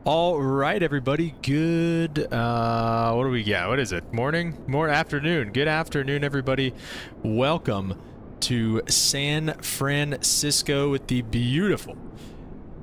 All right, everybody. Good. What do we got? What is it? Morning? More afternoon. Good afternoon, everybody. Welcome to San Francisco with the beautiful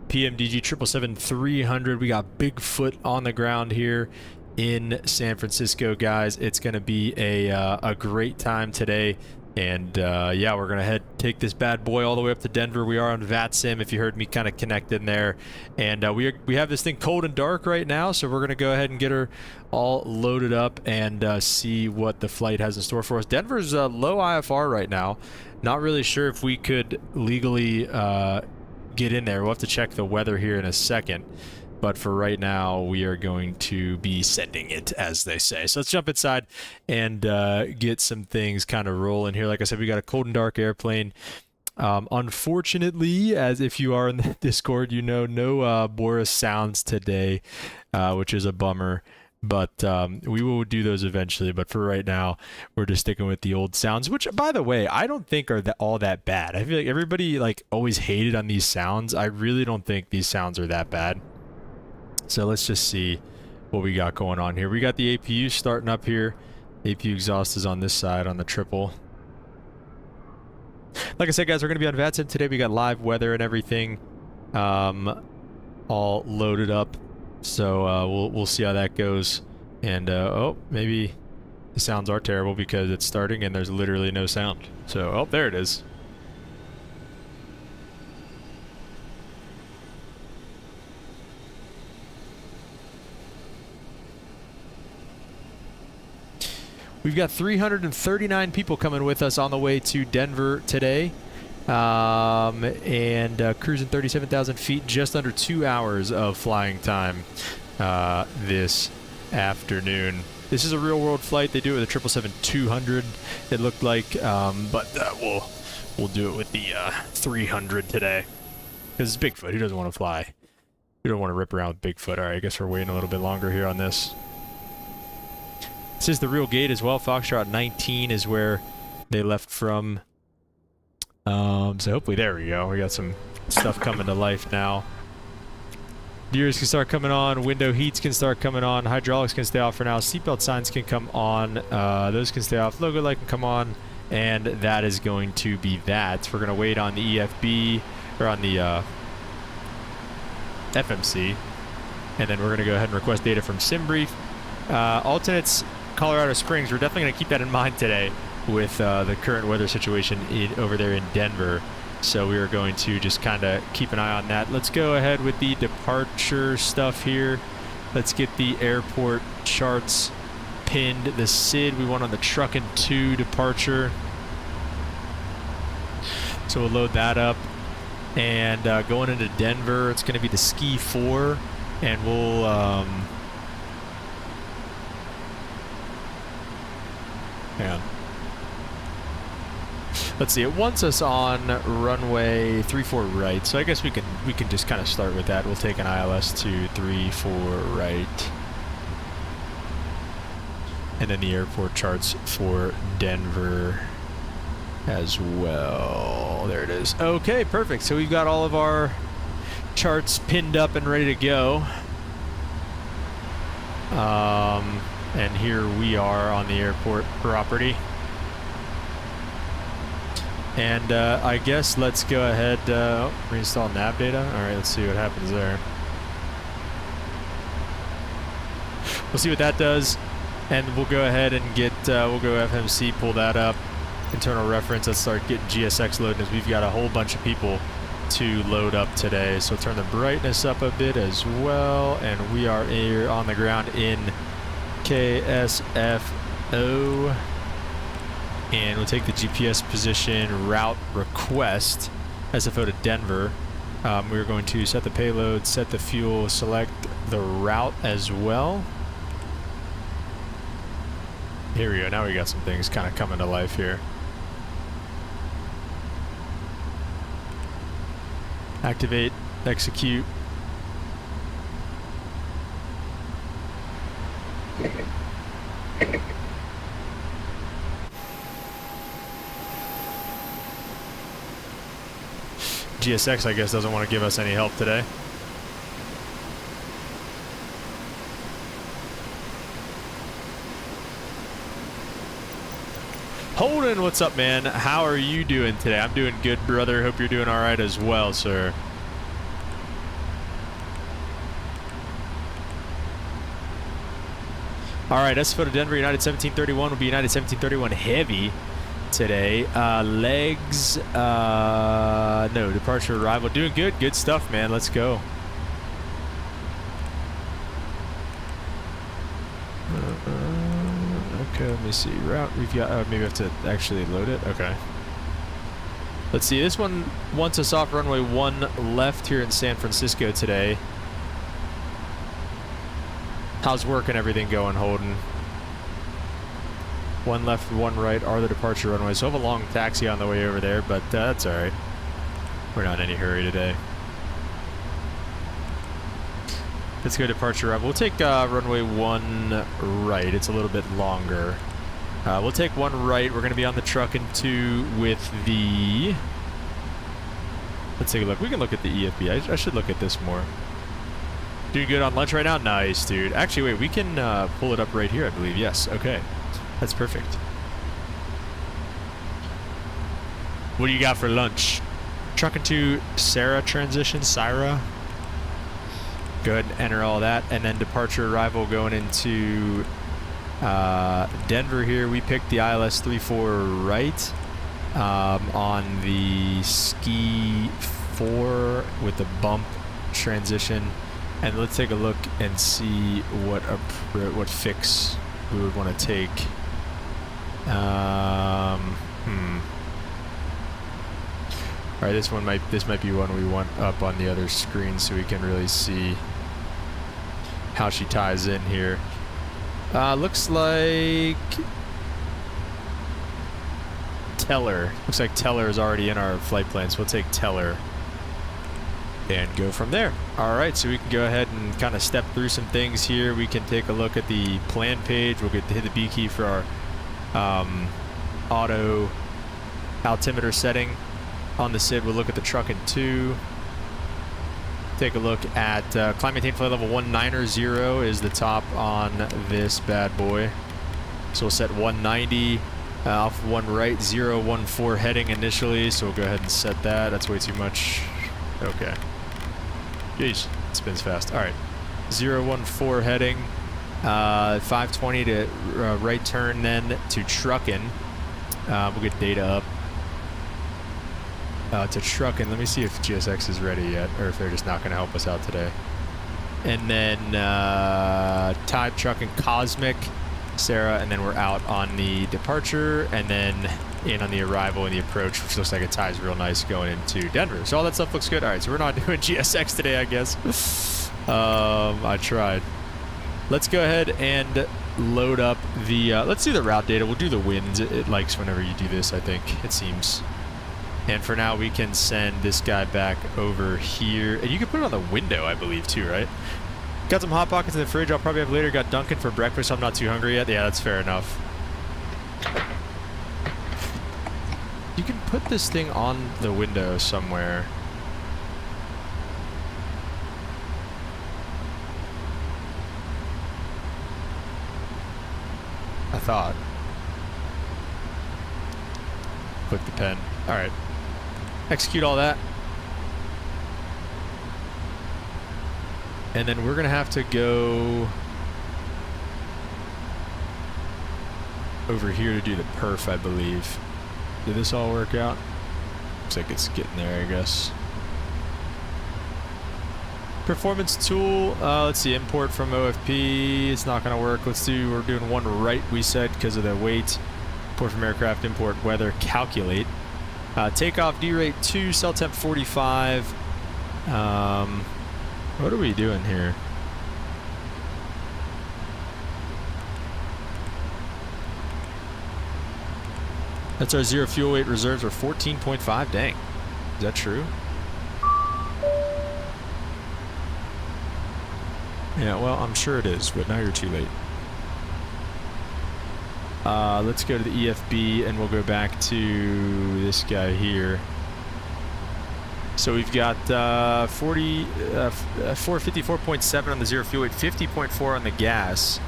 PMDG 777-300. We got Bigfoot on the ground here in San Francisco, guys. It's going to be a great time today. And yeah, we're gonna take this bad boy all the way up to Denver. We are on VATSIM, if you heard me kind of connect in there, and we have this thing cold and dark right now, so we're gonna go ahead and get her all loaded up and see what the flight has in store for us. Denver's low IFR right now. Not really sure if we could legally get in there. We'll have to check the weather here in a second. But for right now, we are going to be sending it, as they say. So let's jump inside and get some things kind of rolling here. Like I said, we got a cold and dark airplane. Unfortunately, as if you are in the Discord, you know, no Boris sounds today, which is a bummer. But we will do those eventually. But for right now, we're just sticking with the old sounds, which, by the way, I don't think are all that bad. I feel like everybody always hated on these sounds. I really don't think these sounds are that bad. So let's just see what we got going on here. We got the APU starting up here. APU exhaust is on this side on the triple. Like I said, guys, we're going to be on VATSIM today. We got live weather and everything all loaded up. So we'll see how that goes. And oh, maybe the sounds are terrible because it's starting and there's literally no sound. So, oh, there it is. We've got 339 people coming with us on the way to Denver today, and cruising 37,000 feet, just under 2 hours of flying time this afternoon. This is a real-world flight. They do it with a 777-200, it looked like, but we'll do it with the 300 today, because it's Bigfoot. Who doesn't want to fly? Who don't want to rip around with Bigfoot? All right, I guess we're waiting a little bit longer here on this. This is the real gate as well. Foxtrot 19 is where they left from. So hopefully, there we go. We got some stuff coming to life now. Gears can start coming on. Window heats can start coming on. Hydraulics can stay off for now. Seatbelt signs can come on. Those can stay off. Logo light can come on. And that is going to be that. We're going to wait on the EFB, or on the FMC. And then we're going to go ahead and request data from SimBrief. Alternates, Colorado Springs. We're definitely going to keep that in mind today with the current weather situation over there in Denver. So we are going to just kind of keep an eye on that. Let's go ahead with the departure stuff here. Let's get the airport charts pinned. The SID we want on the Truckin' 2 departure. So we'll load that up. And going into Denver, it's going to be the Ski 4. And we'll... hang on. Let's see, it wants us on runway 34 right, so I guess we can just kind of start with that. We'll take an ILS to 34 right. And then the airport charts for Denver as well. There it is. Okay, perfect. So we've got all of our charts pinned up and ready to go. And here we are on the airport property. And I guess let's go ahead, reinstall nav data. All right, let's see what happens there. We'll see what that does. And we'll go ahead and get, we'll go FMC, pull that up. Internal reference, let's start getting GSX loading as we've got a whole bunch of people to load up today. So turn the brightness up a bit as well. And we are here on the ground in KSFO-KDEN. And we'll take the GPS position route request, SFO to Denver. We're going to set the payload, set the fuel, select the route as well. Here we go. Now we got some things kind of coming to life here. Activate, execute. GSX, I guess, doesn't want to give us any help today. Holden, what's up, man? How are you doing today? I'm doing good, brother. Hope you're doing all right as well, sir. All right, SFO to Denver, United 1731 will be United 1731 Heavy today. Legs, no, departure arrival. Doing good, good stuff, man. Let's go. Okay, let me see. Route, we've got, maybe I have to actually load it. Okay. Let's see, this one wants us off runway 1 left here in San Francisco today. How's work and everything going, Holden? 1 left, 1 right are the departure runways. So I have a long taxi on the way over there, but that's all right. We're not in any hurry today. Let's go departure arrival. We'll take runway 1 right. It's a little bit longer. We'll take 1 right. We're going to be on the truck in 2 with the... Let's take a look. We can look at the EFB. I should look at this more. Doing good on lunch right now? Nice, dude. Actually, wait, we can pull it up right here, I believe. Yes, okay. That's perfect. What do you got for lunch? Trucking to Sarah transition, Syra. Go ahead and enter all that. And then departure arrival going into Denver here. We picked the ILS 34 right on the ski 4 with the bump transition. And let's take a look and see what fix we would want to take. All right, this might be one we want up on the other screen so we can really see how she ties in here. Looks like Teller. Looks like Teller is already in our flight plan, so we'll take Teller and go from there. All right, so we can go ahead and kind of step through some things here. We can take a look at the plan page. We'll get to hit the B key for our auto altimeter setting. On the SID, we'll look at the truck in 2. Take a look at climb maintain flight level 190 is the top on this bad boy. So we'll set 190 off 1 right, 014 heading initially. So we'll go ahead and set that. That's way too much. Okay. Jeez, it spins fast. All right, 014 heading, 520 to right turn, then to trucking. We'll get data up to trucking. Let me see if GSX is ready yet, or if they're just not going to help us out today. And then Tide trucking Cosmic, Sarah, and then we're out on the departure, and then in on the arrival and the approach, which looks like it ties real nice going into Denver. So all that stuff looks good. All right, so we're not doing GSX today, I guess. I tried. Let's go ahead and load up the, let's do the route data. We'll do the winds. It likes whenever you do this, I think, it seems. And for now, we can send this guy back over here. And you can put it on the window, I believe, too, right? Got some Hot Pockets in the fridge. I'll probably have later. Got Dunkin' for breakfast. I'm not too hungry yet. Yeah, that's fair enough. You can put this thing on the window somewhere. I thought. Click the pen. All right. Execute all that. And then we're going to have to go over here to do the perf, I believe. Did this all work out? Looks like it's getting there, I guess. Performance tool, let's see, import from OFP, it's not going to work. We're doing one right, we said, because of the weight. Import from aircraft, import weather, calculate. Takeoff D-rate 2, cell temp 45. What are we doing here? That's our zero fuel weight reserves are 14.5, dang. Is that true? Yeah, well, I'm sure it is, but now you're too late. Let's go to the EFB and we'll go back to this guy here. So we've got 454.7 on the zero fuel weight, 50.4 on the gas,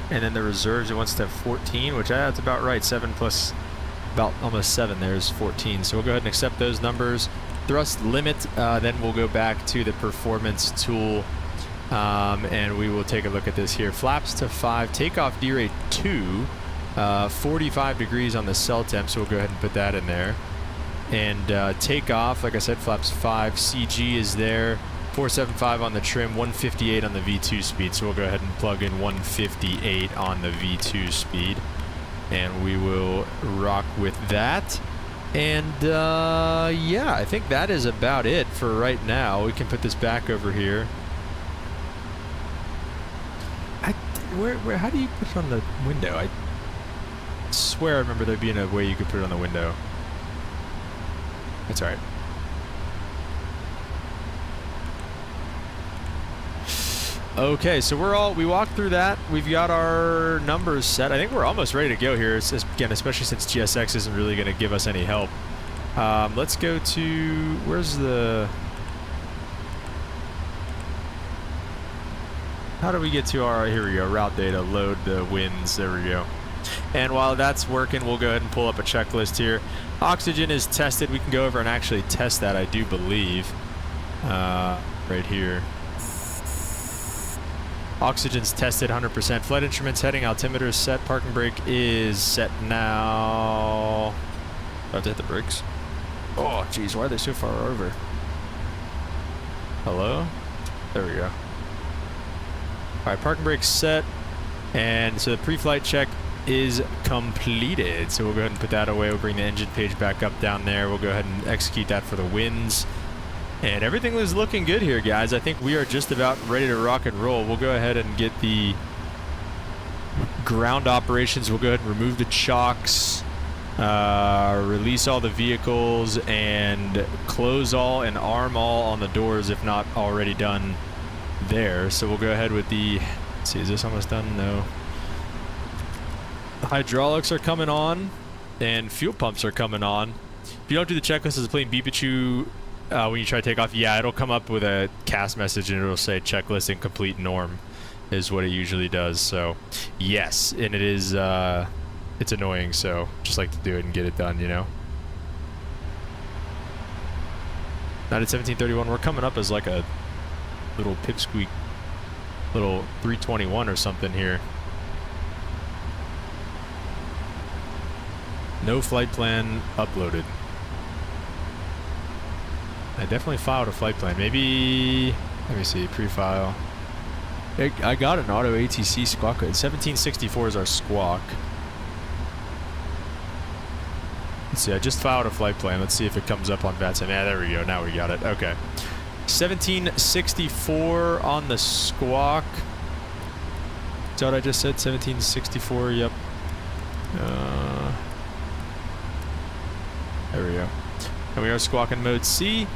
and then the reserves it wants to have 14, which that's about right. 7 plus about almost 7 there's 14. So we'll go ahead and accept those numbers. Thrust limit, then we'll go back to the performance tool. And we will take a look at this here. Flaps to 5, takeoff D-rate 2, 45 degrees on the cell temp, so we'll go ahead and put that in there. And takeoff, like I said, flaps 5, CG is there, 475 on the trim, 158 on the V2 speed, so we'll go ahead and plug in 158 on the V2 speed. And we will rock with that. And yeah, I think that is about it for right now. We can put this back over here. How do you put it on the window? I swear I remember there being a way you could put it on the window. That's alright. Okay, so we walked through that. We've got our numbers set. I think we're almost ready to go here. Again, especially since GSX isn't really going to give us any help. Let's go to... Where's the... How do we get to our, here we go, route data, load the winds, there we go. And while that's working, we'll go ahead and pull up a checklist here. Oxygen is tested. We can go over and actually test that, I do believe. Right here. Oxygen's tested 100%. Flight instruments heading, altimeter is set, parking brake is set now. Do I have to hit the brakes? Oh, geez, why are they so far over? Hello? There we go. Alright, parking brake set, and so the pre-flight check is completed. So we'll go ahead and put that away. We'll bring the engine page back up down there. We'll go ahead and execute that for the winds. And everything is looking good here, guys. I think we are just about ready to rock and roll. We'll go ahead and get the ground operations. We'll go ahead and remove the chocks, release all the vehicles, and close all and arm all on the doors if not already done there. So we'll go ahead with the, let's see, is this almost done? No. The hydraulics are coming on and fuel pumps are coming on. If you don't do the checklist, it's playing beep at you when you try to take off. Yeah, it'll come up with a CAS message and it'll say checklist incomplete norm is what it usually does. So yes, and it is it's annoying, so just like to do it and get it done, you know. Not at 1731. We're coming up as like a little pipsqueak, little 321 or something here. No flight plan uploaded. I definitely filed a flight plan. Maybe, let me see, pre-file. I got an auto ATC squawk code. 1764 is our squawk. Let's see, I just filed a flight plan. Let's see if it comes up on VATSIM. Yeah, there we go. Now we got it. Okay. 1764 on the squawk. Is that what I just said? 1764, yep. There we go. And we are squawking mode C.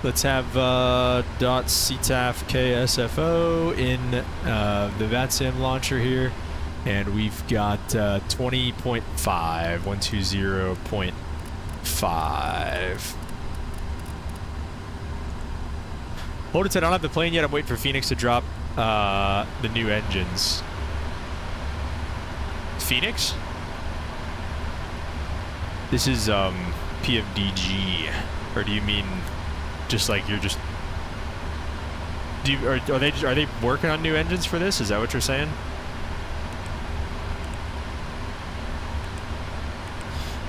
Let's have .ctaf KSFO in the VATSIM launcher here. And we've got 20.5, 120.5. Hold it tight, I don't have the plane yet. I'm waiting for Phoenix to drop the new engines. Phoenix? This is PMDG. Or do you mean just like you're just... are they working on new engines for this? Is that what you're saying?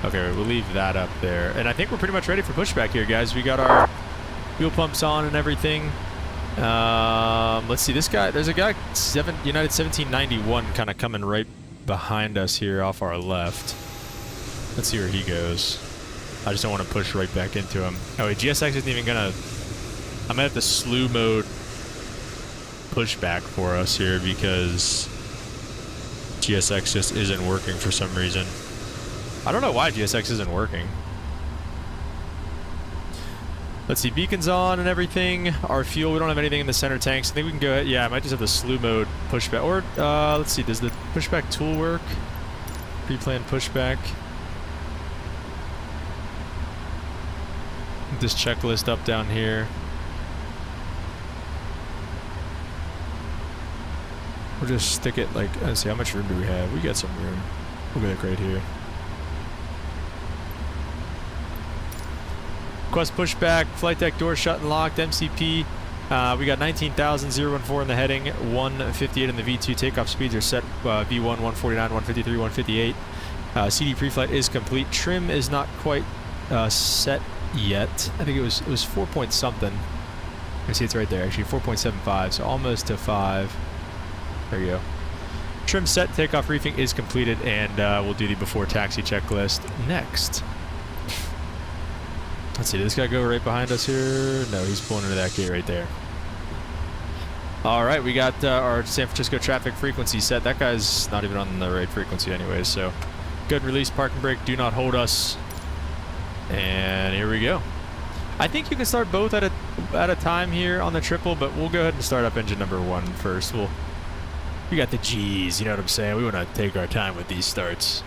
Okay, we'll leave that up there. And I think we're pretty much ready for pushback here, guys. We got our fuel pumps on and everything. Let's see, this guy, there's a guy, United 1791, kind of coming right behind us here off our left. Let's see where he goes. I just don't want to push right back into him. Oh wait, GSX isn't even gonna... I might have to slew mode pushback for us here because GSX just isn't working for some reason. I don't know why GSX isn't working. Let's see, beacons on and everything. Our fuel, we don't have anything in the center tanks. I think we can go ahead. Yeah, I might just have the slew mode pushback. Or, let's see, does the pushback tool work? Pre-planned pushback. This checklist up down here. We'll just stick it like, let's see, how much room do we have? We got some room. We'll go like right here. Quest pushback, flight deck door shut and locked, MCP. We got 19,014 in the heading, 158 in the V2. Takeoff speeds are set, V1, 149, 153, 158. CD pre-flight is complete. Trim is not quite set yet. I think it was 4 point something. I see it's right there actually, 4.75, so almost to 5. There you go. Trim set, takeoff reefing is completed, and we'll do the before taxi checklist next. Let's see, did this guy go right behind us here? No, he's pulling into that gate right there. Alright, we got our San Francisco traffic frequency set. That guy's not even on the right frequency anyways, so good release, parking brake, do not hold us. And here we go. I think you can start both at a time here on the triple, but we'll go ahead and start up engine number 1 first. We got the G's, you know what I'm saying? We want to take our time with these starts.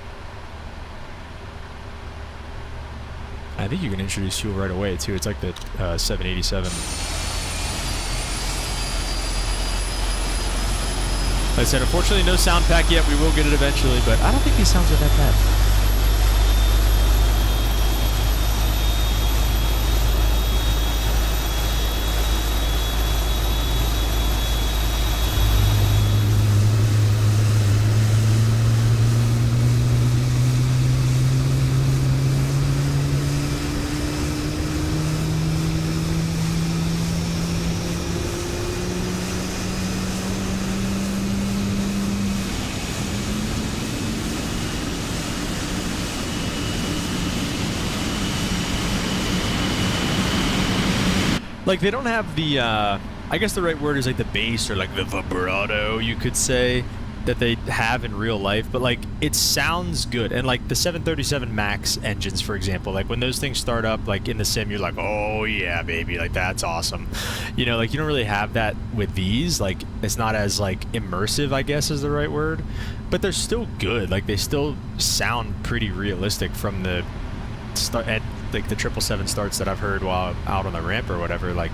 I think you can introduce fuel right away too. It's like the 787. Like I said, unfortunately no sound pack yet. We will get it eventually, but I don't think these sounds are that bad. Like, they don't have the, I guess the right word is like the bass or like the vibrato, you could say, that they have in real life, but like, it sounds good. And like the 737 MAX engines, for example, like when those things start up, like in the sim, you're like, oh yeah, baby, like that's awesome. You know, like you don't really have that with these. Like, it's not as like immersive, I guess is the right word, but they're still good. Like, they still sound pretty realistic from the start at like the 777 starts that I've heard while out on the ramp or whatever. Like,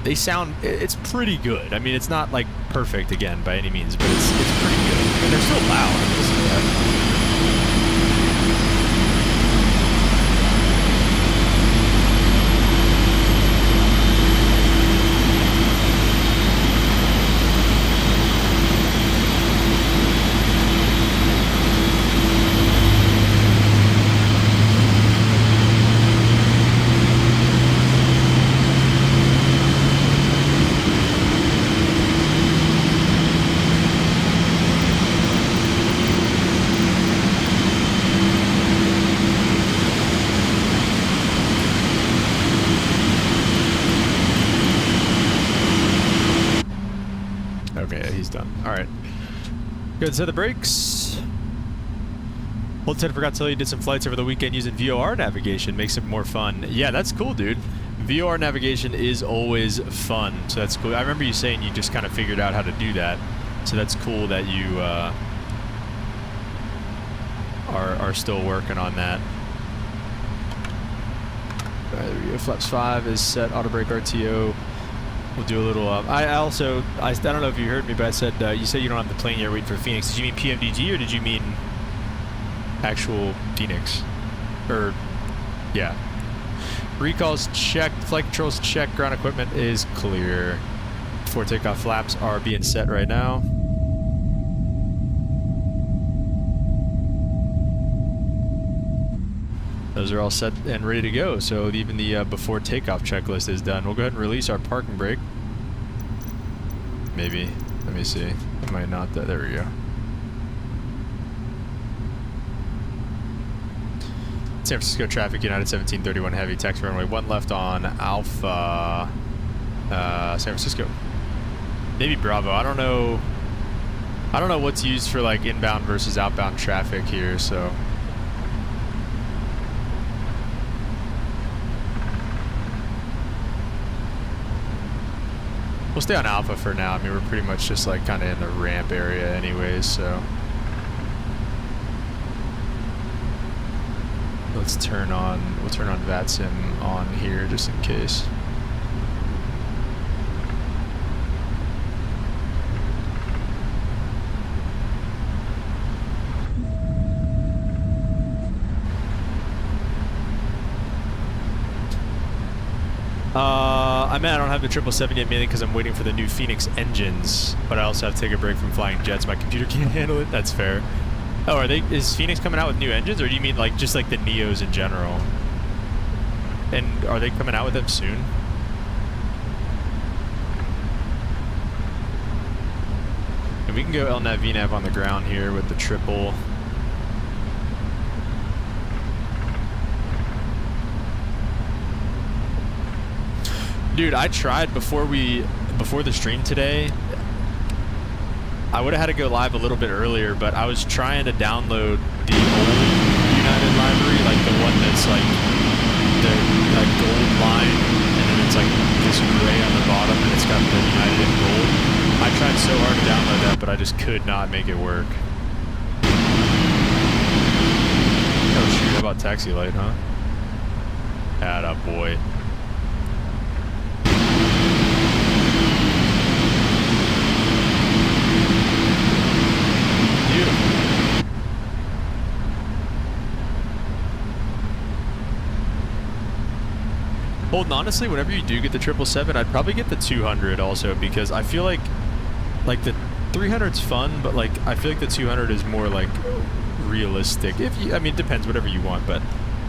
they sound, it's pretty good. I mean, it's not like perfect again by any means, but it's pretty good. And they're still loud. I mean, listen to that. Alright. Go ahead and set the brakes. Old Ted forgot to tell you did some flights over the weekend using VOR navigation. Makes it more fun. Yeah, that's cool, dude. VOR navigation is always fun. So that's cool. I remember you saying you just kind of figured out how to do that. So that's cool that you are still working on that. Alright, there we go. Flaps 5 is set. Auto brake RTO. We'll do a little, I don't know if you heard me, but I said, you said you don't have the plane yet waiting for Phoenix. Did you mean PMDG or did you mean actual Phoenix? Or, yeah. Recalls checked, flight controls checked, ground equipment is clear. Before takeoff flaps are being set right now. Those are all set and ready to go, so even the before takeoff checklist is done. We'll go ahead and release our parking brake. maybe. Let me see. It might not. There we go. San Francisco traffic, United 1731 heavy, taxi runway 1 left on Alpha, San Francisco. Maybe Bravo. I don't know what's used for like inbound versus outbound traffic here, so. We'll stay on Alpha for now. I mean, we're pretty much just like kind of in the ramp area anyways, so. We'll turn on VATSIM on here just in case. I mean, I don't have the 777 yet, mainly because I'm waiting for the new Phoenix engines, but I also have to take a break from flying jets. My computer can't handle it. That's fair. Oh, is Phoenix coming out with new engines, or do you mean like just like the Neos in general? And are they coming out with them soon? And we can go LNAV VNAV on the ground here with the triple. Dude, I tried before the stream today. I would have had to go live a little bit earlier, but I was trying to download the old United library, like the one that's like the like gold line, and then it's like this gray on the bottom, and it's got the United in gold. I tried so hard to download that, but I just could not make it work. Oh shoot, how about taxi light, huh? Atta boy. Holden, honestly, whenever you do get the 777, I'd probably get the 200 also, because I feel like the 300's fun, but like I feel like the 200 is more like realistic. I mean, it depends, whatever you want, but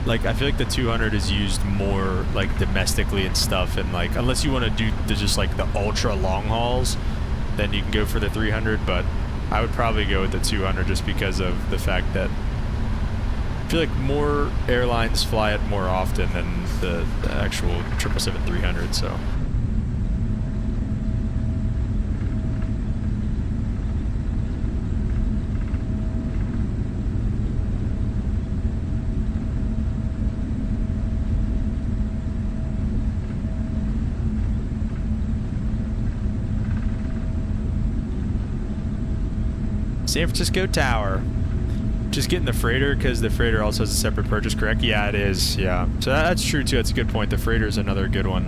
like I feel like the 200 is used more like domestically and stuff, and like unless you want to do just like the ultra long hauls, then you can go for the 300. But I would probably go with the 200 just because of the fact that I feel like more airlines fly it more often than the actual 777-300, so. San Francisco Tower. Just getting the freighter because the freighter also has a separate purchase, correct? Yeah, it is. Yeah, so that's true too. That's a good point. The freighter is another good one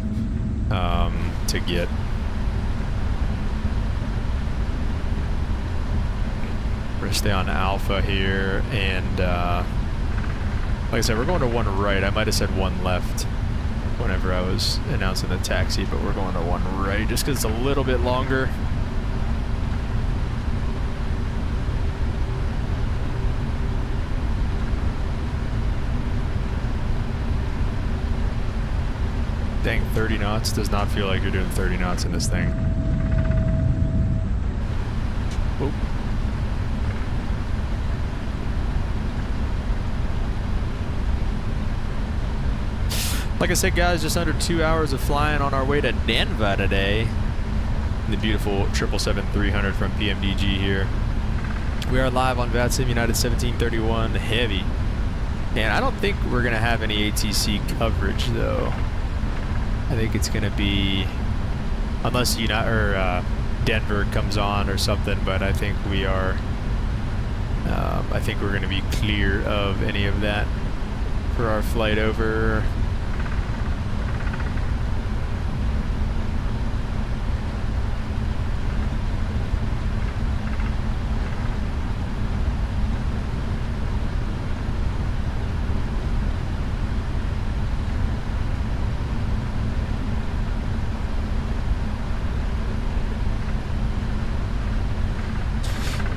to get. We're gonna stay on Alpha here, and like I said, we're going to one right. I might have said one left whenever I was announcing the taxi, but we're going to one right just because it's a little bit longer. Dang, 30 knots does not feel like you're doing 30 knots in this thing. Oop. Like I said, guys, just under 2 hours of flying on our way to Denver today. The beautiful 777-300 from PMDG here. We are live on VATSIM United 1731 Heavy. And I don't think we're going to have any ATC coverage, though. I think it's going to be, unless Denver comes on or something, but I think we are, I think we're going to be clear of any of that for our flight over.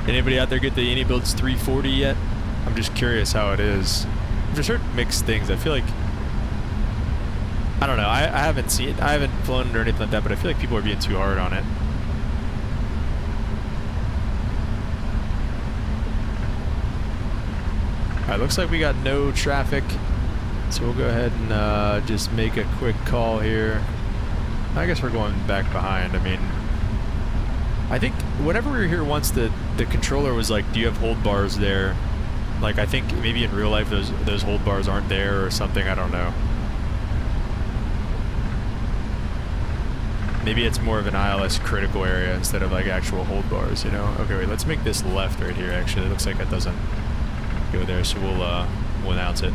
Anybody out there get the AnyBuilds 340 yet? I'm just curious how it is. I've just heard mixed things. I feel like, I don't know, I haven't seen it. I haven't flown it or anything like that, but I feel like people are being too hard on it. Alright, looks like we got no traffic. So we'll go ahead and just make a quick call here. I guess we're going back behind. I mean, I think whenever we were here once, the controller was like, do you have hold bars there? Like, I think maybe in real life those hold bars aren't there or something. I don't know. Maybe it's more of an ILS critical area instead of like actual hold bars, you know? Okay, wait, let's make this left right here, actually. It looks like it doesn't go there, so we'll announce it.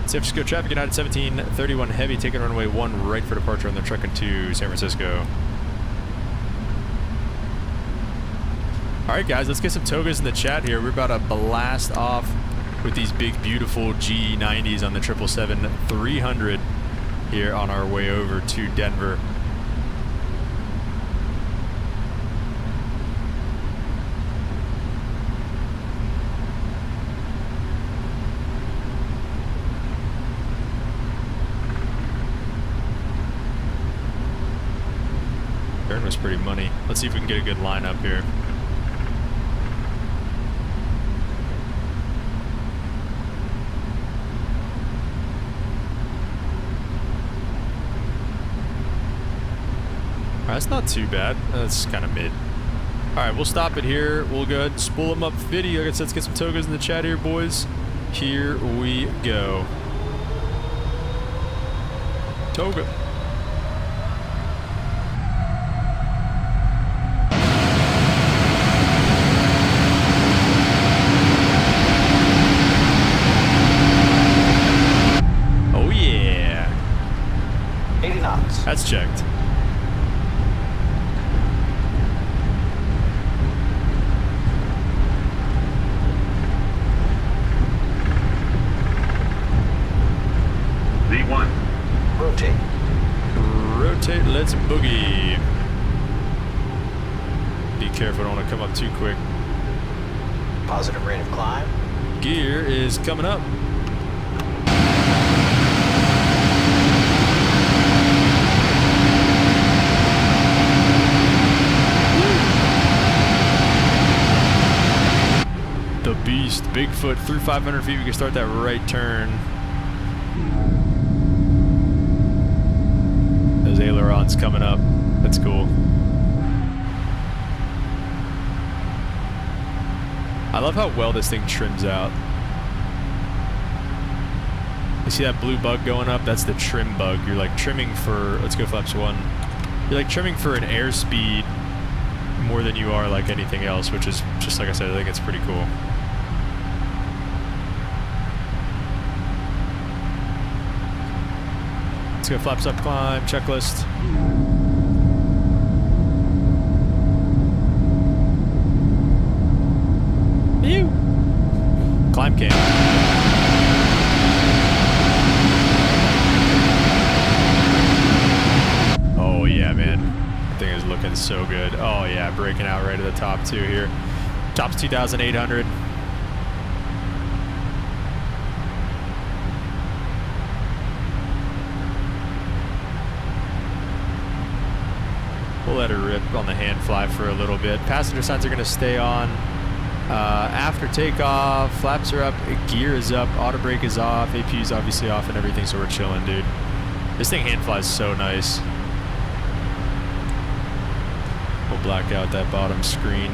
San Francisco traffic, United 1731 heavy, taking runway 1 right for departure on the trucking to San Francisco. Alright guys, let's get some togas in the chat here. We're about to blast off with these big, beautiful G90s on the 777-300 here on our way over to Denver. Turn was pretty money. Let's see if we can get a good lineup here. That's not too bad. That's kind of mid. Alright, we'll stop it here. We'll go ahead and spool them up 50. Like I said, let's get some togas in the chat here, boys. Here we go. Toga. Oh yeah. 80 knots. That's checked. Rotate. Rotate, let's boogie. Be careful, don't want to come up too quick. Positive rate of climb. Gear is coming up. The beast, Bigfoot, through 500 feet, we can start that right turn. Those ailerons coming up. That's cool. I love how well this thing trims out. You see that blue bug going up? That's the trim bug. You're like trimming for, let's go flaps 1. You're like trimming for an airspeed more than you are like anything else, which is just like I said, I think it's pretty cool. Let's go flaps up, climb, checklist. Ew. Climb cam. Oh yeah, man. That thing is looking so good. Oh yeah, breaking out right at the top too here. Top's 2,800. We'll let her rip on the hand fly for a little bit. Passenger signs are going to stay on. After takeoff, flaps are up, gear is up, auto brake is off, AP is obviously off and everything, so we're chilling, dude. This thing hand flies so nice. We'll black out that bottom screen.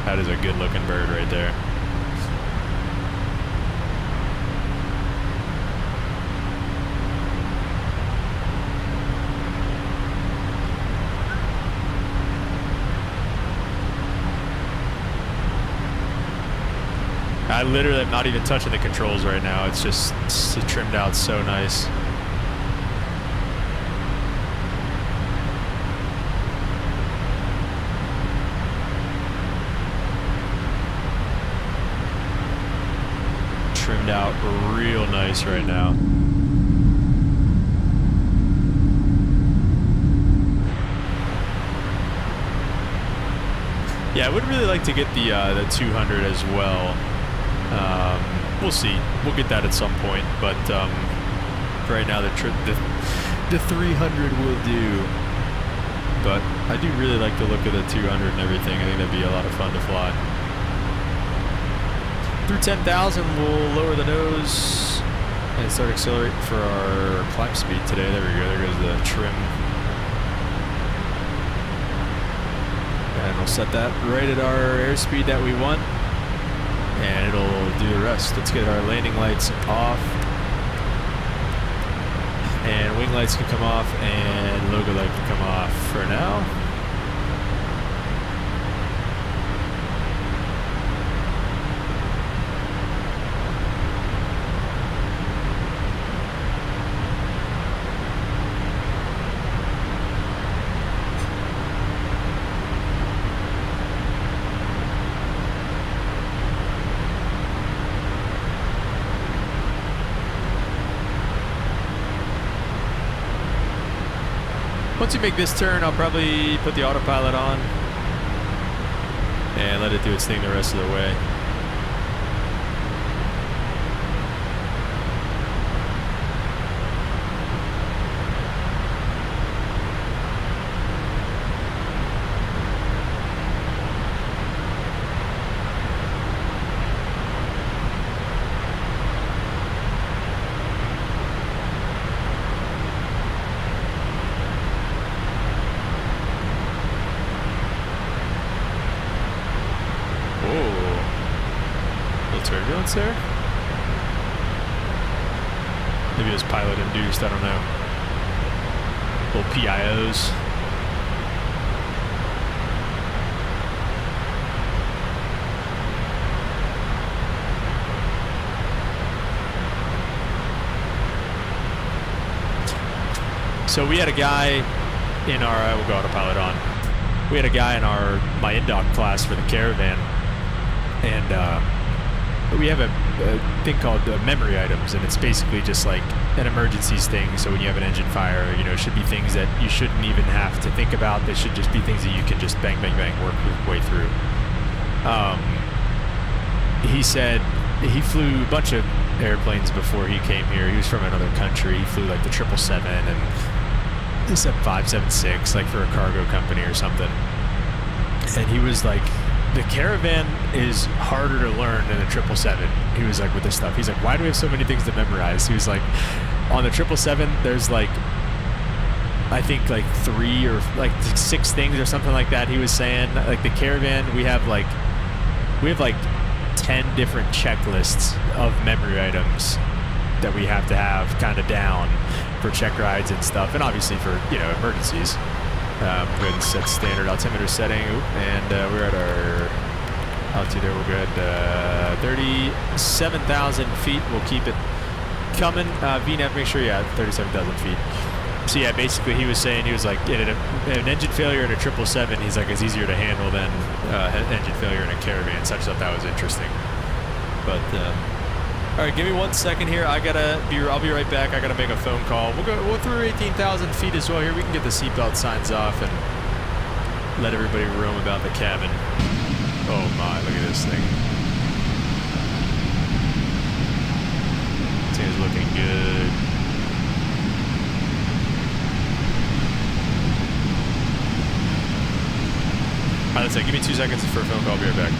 That is a good looking bird right there. I literally am not even touching the controls right now. It's just trimmed out so nice. Trimmed out real nice right now. Yeah, I would really like to get the 200 as well. We'll see. We'll get that at some point, but right now the 300 will do. But I do really like the look of the 200 and everything. I think that'd be a lot of fun to fly. Through 10,000, we'll lower the nose and start accelerating for our climb speed today. There we go. There goes the trim. And we'll set that right at our airspeed that we want. And it'll do the rest. Let's get our landing lights off. And wing lights can come off and logo light can come off for now. Once you make this turn, I'll probably put the autopilot on and let it do its thing the rest of the way. Turbulence there? Maybe it was pilot induced, I don't know. Little PIOs. So we had a guy in our, we'll go autopilot on. We had a guy in my in-dock class for the Caravan, and we have a thing called memory items, and it's basically just like an emergencies thing. So when you have an engine fire, you know, it should be things that you shouldn't even have to think about. They should just be things that you can just bang, bang, bang, work your way through. He said he flew a bunch of airplanes before he came here. He was from another country. He flew like the 777 and the 7576, like for a cargo company or something. And he was like, the Caravan is harder to learn than the 777. He was like, with this stuff. He's like, why do we have so many things to memorize? He was like, on the 777, there's like, I think like 3 or like 6 things or something like that. He was saying, like the Caravan, we have like 10 different checklists of memory items that we have to have kind of down for check rides and stuff, and obviously for, you know, emergencies. Go ahead and set standard altimeter setting. And we're at our altitude there. We're good. 37,000 feet. We'll keep it coming. VNAV, make sure, yeah, 37,000 feet. So yeah, basically he was saying, he was like, an engine failure in a 777, he's like, is easier to handle than engine failure in a Caravan. So I just thought that was interesting. But all right, give me 1 second here. I'll be right back. I gotta make a phone call. We'll through 18,000 feet as well here. We can get the seatbelt signs off and let everybody roam about the cabin. Oh my, look at this thing. This thing is looking good. All right, that's it. Give me 2 seconds for a phone call. I'll be right back.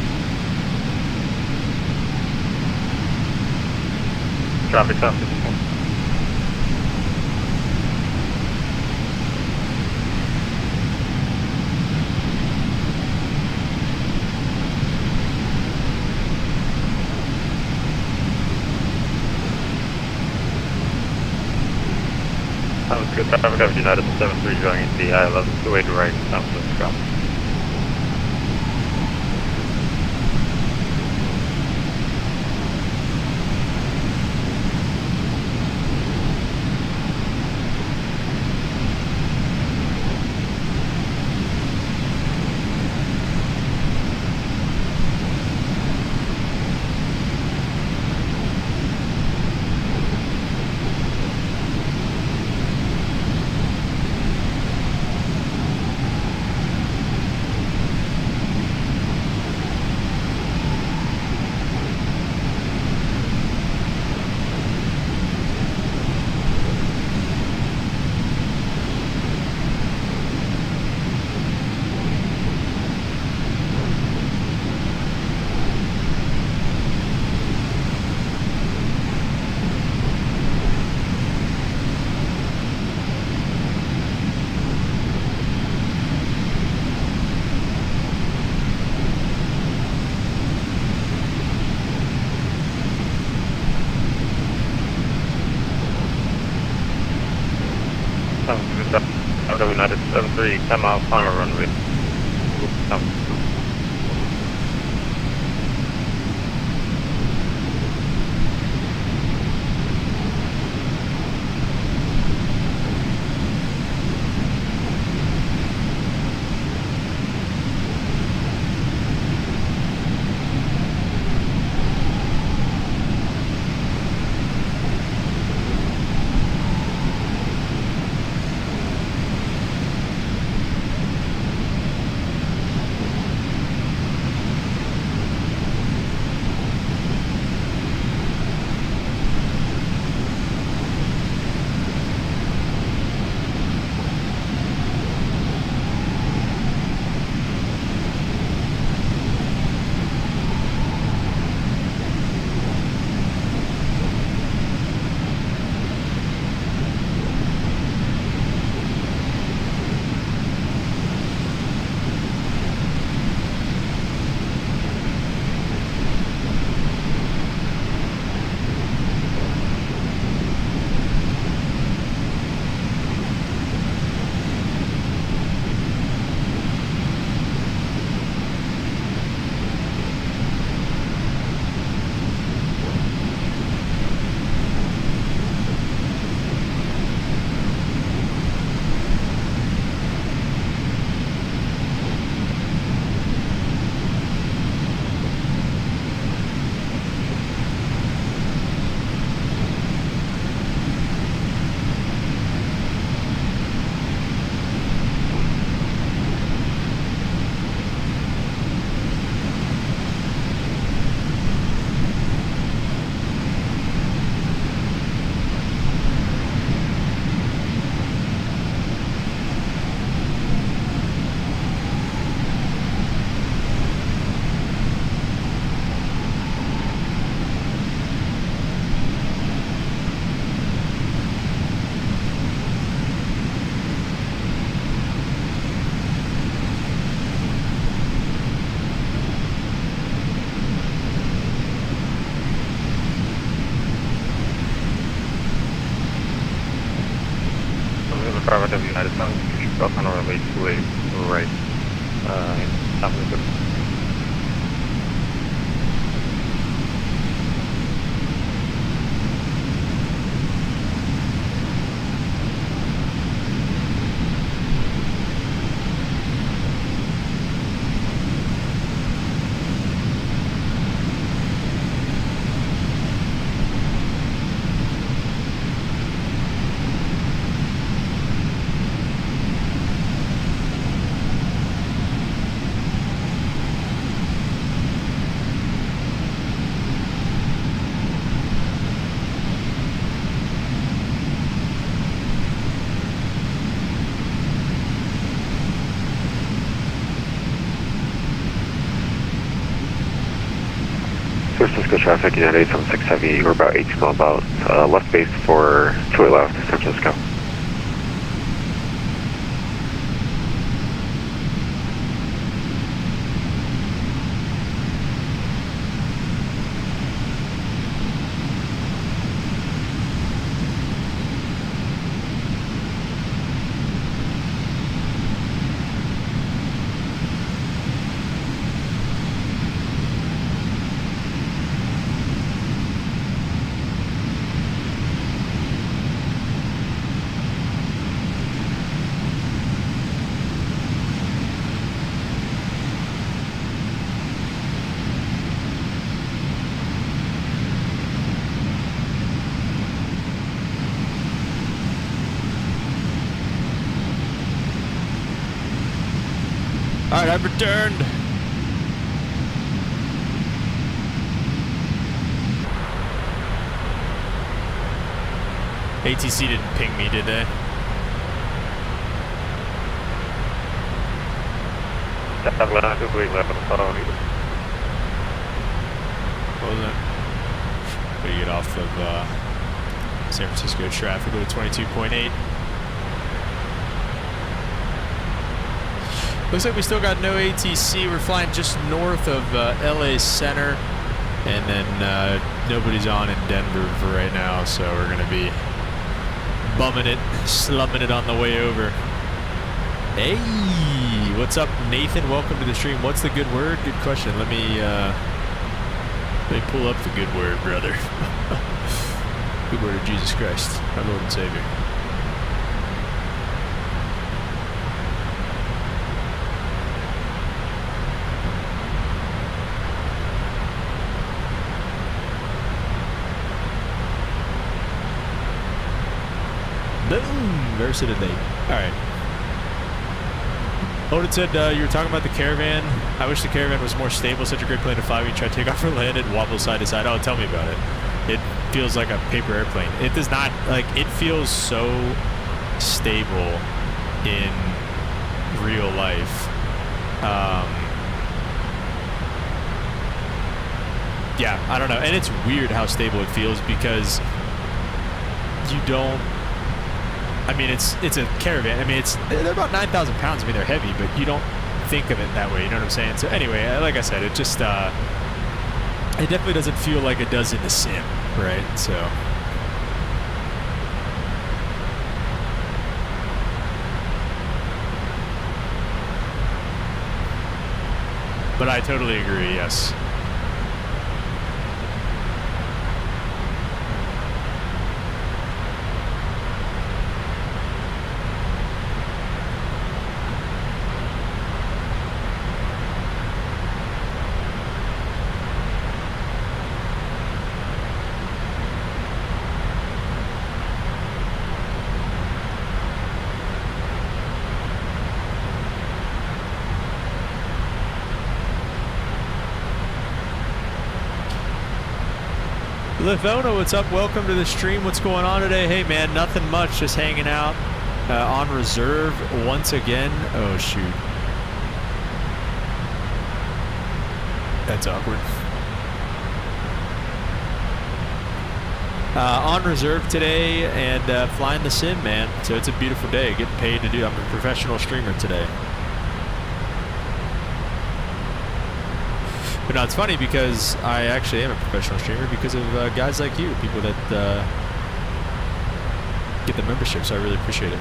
Traffic stop. Sounds good. Traffic up United 73 going into the I-11 2-way to right, southwest drop. Delta United 73, 10 miles final runway. Bravo United 73, drop on runway 28 right, in San Francisco. San Francisco traffic, United 876 Heavy, we're about 18 miles out, left base for 2 left, San Francisco. Alright, I've returned. ATC didn't ping me, did they? Wasn't. We get off of San Francisco traffic with a 22.8. Looks like we still got no ATC. We're flying just north of LA Center, and then nobody's on in Denver for right now, so we're gonna be bumming it, slumming it on the way over. Hey, what's up, Nathan? Welcome to the stream. What's the good word? Good question. Let me pull up the good word, brother. Good word of Jesus Christ, our Lord and Savior. Boom! Verse of the day. All right. Odin said you were talking about the Caravan. I wish the Caravan was more stable. Such a great plane to fly. We try to take off or land it, wobble side to side. Oh, tell me about it. It feels like a paper airplane. It does not, like, it feels so stable in real life. Yeah, I don't know. And it's weird how stable it feels because you don't, I mean, it's a Caravan. I mean, they're about 9,000 pounds. I mean, they're heavy, but you don't think of it that way. You know what I'm saying? So anyway, like I said, it just, it definitely doesn't feel like it does in the sim, right? So. But I totally agree, yes. Livona, what's up? Welcome to the stream. What's going on today? Hey, man, nothing much. Just hanging out on reserve once again. Oh, shoot. That's awkward. On reserve today and flying the sim, man. So it's a beautiful day. Getting paid to do. I'm a professional streamer today. But no, it's funny because I actually am a professional streamer because of guys like you, people that get the membership, so I really appreciate it.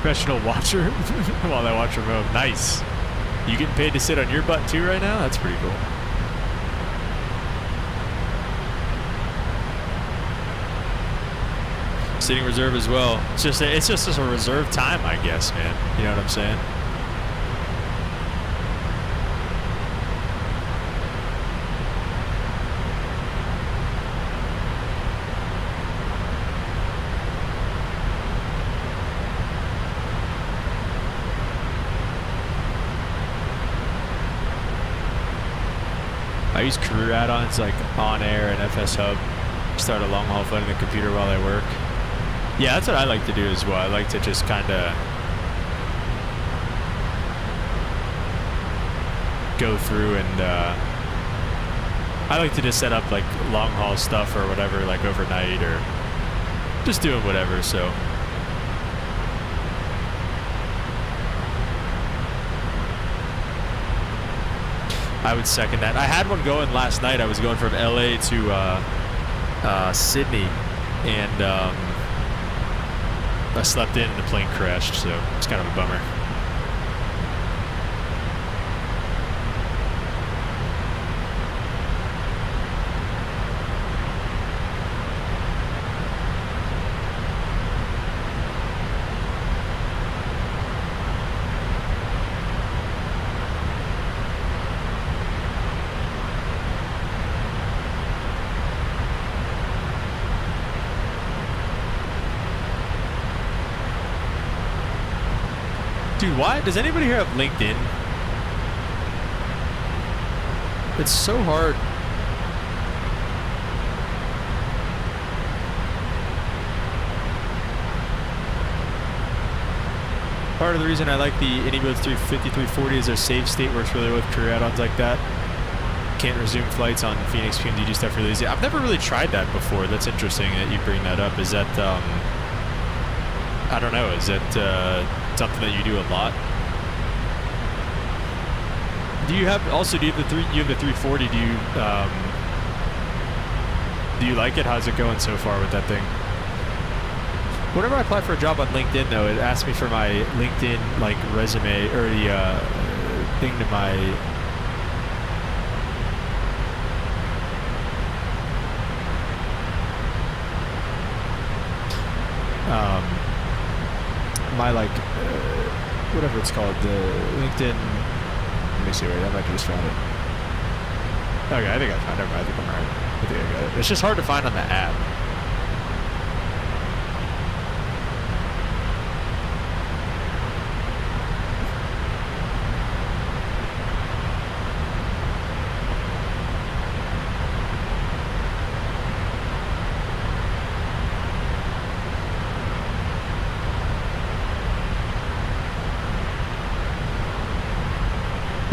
Professional watcher while I watch remote. Nice. You getting paid to sit on your butt too right now? That's pretty cool. Sitting reserve as well. It's just a reserve time, I guess, man. You know what I'm saying? I use career add-ons like On Air and FS Hub. Start a long haul flight on the computer while I work. Yeah, that's what I like to do as well. I like to just kind of go through and I like to just set up like long haul stuff or whatever, like overnight or just doing whatever. So. I would second that. I had one going last night. I was going from LA to Sydney, and I slept in and the plane crashed, so it's kind of a bummer. Dude, why does anybody here have LinkedIn? It's so hard. Part of the reason I like the Anyboats 340 is their save state works really well with career add-ons like that. Can't resume flights on Phoenix PMDG stuff really easy. I've never really tried that before. That's interesting that you bring that up. Is that, I don't know, is that something that you do a lot? Do you have, also, do you have the 340, do you like it? How's it going so far with that thing? Whenever I apply for a job on LinkedIn, though, it asks me for my LinkedIn, like, resume, or the thing to my... whatever it's called, the LinkedIn... Let me see, wait, I might have just found it. Okay, I think I found it. I think I'm right. I think I got it. It's just hard to find on the app.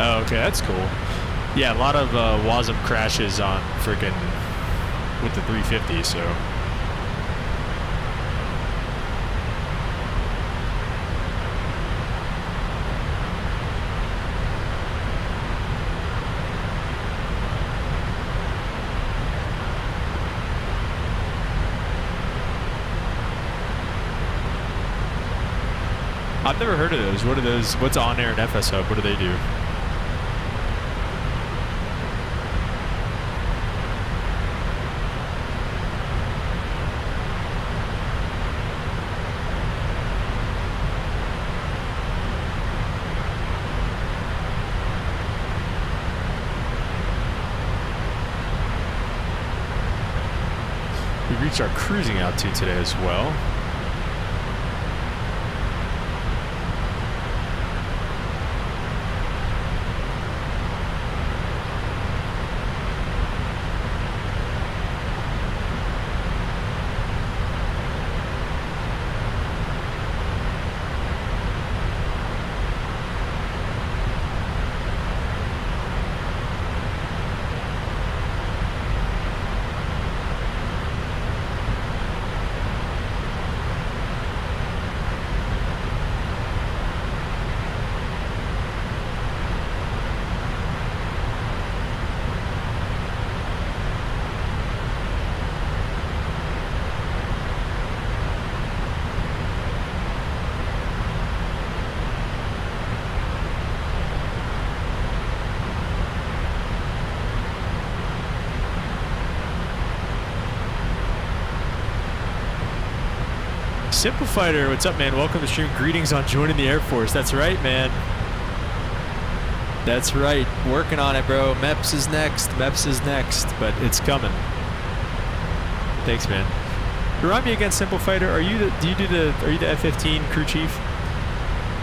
Oh, okay, that's cool. Yeah, a lot of WASM crashes on freaking with the 350, so. I've never heard of those. What are those? What's On Air and FS Hub? What do they do? We reached our cruising altitude today as well. Simplifier, what's up, man? Welcome to the stream. Greetings on joining the Air Force. That's right, man. That's right. Working on it, bro. MEPS is next. MEPS is next, but it's coming. Thanks, man. Remind me again, Simplifier. Are you the F-15 crew chief?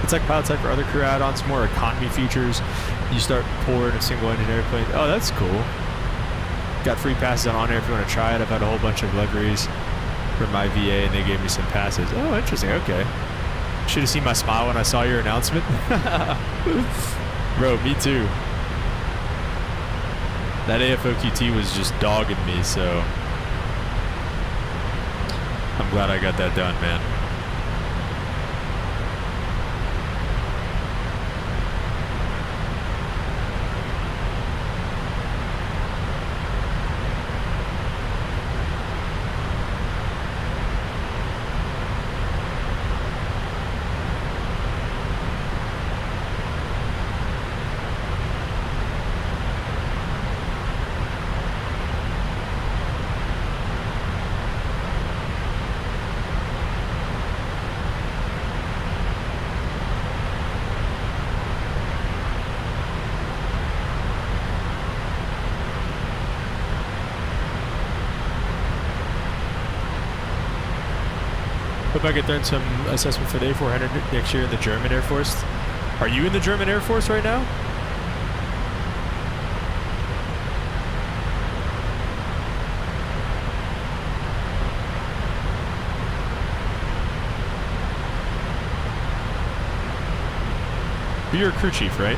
It's like pilot side for other crew add-ons, more economy features. You start pulling a single engine airplane. Oh, that's cool. Got free passes on Air if you want to try it. I've had a whole bunch of liveries for my VA, and they gave me some passes. Oh, interesting. Okay. Should have seen my smile when I saw your announcement. Bro, me too. That AFOQT was just dogging me, so I'm glad I got that done, man. Hope I get done some assessment for the A400 next year in the German Air Force. Are you in the German Air Force right now? You're a crew chief, right?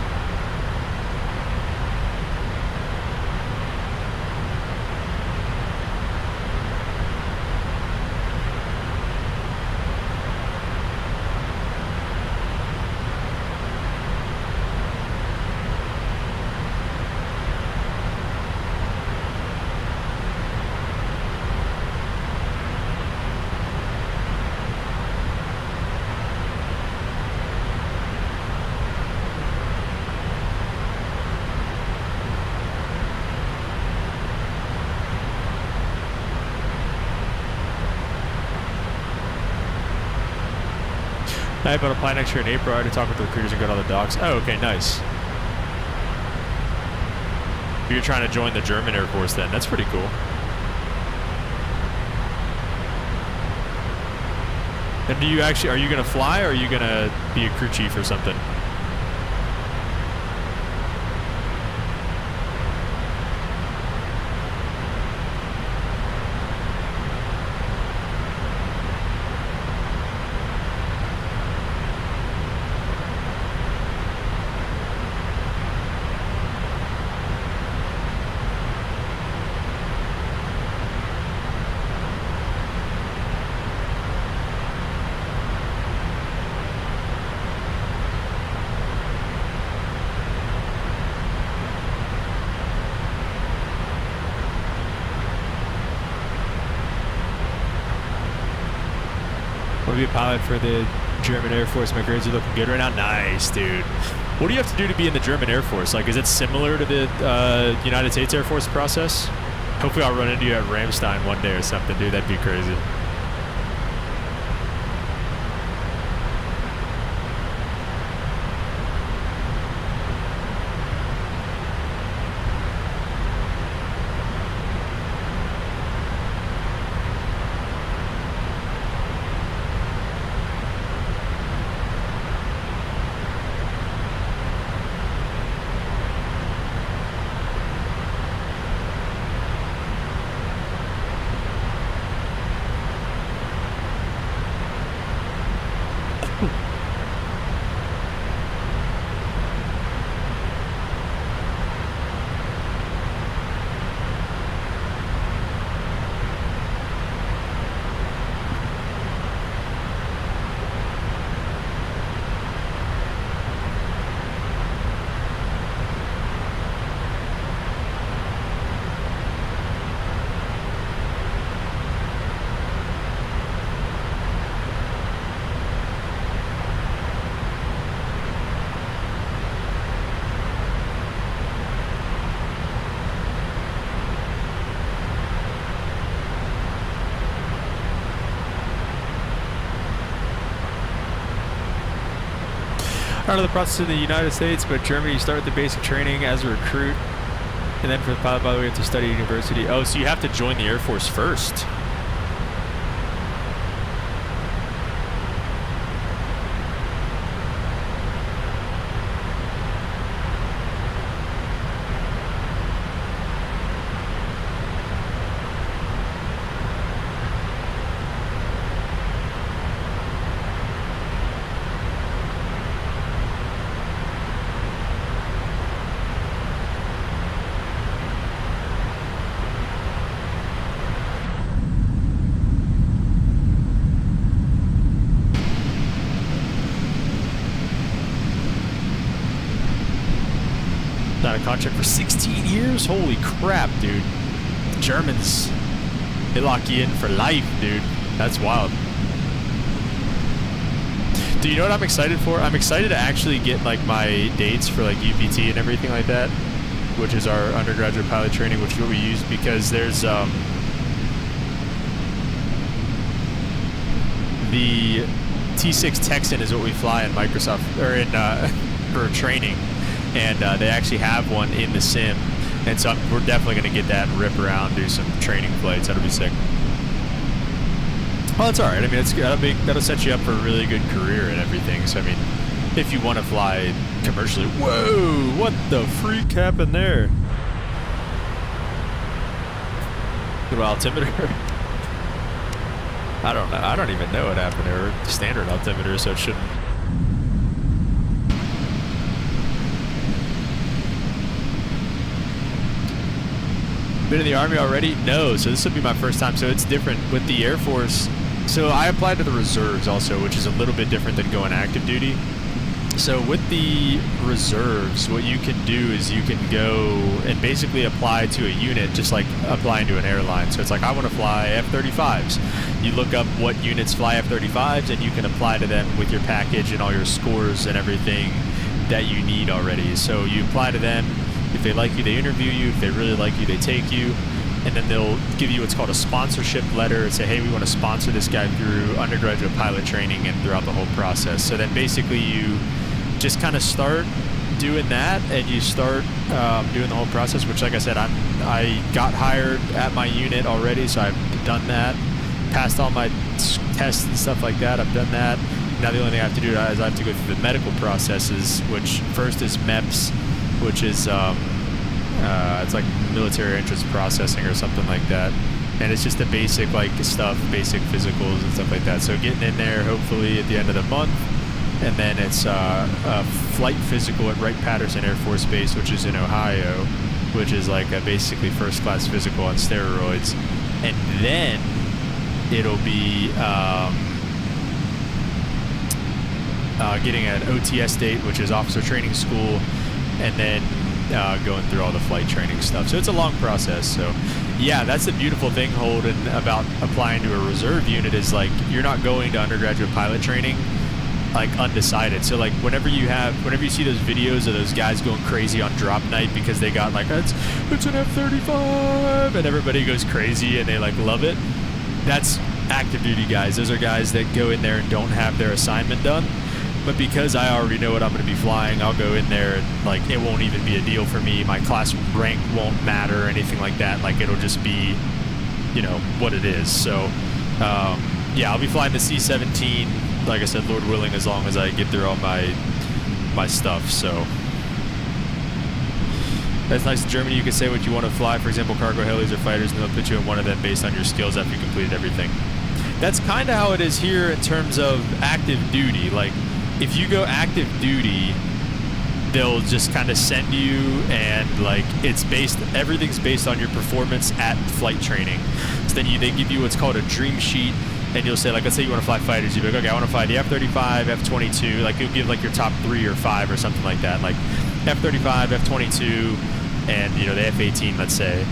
I have to apply next year in April. I already talked with the recruiters and got all the docs. Oh, okay, nice. You're trying to join the German Air Force then. That's pretty cool. And do you actually, are you going to fly or are you going to be a crew chief or something? Be a pilot for the German Air Force. My grades are looking good right now. Nice, dude. What do you have to do to be in the German Air Force? Like, is it similar to the United States Air Force process? Hopefully I'll run into you at Ramstein one day or something, dude. That'd be crazy. Part of the process in the United States, but Germany, you start with the basic training as a recruit, and then for the pilot, by the way, you have to study at university. Oh, so you have to join the Air Force first. On a contract for 16 years? Holy crap, dude. The Germans, they lock you in for life, dude. That's wild. Do you know what I'm excited for? I'm excited to actually get like my dates for like UPT and everything like that, which is our undergraduate pilot training, which is what we use, because there's the T6 Texan is what we fly in Microsoft, or in for training. And they actually have one in the sim, and so we're definitely going to get that and rip around, do some training flights. That'll be sick. Well, it's all right. I mean, that'll set you up for a really good career and everything. So, I mean, if you want to fly commercially, whoa, what the freak happened there? Little altimeter. I don't know. I don't even know what happened there. Standard altimeter, so it shouldn't. Been in the Army already? No, so this will be my first time. So it's different with the Air Force. So I applied to the reserves also, which is a little bit different than going active duty. So with the reserves, what you can do is you can go and basically apply to a unit just like applying to an airline. So it's like, I want to fly F-35s. You look up what units fly F-35s and you can apply to them with your package and all your scores and everything that you need already. So you apply to them. If they like you, they interview you. If they really like you, they take you. And then they'll give you what's called a sponsorship letter and say, hey, we want to sponsor this guy through undergraduate pilot training and throughout the whole process. So then basically you just kind of start doing that and you start doing the whole process, which, like I said, I got hired at my unit already, so I've done that. Passed all my tests and stuff like that. I've done that. Now the only thing I have to do is I have to go through the medical processes, which first is MEPS, which is it's like military entrance processing or something like that, and it's just the basic stuff, basic physicals and stuff like that. So getting in there hopefully at the end of the month, and then it's a flight physical at Wright-Patterson Air Force Base, which is in Ohio, which is like a basically first-class physical on steroids, and then it'll be getting an OTS date, which is officer training school, and then going through all the flight training stuff. So it's a long process. So yeah, that's the beautiful thing, Holden, about applying to a reserve unit is like you're not going to undergraduate pilot training like undecided. So like whenever you see those videos of those guys going crazy on drop night because they got like it's an F-35 and everybody goes crazy and they like love it, that's active duty guys. Those are guys that go in there and don't have their assignment done. But because I already know what I'm going to be flying, I'll go in there and like it won't even be a deal for me. My class rank won't matter or anything like that. Like it'll just be, you know, what it is. So yeah, I'll be flying the C-17, like I said, Lord willing, as long as I get through all my stuff. So that's nice. In Germany, you can say what you want to fly. For example, cargo helis or fighters, and they'll put you in one of them based on your skills after you completed everything. That's kind of how it is here in terms of active duty. Like, if you go active duty, they'll just kind of send you, and like everything's based on your performance at flight training. So then they give you what's called a dream sheet, and you'll say, like, let's say you want to fly fighters, you'll be like, okay, I want to fly the F-35, F-22, like you'll give like your top 3 or 5 or something like that, like F-35, F-22, and you know the F-18, let's say.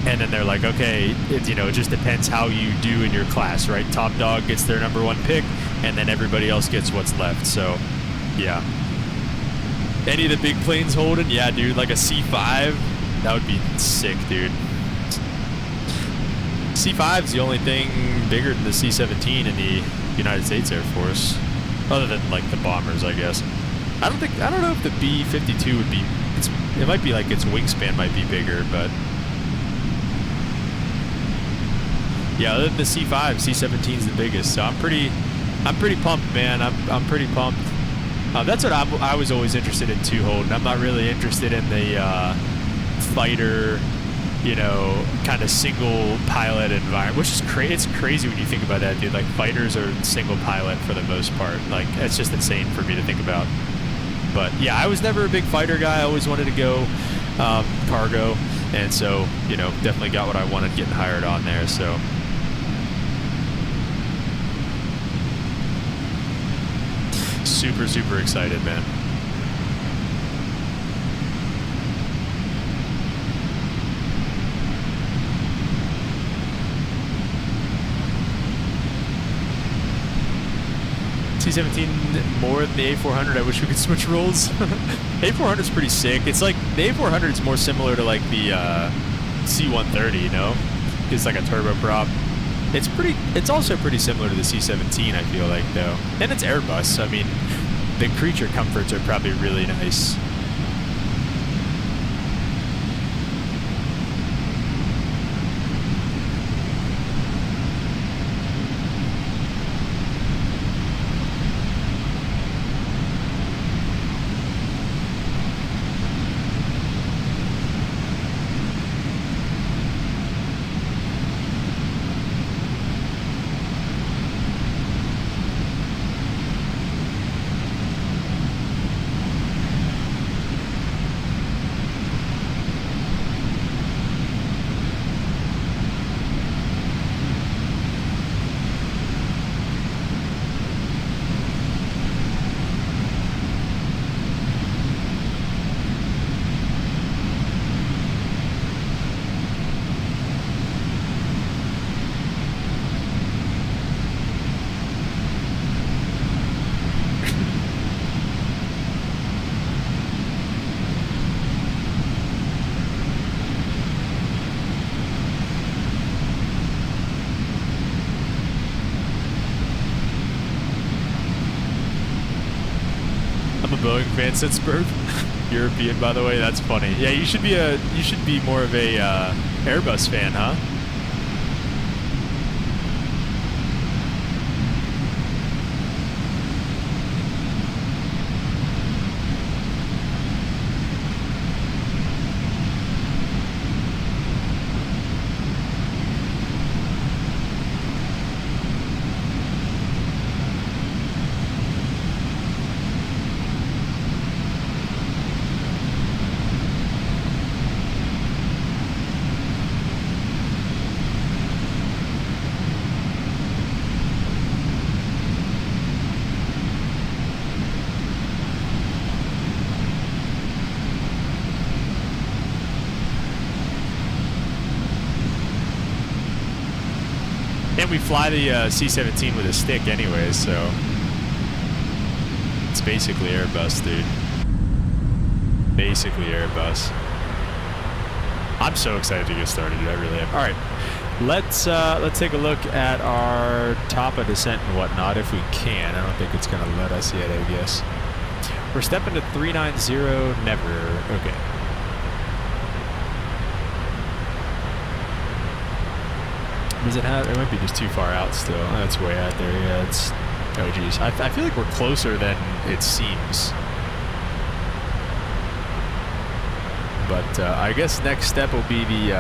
And then they're like, okay, it just depends how you do in your class, right? Top dog gets their #1 pick, and then everybody else gets what's left. So, yeah. Any of the big planes, Holden? Yeah, dude, like a C-5, that would be sick, dude. C-5's the only thing bigger than the C-17 in the United States Air Force, other than like the bombers, I guess. I don't know if the B-52 would be. It might be like its wingspan might be bigger, but. Yeah, other than the C-5, C-17's the biggest, so I'm pretty pumped, man. I'm pretty pumped. That's what I was always interested in too, Holden. I'm not really interested in the fighter, kind of single pilot environment, which is it's crazy when you think about that, dude. Like, fighters are single pilot for the most part. Like, it's just insane for me to think about. But yeah, I was never a big fighter guy. I always wanted to go cargo, and so definitely got what I wanted getting hired on there. So. Super, super excited, man. C-17 more than the A400. I wish we could switch roles. A400 is pretty sick. It's like the A400 is more similar to like the C-130, It's like a turboprop. It's also pretty similar to the C-17, I feel like, though. And it's Airbus. I mean, the creature comforts are probably really nice. Boeing fan since birth. European, by the way. That's funny. Yeah, you should be more of a Airbus fan, huh? And we fly the C-17 with a stick anyway, so it's basically Airbus, dude. Basically Airbus. I'm so excited to get started, dude. I really am. All right, let's take a look at our top of descent and whatnot if we can. I don't think it's gonna let us yet, I guess. We're stepping to 390, never. Okay. Does it have? It might be just too far out still. That's way out there. Yeah, it's. Oh geez, I feel like we're closer than it seems. But I guess next step will be the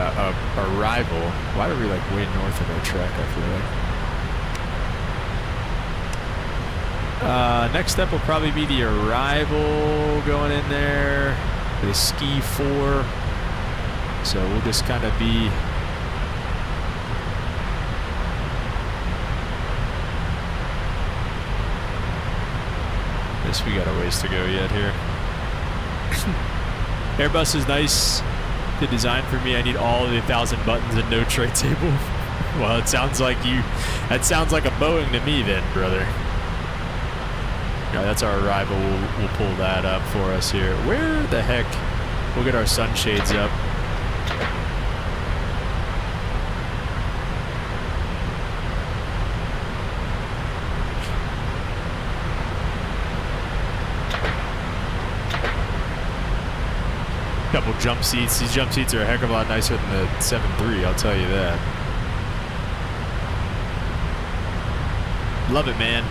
arrival. Why are we like way north of our track? I feel like. Next step will probably be the arrival going in there. The ski 4. So we'll just kind of be. Guess we got a ways to go yet here. Airbus is nice to design for me. I need all of the 1,000 buttons and no tray table. Well, it sounds like that sounds like a Boeing to me then, brother. Yeah, that's our arrival. We'll pull that up for us here. Where the heck? We'll get our sunshades up. Couple jump seats. These jump seats are a heck of a lot nicer than the 7.3, I'll tell you that. Love it, man.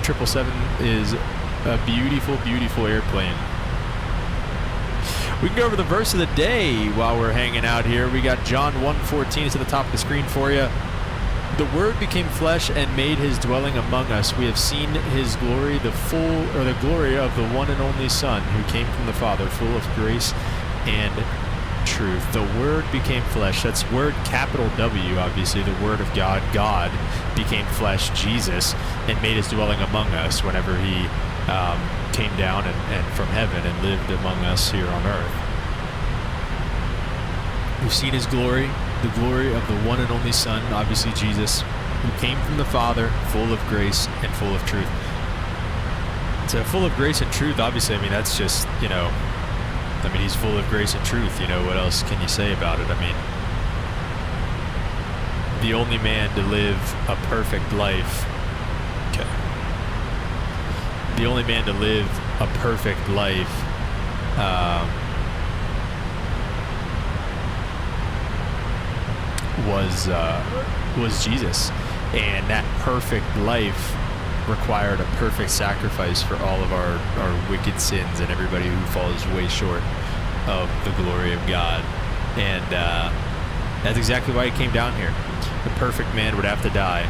777 is a beautiful, beautiful airplane. We can go over the verse of the day while we're hanging out here. We got John 1:14 to the top of the screen for you. The Word became flesh and made his dwelling among us. We have seen his glory, the glory of the one and only Son who came from the Father, full of grace and truth. The Word became flesh. That's Word, capital W, obviously. The Word of God. God became flesh, Jesus, and made his dwelling among us whenever he came down and from heaven and lived among us here on earth. We've seen his glory, the glory of the one and only Son, obviously Jesus, who came from the Father, full of grace and full of truth. So full of grace and truth, obviously, I mean, that's just, he's full of grace and truth. What else can you say about it? I mean, the only man to live a perfect life. Okay. The only man to live a perfect life was Jesus, and that perfect life required a perfect sacrifice for all of our wicked sins and everybody who falls way short of the glory of God. And that's exactly why he came down here. The perfect man would have to die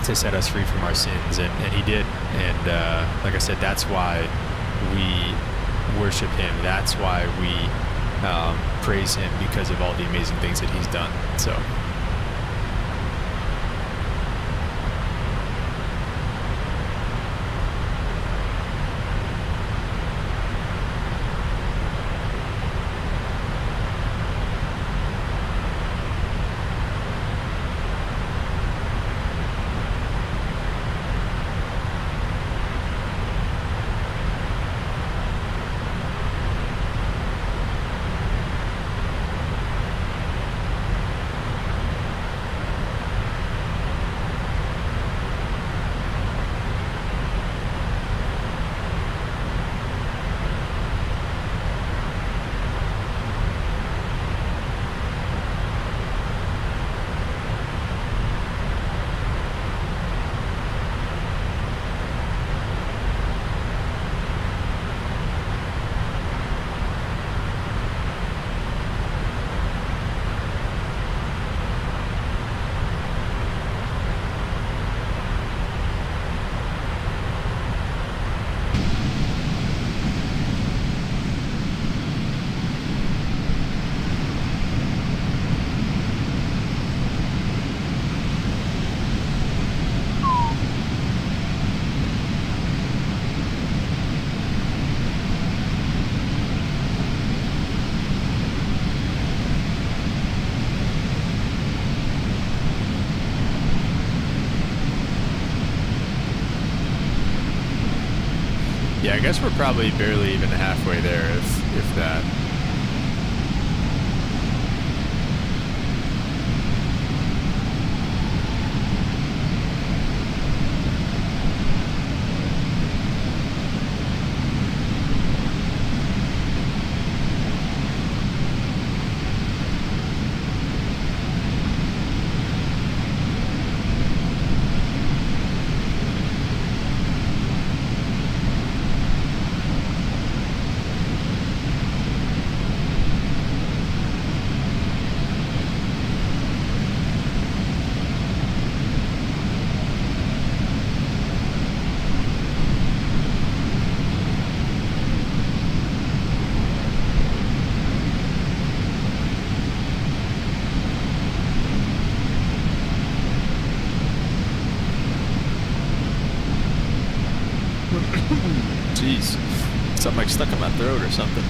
to set us free from our sins, and he did. And like I said, that's why we worship him. That's why we praise him, because of all the amazing things that he's done. So Yeah, I guess we're probably barely even halfway there, if that. Jeez, something like stuck in my throat or something.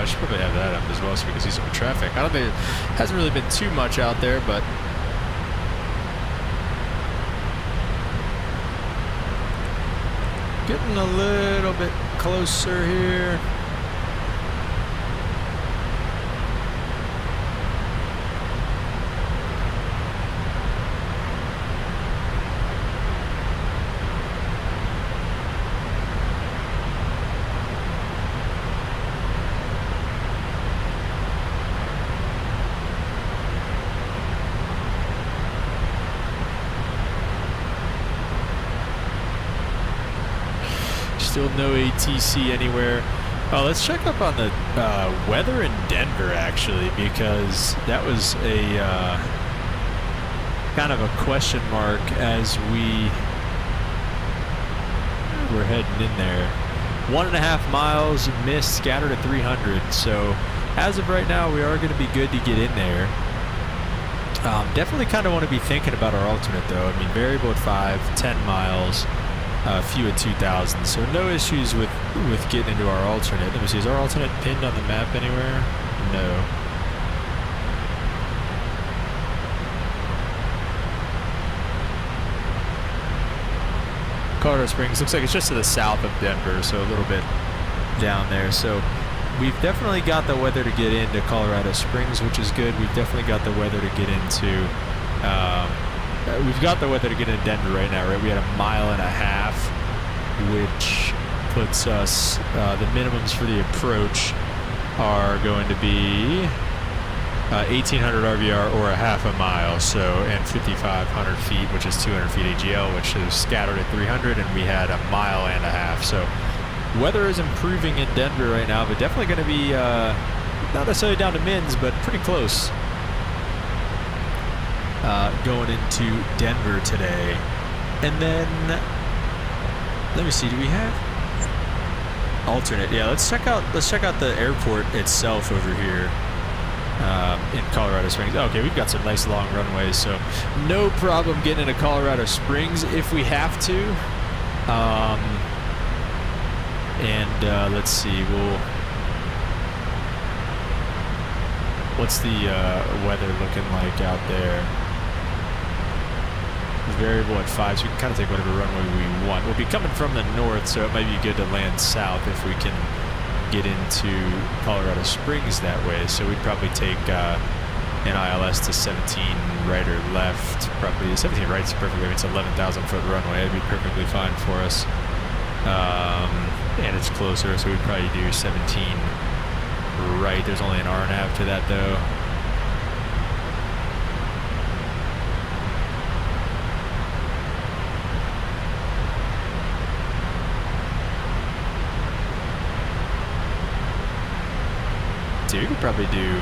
should probably have that up as well so we can see some traffic. I don't think it hasn't really been too much out there, but getting a little bit closer here. Still no ATC anywhere. Oh, let's check up on the weather in Denver, actually, because that was a kind of a question mark as we're heading in there. 1.5 miles, missed, scattered at 300. So as of right now, we are going to be good to get in there. Definitely kind of want to be thinking about our alternate, though. I mean, variable at 5, 10 miles. Few at 2,000, so no issues with getting into our alternate. Let me see, is our alternate pinned on the map anywhere? No. Colorado Springs looks like it's just to the south of Denver, so a little bit down there. So we've definitely got the weather to get into Colorado Springs, which is good. We've definitely got the weather to get into we've got the weather to get in Denver right now, right? We had 1.5 miles, which puts us, the minimums for the approach are going to be 1,800 RVR or 0.5 mile, so, and 5,500 feet, which is 200 feet AGL, which is scattered at 300, and we had 1.5 miles. So weather is improving in Denver right now, but definitely going to be not necessarily down to mins, but pretty close. Going into Denver today. And then let me see, do we have alternate? Yeah, let's check out the airport itself over here in Colorado Springs. Okay, we've got some nice long runways, so no problem getting into Colorado Springs if we have to. Let's see, what's the weather looking like out there? Variable at 5, so we can kind of take whatever runway we want. We'll be coming from the north, so it might be good to land south if we can get into Colorado Springs that way. So we'd probably take an ILS to 17 right or left. Probably 17 right is perfect. I mean, it's 11,000 foot runway. It'd be perfectly fine for us. And it's closer, so we'd probably do 17 right. There's only an hour and a half to that, though. We could probably do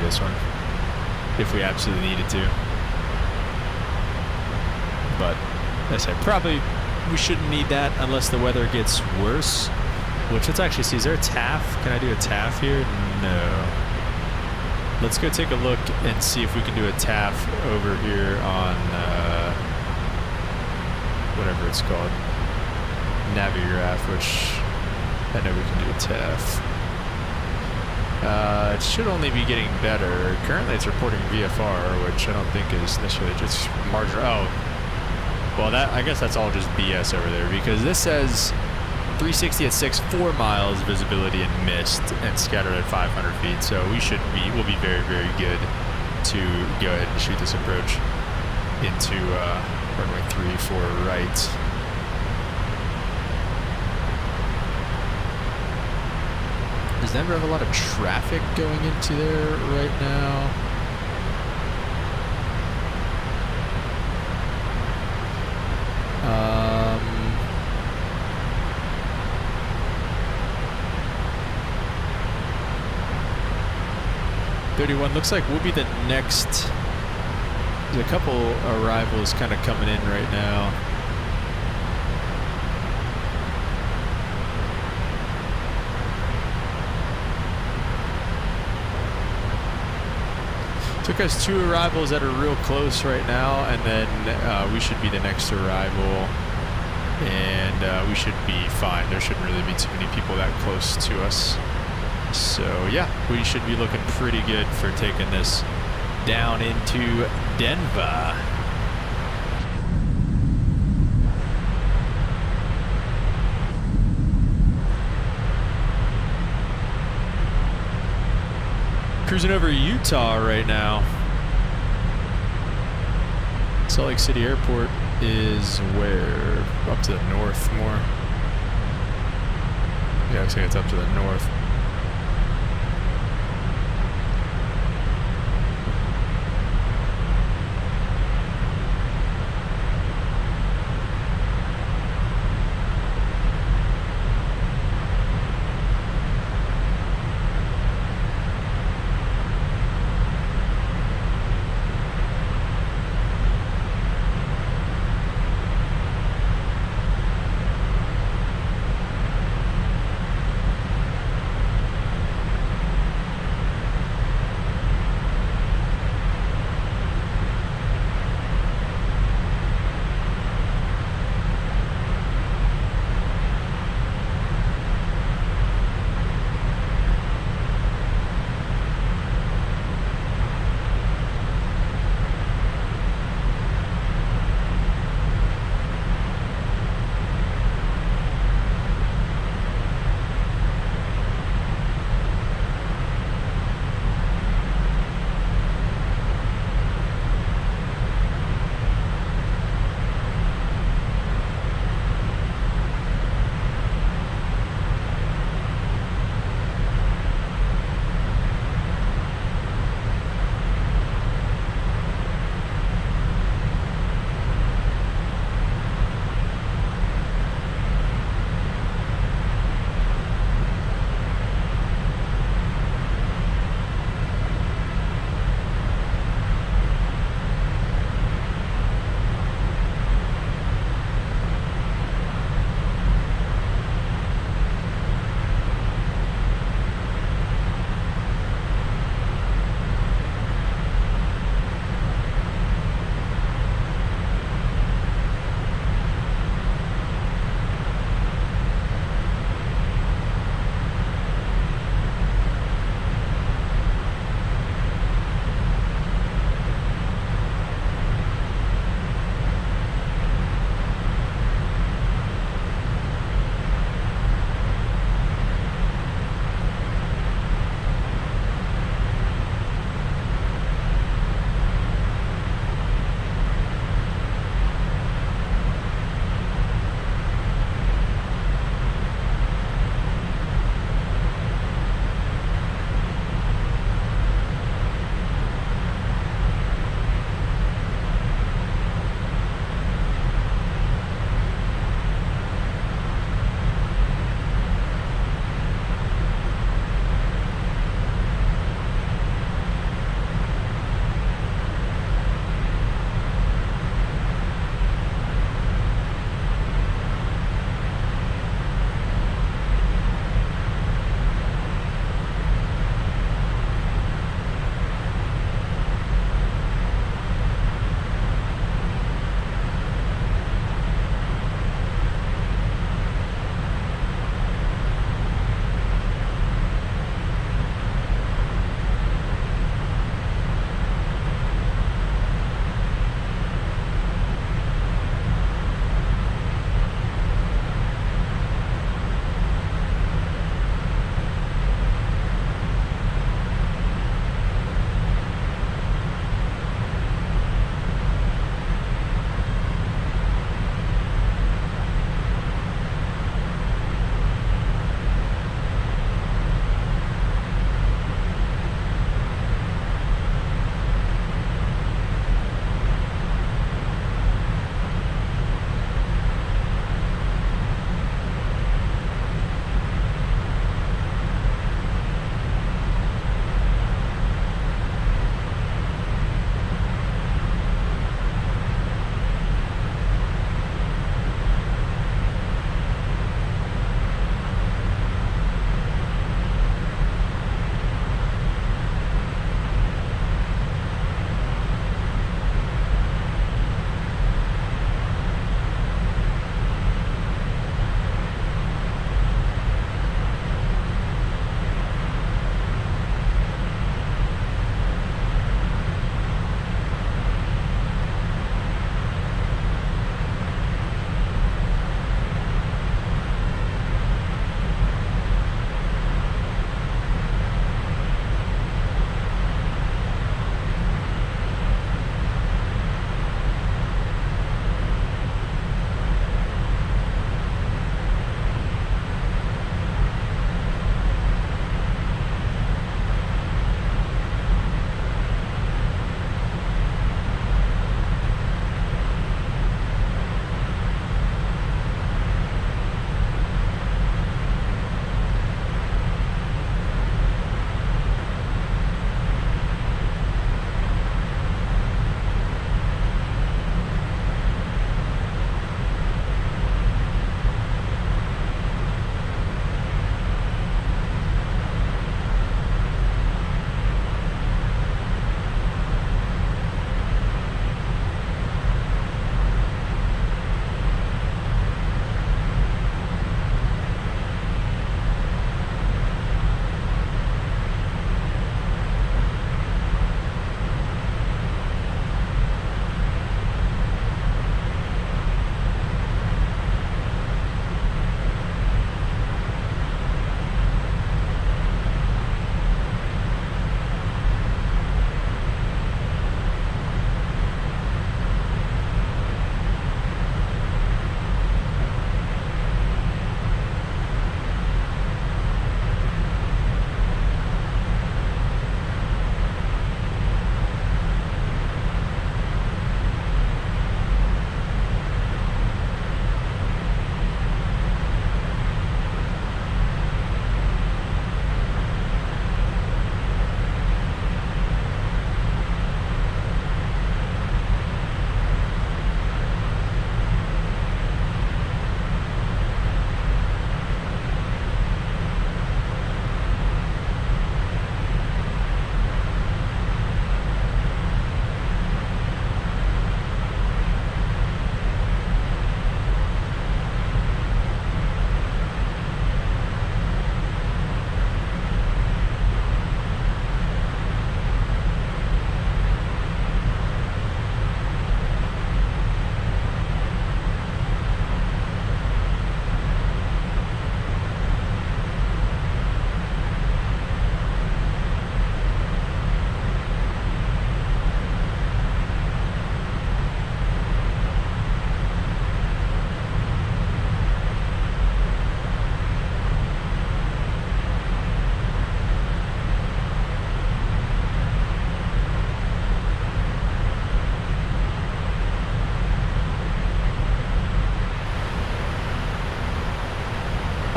this one if we absolutely needed to. But as I said, probably we shouldn't need that unless the weather gets worse. Which, let's actually see, is there a TAF? Can I do a TAF here? No. Let's go take a look and see if we can do a TAF over here on whatever it's called, Navigraph, which I know we can do a TAF. It should only be getting better. Currently it's reporting VFR, which I don't think is necessarily just marginal. Oh, well, that, I guess that's all just BS over there, because this says 360 at 6, 4 miles visibility and mist, and scattered at 500 feet. So we'll be very, very good to go ahead and shoot this approach into runway 34 right. Does Denver have a lot of traffic going into there right now? $31 looks like we'll be the next. There's a couple arrivals kind of coming in right now. Took us 2 arrivals that are real close right now, and then we should be the next arrival. and we should be fine. There shouldn't really be too many people that close to us. So yeah, we should be looking pretty good for taking this down into Denver. Cruising over Utah right now. Salt Lake City Airport is where? Up to the north more. Yeah, looks like it's up to the north.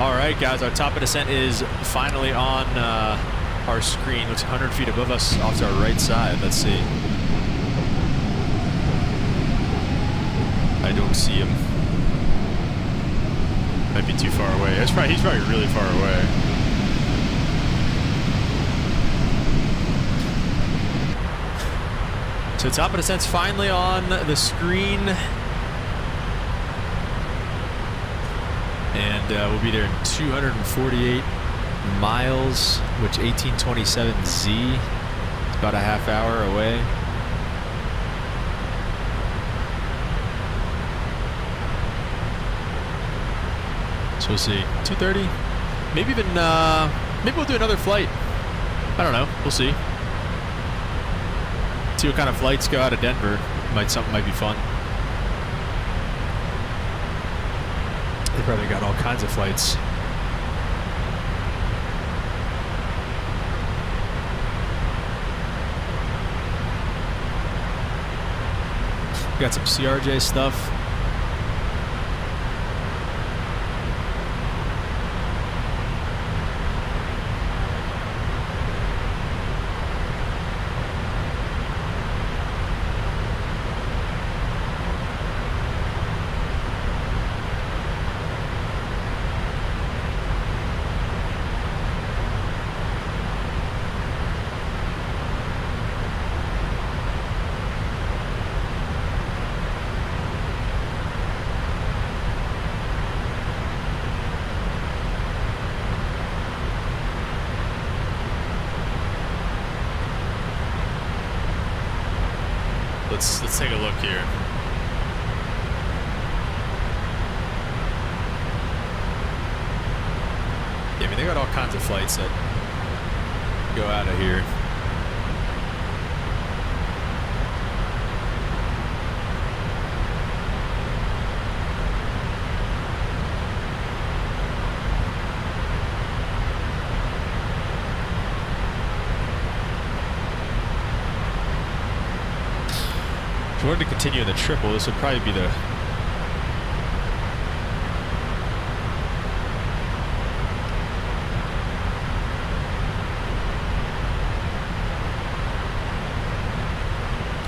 All right, guys, our top of descent is finally on our screen. Looks 100 feet above us off to our right side. Let's see. I don't see him. Might be too far away. He's probably really far away. So top of descent's finally on the screen. And we'll be there in 248 miles, which 1827Z. It's about a half hour away. So we'll see. 2:30. Maybe even maybe we'll do another flight. I don't know. We'll see. See what kind of flights go out of Denver. Something might be fun. They probably got all kinds of flights. Got some CRJ stuff. Let's take a look here. Yeah, I mean, they got all kinds of flights that go out of here. If we wanted to continue in the triple, this would probably be the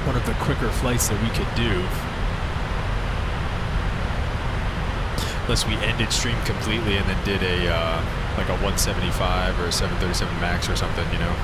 one of the quicker flights that we could do. Unless we ended stream completely and then did a like a 175 or a 737 MAX or something, you know.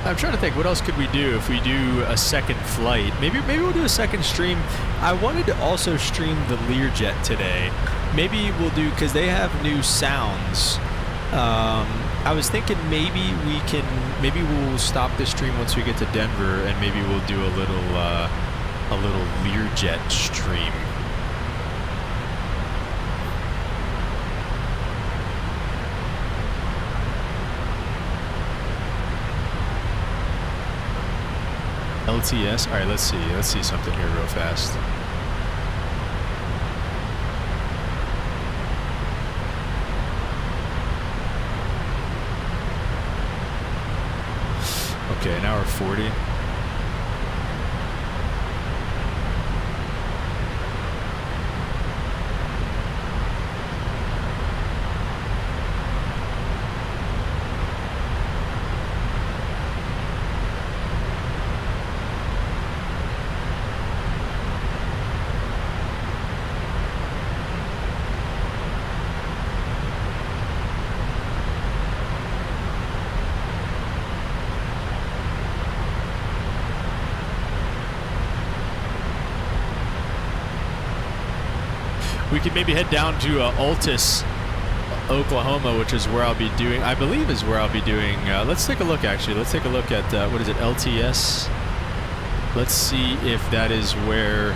I'm trying to think, what else could we do if we do a second flight? Maybe we'll do a second stream. I wanted to also stream the Learjet today. Maybe we'll do, because they have new sounds. I was thinking maybe we'll stop the stream once we get to Denver, and maybe we'll do a little Learjet stream. LTS. All right, let's see something here real fast. Okay, an hour 40. We could maybe head down to Altus, Oklahoma, which is where I'll be doing, I believe is where I'll be doing, let's take a look actually. Let's take a look at, what is it, LTS? Let's see if that is where,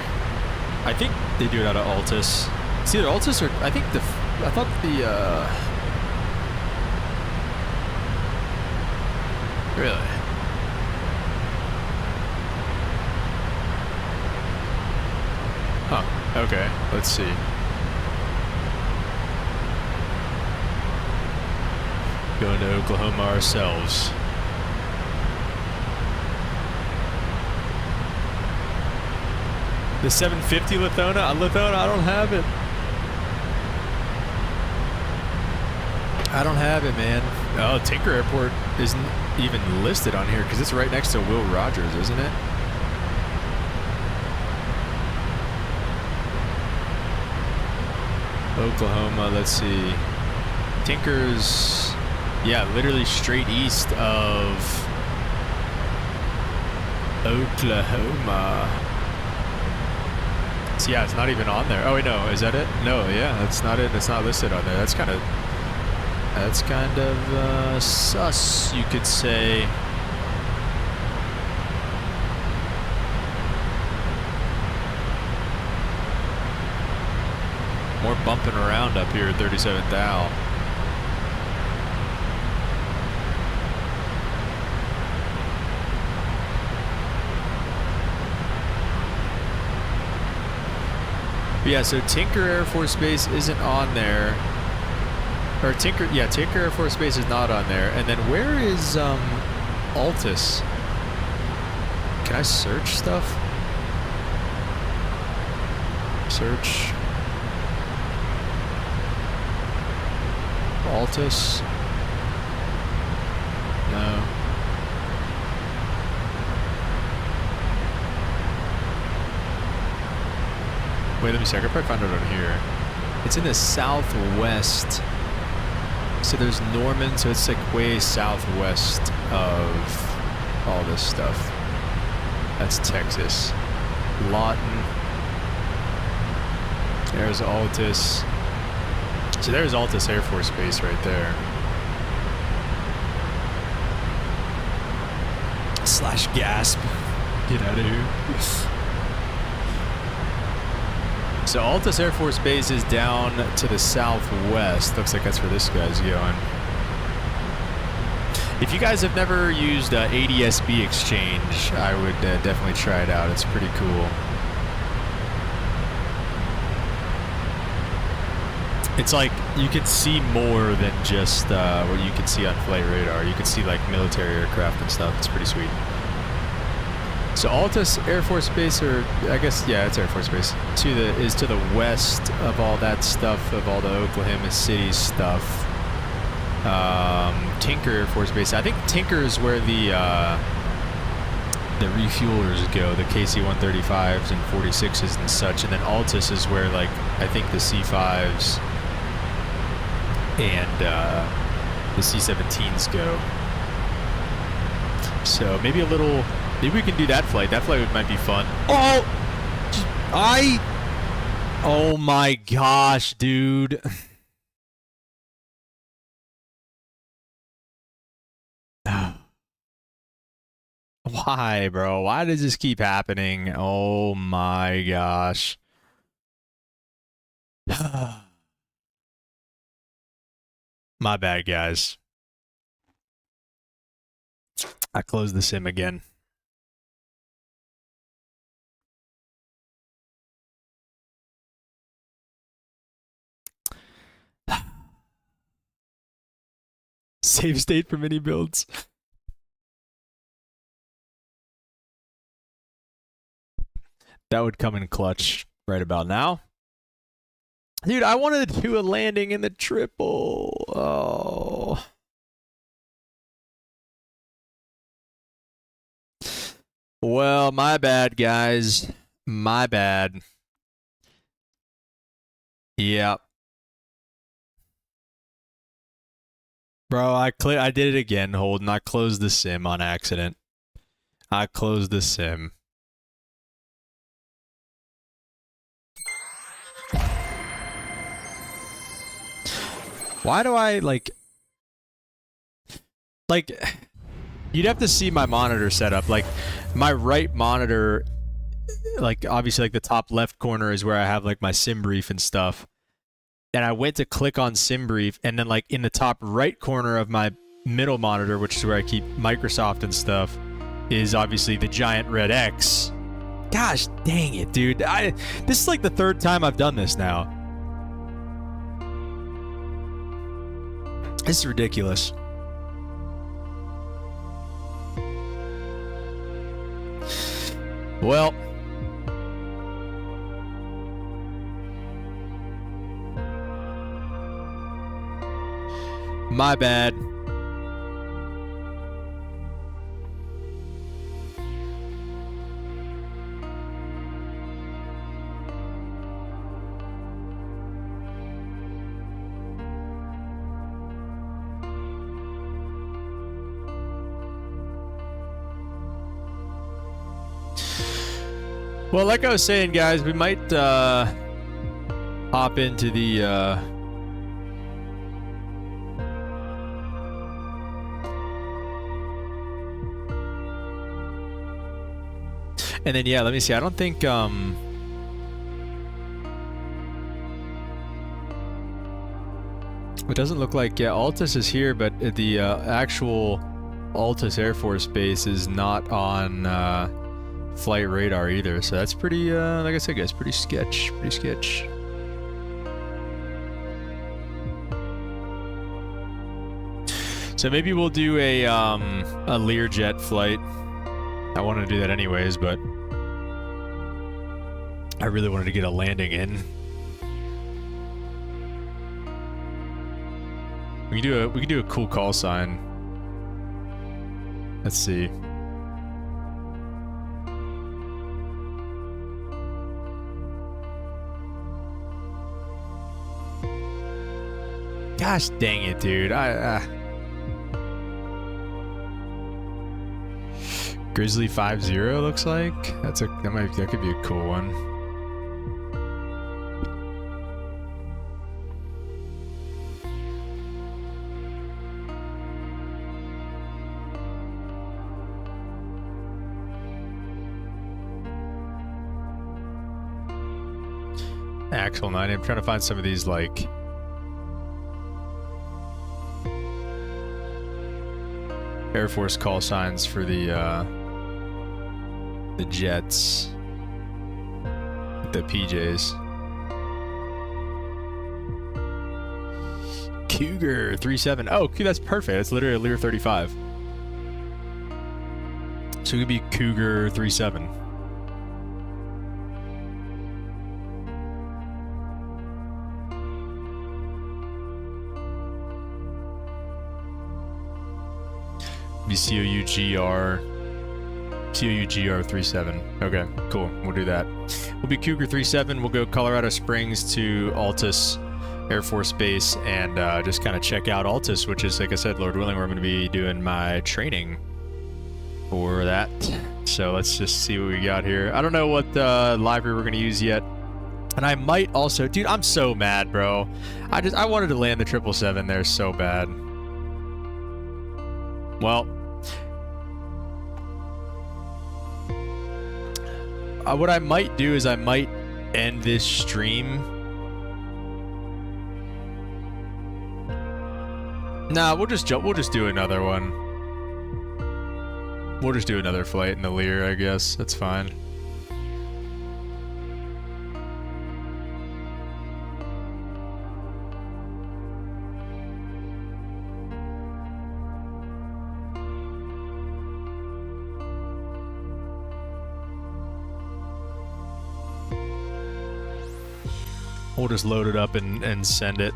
I think they do it out of Altus. It's either Altus or, I thought really? Huh, okay, let's see. Going to Oklahoma ourselves. The 750 Lithona? Lithona, I don't have it. I don't have it, man. Oh, Tinker Airport isn't even listed on here because it's right next to Will Rogers, isn't it? Oklahoma, let's see. Tinker's, yeah, literally straight east of Oklahoma. So yeah, it's not even on there. Oh wait, no, is that it? No, yeah, that's not it. It's not listed on there. That's kind of sus, you could say. More bumping around up here at 37th Thou. Yeah, so Tinker Air Force Base isn't on there. Or Tinker Air Force Base is not on there. And then where is Altus? Can I search stuff? Search. Altus. No. Wait, let me see. I could probably find it on here. It's in the southwest. So there's Norman, so it's like way southwest of all this stuff. That's Texas. Lawton. There's Altus. So there's Altus Air Force Base right there. Slash gasp. Get out of here. So Altus Air Force Base is down to the southwest. Looks like that's where this guy's going. If you guys have never used ADSB Exchange, I would definitely try it out. It's pretty cool. It's like you can see more than just what you can see on Flight Radar. You can see like military aircraft and stuff. It's pretty sweet. So Altus Air Force Base, or I guess, yeah, it's Air Force Base, is to the west of all that stuff, of all the Oklahoma City stuff. Tinker Air Force Base. I think Tinker is where the refuelers go, the KC-135s and 46s and such, and then Altus is where, like, I think the C-5s and the C-17s go. So maybe a little. Maybe we can do that flight. That flight might be fun. Oh my gosh, dude. Why, bro? Why does this keep happening? Oh my gosh. My bad, guys. I closed the sim again. Save state for mini builds. That would come in clutch right about now. Dude, I wanted to do a landing in the triple. Oh. Well, my bad, guys. My bad. Yep. Bro, I did it again, Holden. I closed the sim on accident. I closed the sim. Why do I, like, you'd have to see my monitor setup. Like, my right monitor, like, obviously, like, the top left corner is where I have, like, my sim brief and stuff. And I went to click on sim brief, and then, like, in the top right corner of my middle monitor, which is where I keep Microsoft and stuff, is obviously the giant red X. Gosh dang it, dude. This is, like, the third time I've done this now. This is ridiculous. Well, my bad. Well, like I was saying, guys, we might hop into the and then yeah, let me see. I don't think it doesn't look like Altus is here, but the actual Altus Air Force Base is not on flight radar either, so that's pretty like I said, guys, pretty sketch. So maybe we'll do a Learjet flight. I wanted to do that anyways, but I really wanted to get a landing in. We can do a cool call sign. Let's see. Gosh dang it, dude. Grizzly 5-0 looks like. That could be a cool one. Axle 9. I'm trying to find some of these, like, Air Force call signs for the jets, the PJs. Cougar 37. Oh, that's perfect. That's literally a Lear 35. So it could be Cougar 37. Be COUGR 37. Okay, cool. We'll do that. We'll be Cougar 37. We'll go Colorado Springs to Altus Air Force Base and just kind of check out Altus, which is, like I said, Lord willing, where I'm going to be doing my training. for that. So let's just see what we got here. I don't know what library we're gonna use yet. And I might also, dude, I'm so mad, bro. I wanted to land the 777 there so bad. Well, what I might do is I might end this stream. Nah, we'll just do another one. We'll just do another flight in the Lear, I guess. That's fine. We'll just load it up and send it.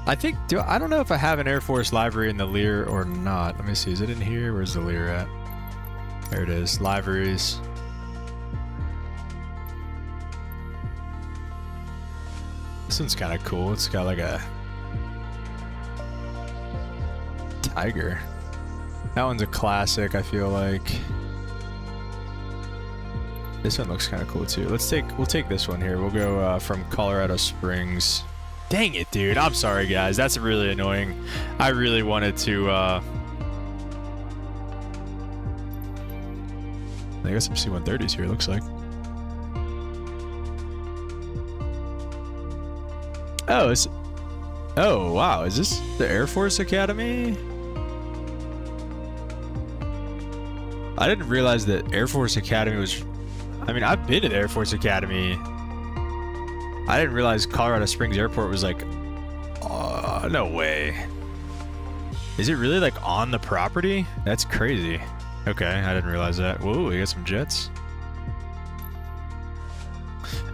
I think, I don't know if I have an Air Force library in the Lear or not. Let me see, is it in here? Where's the Lear at? There it is, libraries. This one's kind of cool. It's got like a tiger. That one's a classic, I feel like. This one looks kind of cool too. We'll take this one here. We'll go from Colorado Springs. Dang it, dude. I'm sorry, guys. That's really annoying. I really wanted to I got some C-130s here, it looks like. Oh, wow. Is this the Air Force Academy? I didn't realize that Air Force Academy was... I mean, I've been to the Air Force Academy. I didn't realize Colorado Springs Airport was like... no way. Is it really like on the property? That's crazy. Okay, I didn't realize that. Whoa, we got some jets.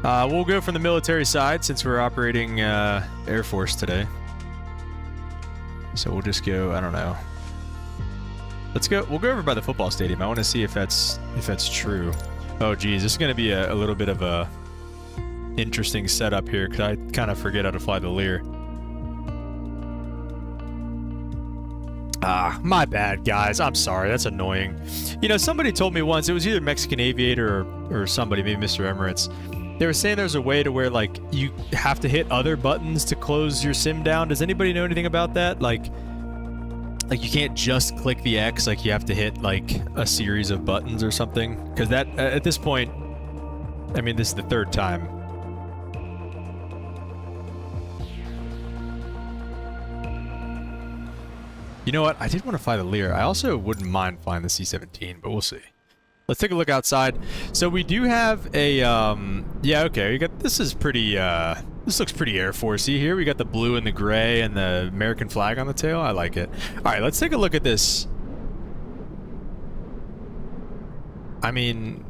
We'll go from the military side since we're operating Air Force today. So we'll just go, I don't know. Let's go, we'll go over by the football stadium. I want to see if that's true. Oh geez, this is going to be a little bit of a interesting setup here because I kind of forget how to fly the Lear. Ah, my bad, guys. I'm sorry. That's annoying. You know, somebody told me once, it was either Mexican Aviator or somebody, maybe Mr. Emirates. They were saying there's a way to where, like, you have to hit other buttons to close your sim down. Does anybody know anything about that? Like you can't just click the X, like you have to hit, like, a series of buttons or something? Because that, at this point, I mean, this is the third time. You know what? I did want to fly the Lear. I also wouldn't mind flying the C-17, but we'll see. Let's take a look outside. So we do have a, yeah, okay. We got, this is pretty, this looks pretty Air Force-y here. We got the blue and the gray and the American flag on the tail. I like it. All right, let's take a look at this. I mean,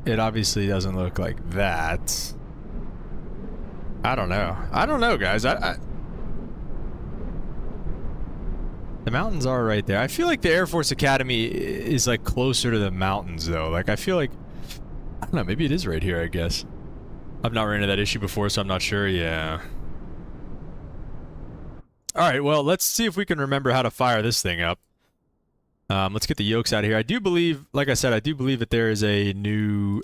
it obviously doesn't look like that. I don't know. I don't know, guys. The mountains are right there. I feel like the Air Force Academy is like closer to the mountains though. Like I feel like, I don't know, maybe it is right here, I guess. I've not ran into that issue before, so I'm not sure. Yeah. All right, well, let's see if we can remember how to fire this thing up. Let's get the yokes out of here. I do believe, like I said, I do believe that there is a new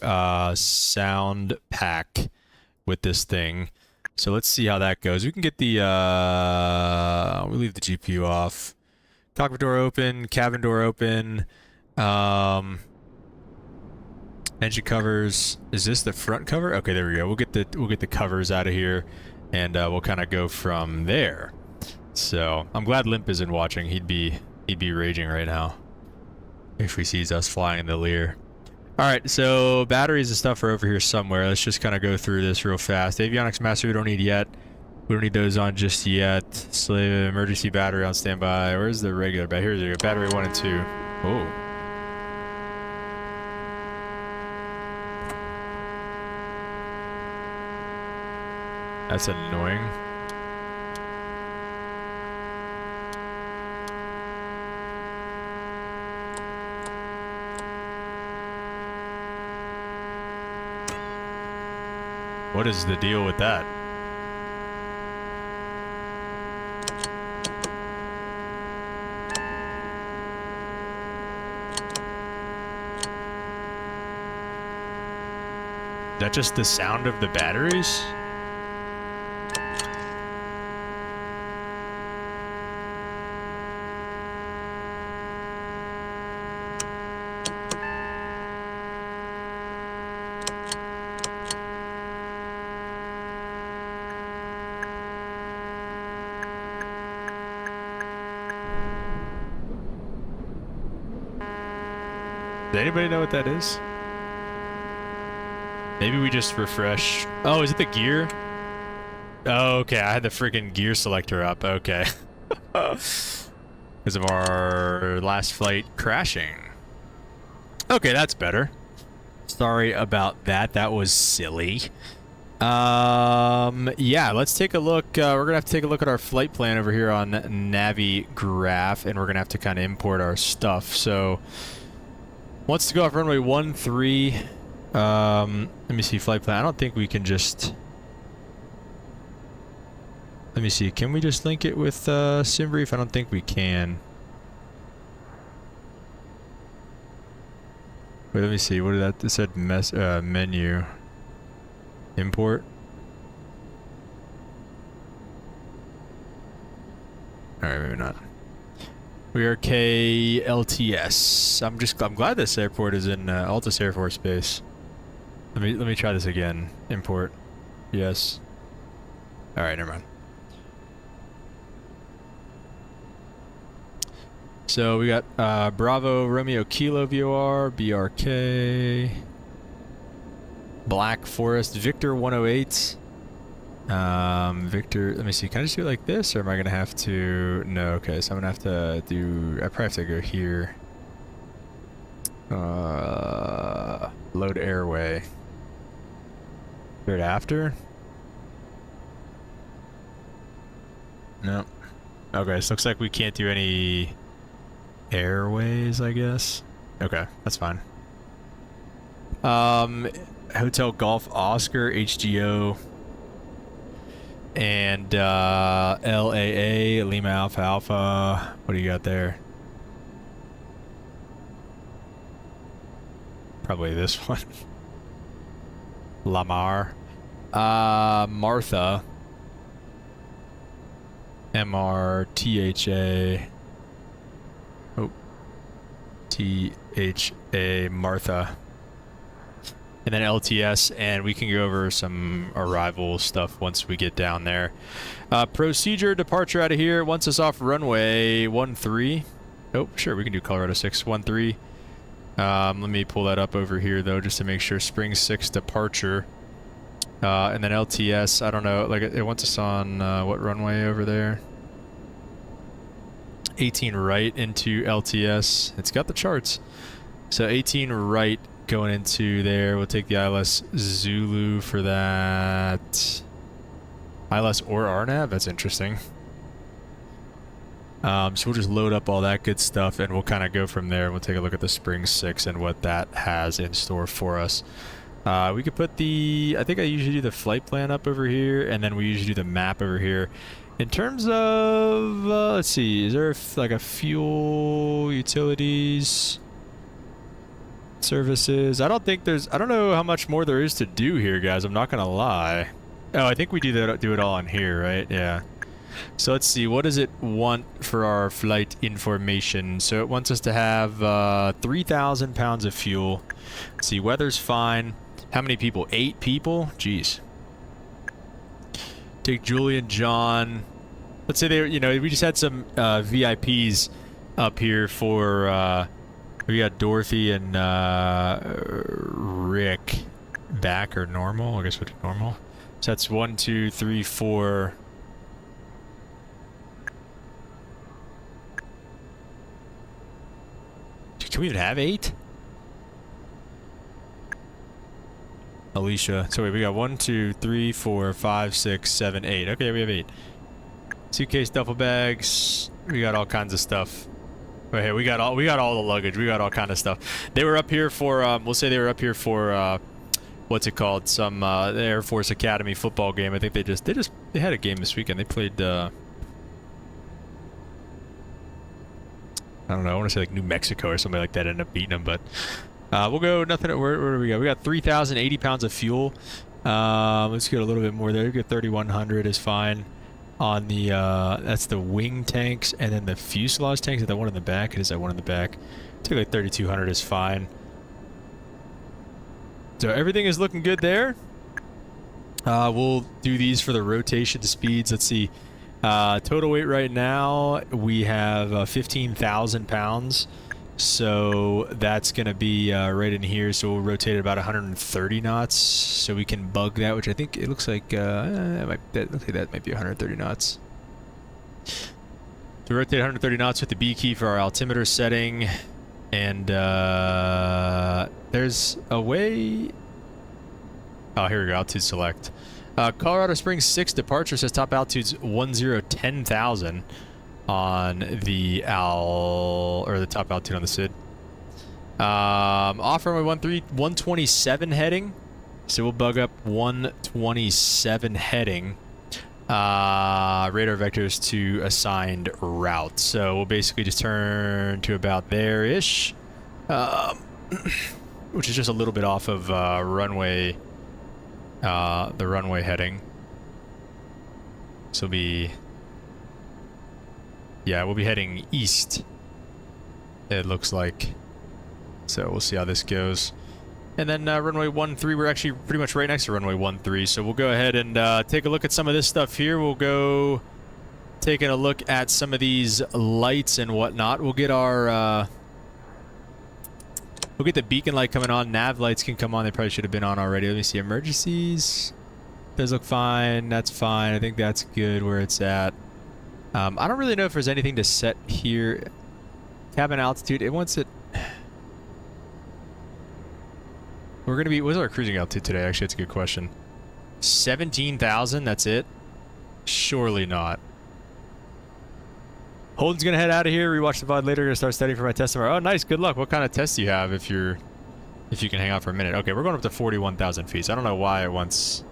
sound pack with this thing. So let's see how that goes. We can get the, we'll leave the GPU off. Cockpit door open, cabin door open, engine covers. Is this the front cover? Okay, there we go. We'll get the covers out of here, and we'll kind of go from there. So I'm glad Limp isn't watching. He'd be raging right now if he sees us flying in the Lear. All right, so batteries and stuff are over here somewhere. Let's just kind of go through this real fast. Avionics master we don't need yet. We don't need those on just yet. Slave emergency battery on standby. Where's the regular battery? Here's the battery 1 and 2. Oh. That's annoying. What is the deal with that? that just the sound of the batteries? Does anybody know what that is? Maybe we just refresh. Oh, is it the gear? Oh, okay. I had the freaking gear selector up. Okay. Because of our last flight crashing. Okay, that's better. Sorry about that. That was silly. Yeah, let's take a look. We're gonna have to take a look at our flight plan over here on Navigraph, and we're gonna have to kind of import our stuff. So, wants to go off runway 13. Let me see flight plan. I don't think we can just. Let me see. Can we just link it with SimBrief? I don't think we can. Wait, let me see. What did that? It said menu. Import. Alright, maybe not. We are KLTS. I'm glad this airport is in Altus Air Force Base. Let me try this again. Import. Yes. Alright, never mind. So we got Bravo Romeo Kilo VOR, BRK, Black Forest, Victor 108. Victor, let me see. Can I just do it like this, or am I gonna have to? No. Okay, so I'm gonna have to do. I probably have to go here. Load airway. Do it after. No. Okay, so looks like we can't do any airways, I guess. Okay, that's fine. Hotel Golf Oscar HGO and LAA Lima Alpha Alpha. What do you got there? Probably this one. Lamar. Martha. MRTHA. Oh. THA Martha. And then LTS, and we can go over some arrival stuff once we get down there. Procedure departure out of here. Wants us off runway 13. Oh, sure, we can do Colorado 613. Let me pull that up over here though, just to make sure. Spring 6 departure. And then LTS, I don't know, like it wants us on what runway over there? 18 right into LTS. It's got the charts. So 18 right going into there. We'll take the ILS Zulu for that. ILS or RNAV? That's interesting. So we'll just load up all that good stuff and we'll kind of go from there. We'll take a look at the Spring 6 and what that has in store for us. We could put the, I think I usually do the flight plan up over here, and then we usually do the map over here. In terms of, let's see, is there like a fuel, utilities, services? I don't think there's, I don't know how much more there is to do here, guys. I'm not going to lie. Oh, I think we do it all in here, right? Yeah. So let's see, what does it want for our flight information? So it wants us to have 3,000 pounds of fuel. Let's see, weather's fine. How many people? 8 people? Jeez. Take Julie and John. Let's say they, you know, we just had some VIPs up here for, we got Dorothy and Rick back, or normal. I guess we'll do normal. So that's 1, 2, 3, 4. Can we even have 8? Alicia. So wait, we got 1, 2, 3, 4, 5, 6, 7, 8. Okay, we have 8. Suitcase, duffel bags. We got all kinds of stuff. Right here, we got all the luggage. We got all kind of stuff. They were up here for we'll say they were up here for what's it called? Some the Air Force Academy football game. I think they had a game this weekend. They played I don't know, I want to say like New Mexico or something like that. Ended up beating them, but We'll go nothing. Where do we go? We got 3,080 pounds of fuel. Let's get a little bit more there. We get 3,100 is fine. On the that's the wing tanks, and then the fuselage tanks. Is that one in the back? It is that one in the back. Take like 3,200 is fine. So everything is looking good there. We'll do these for the rotation speeds. Let's see. Total weight right now we have 15,000 pounds. So that's going to be right in here. So we'll rotate at about 130 knots. So we can bug that, which I think it looks like that might be 130 knots. To rotate 130 knots with the B key for our altimeter setting. And there's a way. Oh, here we go. Altitude select. Colorado Springs 6 departure says top altitude's 10,000 on the the top altitude on the SID. Off runway 127 heading. So we'll bug up 127 heading. Radar vectors to assigned route. So we'll basically just turn to about there-ish. Which is just a little bit off of runway, the runway heading. So we'll be heading east, it looks like. So we'll see how this goes. And then runway 13, we're actually pretty much right next to runway 13. So we'll go ahead and take a look at some of this stuff here. We'll go taking a look at some of these lights and whatnot. We'll get our we'll get the beacon light coming on. Nav lights can come on. They probably should have been on already. Let me see. Emergencies. Does look fine. That's fine. I think that's good where it's at. I don't really know if there's anything to set here. Cabin altitude. It wants it. We're going to be... What's our cruising altitude today? Actually, that's a good question. 17,000? That's it? Surely not. Holden's going to head out of here. Rewatch the VOD later. Going to start studying for my test tomorrow. Oh, nice. Good luck. What kind of test do you have if you can hang out for a minute? Okay, we're going up to 41,000 feet. So I don't know why it wants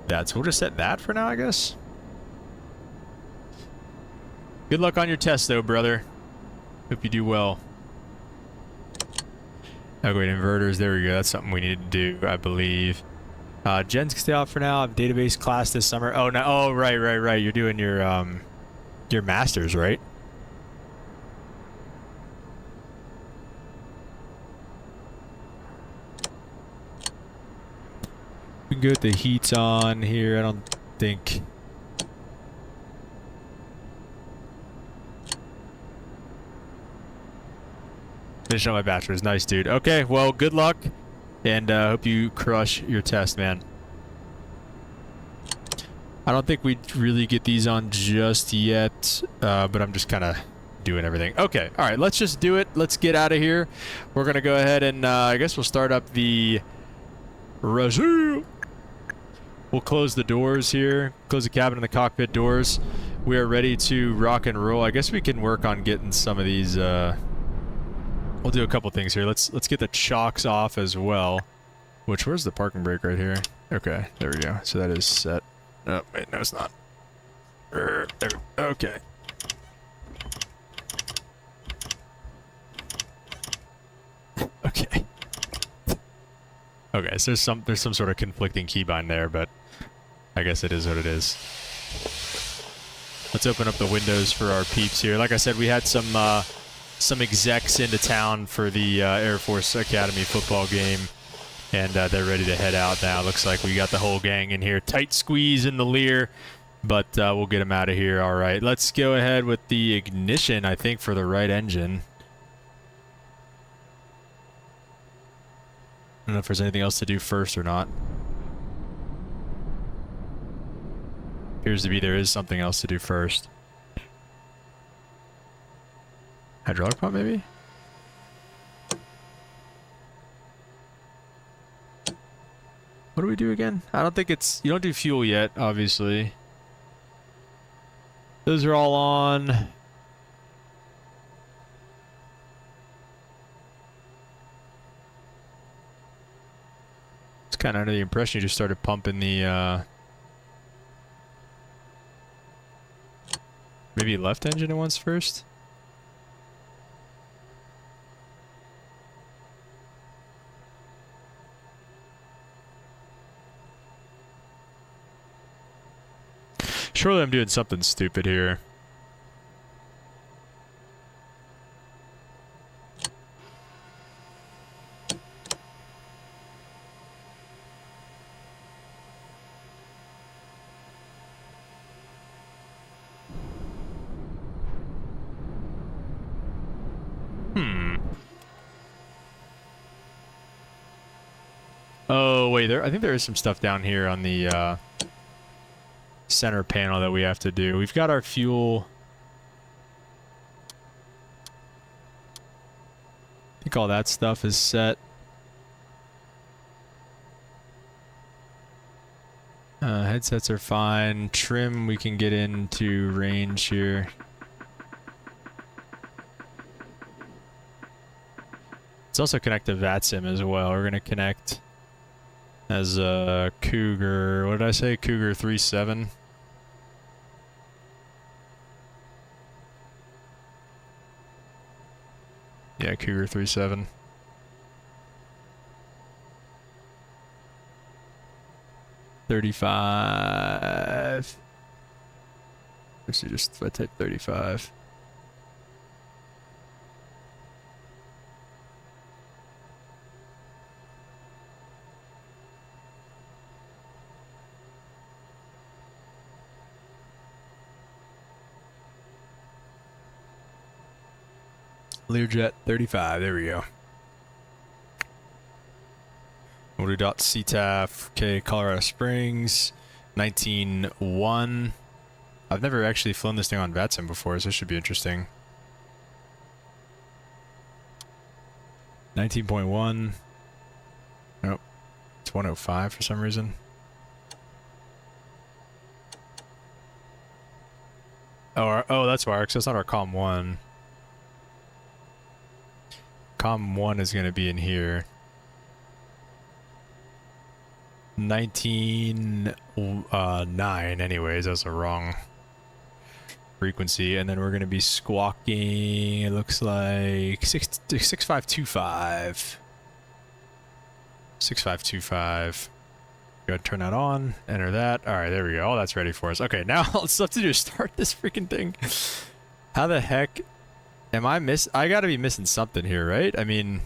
that. So we'll just set that for now, I guess. Good luck on your test, though, brother. Hope you do well. Oh, wait, inverters. There we go. That's something we need to do, I believe. Gens can stay off for now. I have database class this summer. Oh, no. Oh, right. You're doing your master's, right? We can go with the heats on here. I don't think... Finish on my bachelor's. Nice, dude. Okay, well, good luck. And hope you crush your test, man. I don't think we really get these on just yet. But I'm just kind of doing everything. Okay, all right. Let's just do it. Let's get out of here. We're going to go ahead and I guess we'll start up the... We'll close the doors here. Close the cabin and the cockpit doors. We are ready to rock and roll. I guess we can work on getting some of these... We'll do a couple things here. Let's get the chocks off as well. Where's the parking brake right here? Okay, there we go. So that is set. Oh, wait, no, it's not. There. Okay. Okay. Okay, so there's some sort of conflicting keybind there, but I guess it is what it is. Let's open up the windows for our peeps here. Like I said, we had some execs into town for the Air Force Academy football game, and they're ready to head out now. Looks like we got the whole gang in here. Tight squeeze in the Lear, but we'll get them out of here. All right, let's go ahead with the ignition, I think, for the right engine. I don't know if there's anything else to do first or not. Appears to be there is something else to do first. Hydraulic pump, maybe? What do we do again? I don't think it's... You don't do fuel yet, obviously. Those are all on. It's kind of under the impression you just started pumping the... Maybe left engine at once first? Surely I'm doing something stupid here. Oh, wait, I think there is some stuff down here on the center panel that we have to do. We've got our fuel. I think all that stuff is set. Headsets are fine. Trim, we can get into range here. Let's also connect to VATSIM as well. We're going to connect as a Cougar. What did I say? Cougar 3.7. Yeah, Cougar 3.7. $35. Let's see, just if I type 35. Learjet 35, there we go. CTAF, okay, Colorado Springs, 19.1. I've never actually flown this thing on VATSIM before, so this should be interesting. 19.1. Nope. It's 105 for some reason. Oh, that's why, because that's not our COM 1. COM 1 is going to be in here. 19.9 anyways, that's a wrong frequency. And then we're going to be squawking, it looks like 6525. 6525. Go ahead and turn that on, enter that. Alright, there we go. Oh, that's ready for us. Okay, now all it's left to do is start this freaking thing. How the heck am I I gotta be missing something here, right? I mean...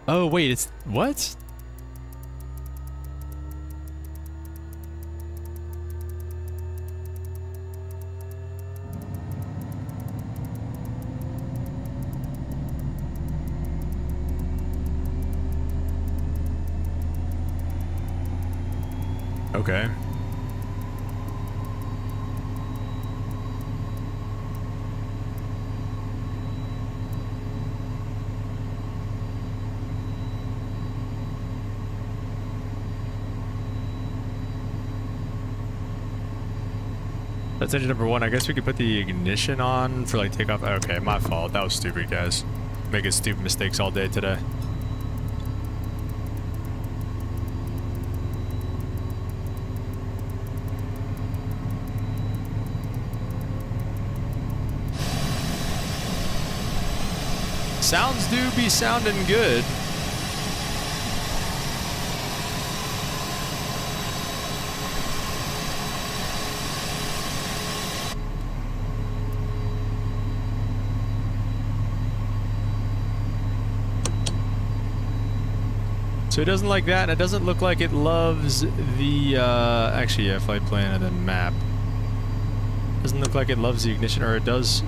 Oh, wait, it's... What? Okay. That's engine number 1. I guess we could put the ignition on for like takeoff. Okay, my fault. That was stupid, guys. Making stupid mistakes all day today. Sounds do be sounding good. So it doesn't like that, and it doesn't look like it loves the, actually, yeah, flight plan and then map. Doesn't look like it loves the ignition, or it does.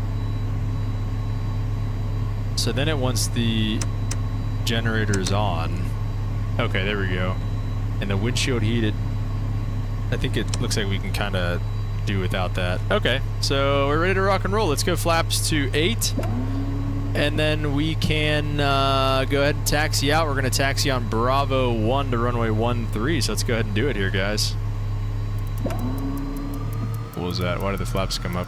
So then it wants the generators on. Okay, there we go. And the windshield heat, I think it looks like we can kind of do without that. Okay, so we're ready to rock and roll. Let's go flaps to 8. And then we can go ahead and taxi out. We're going to taxi on Bravo 1 to runway 13. So let's go ahead and do it here, guys. What was that? Why did the flaps come up?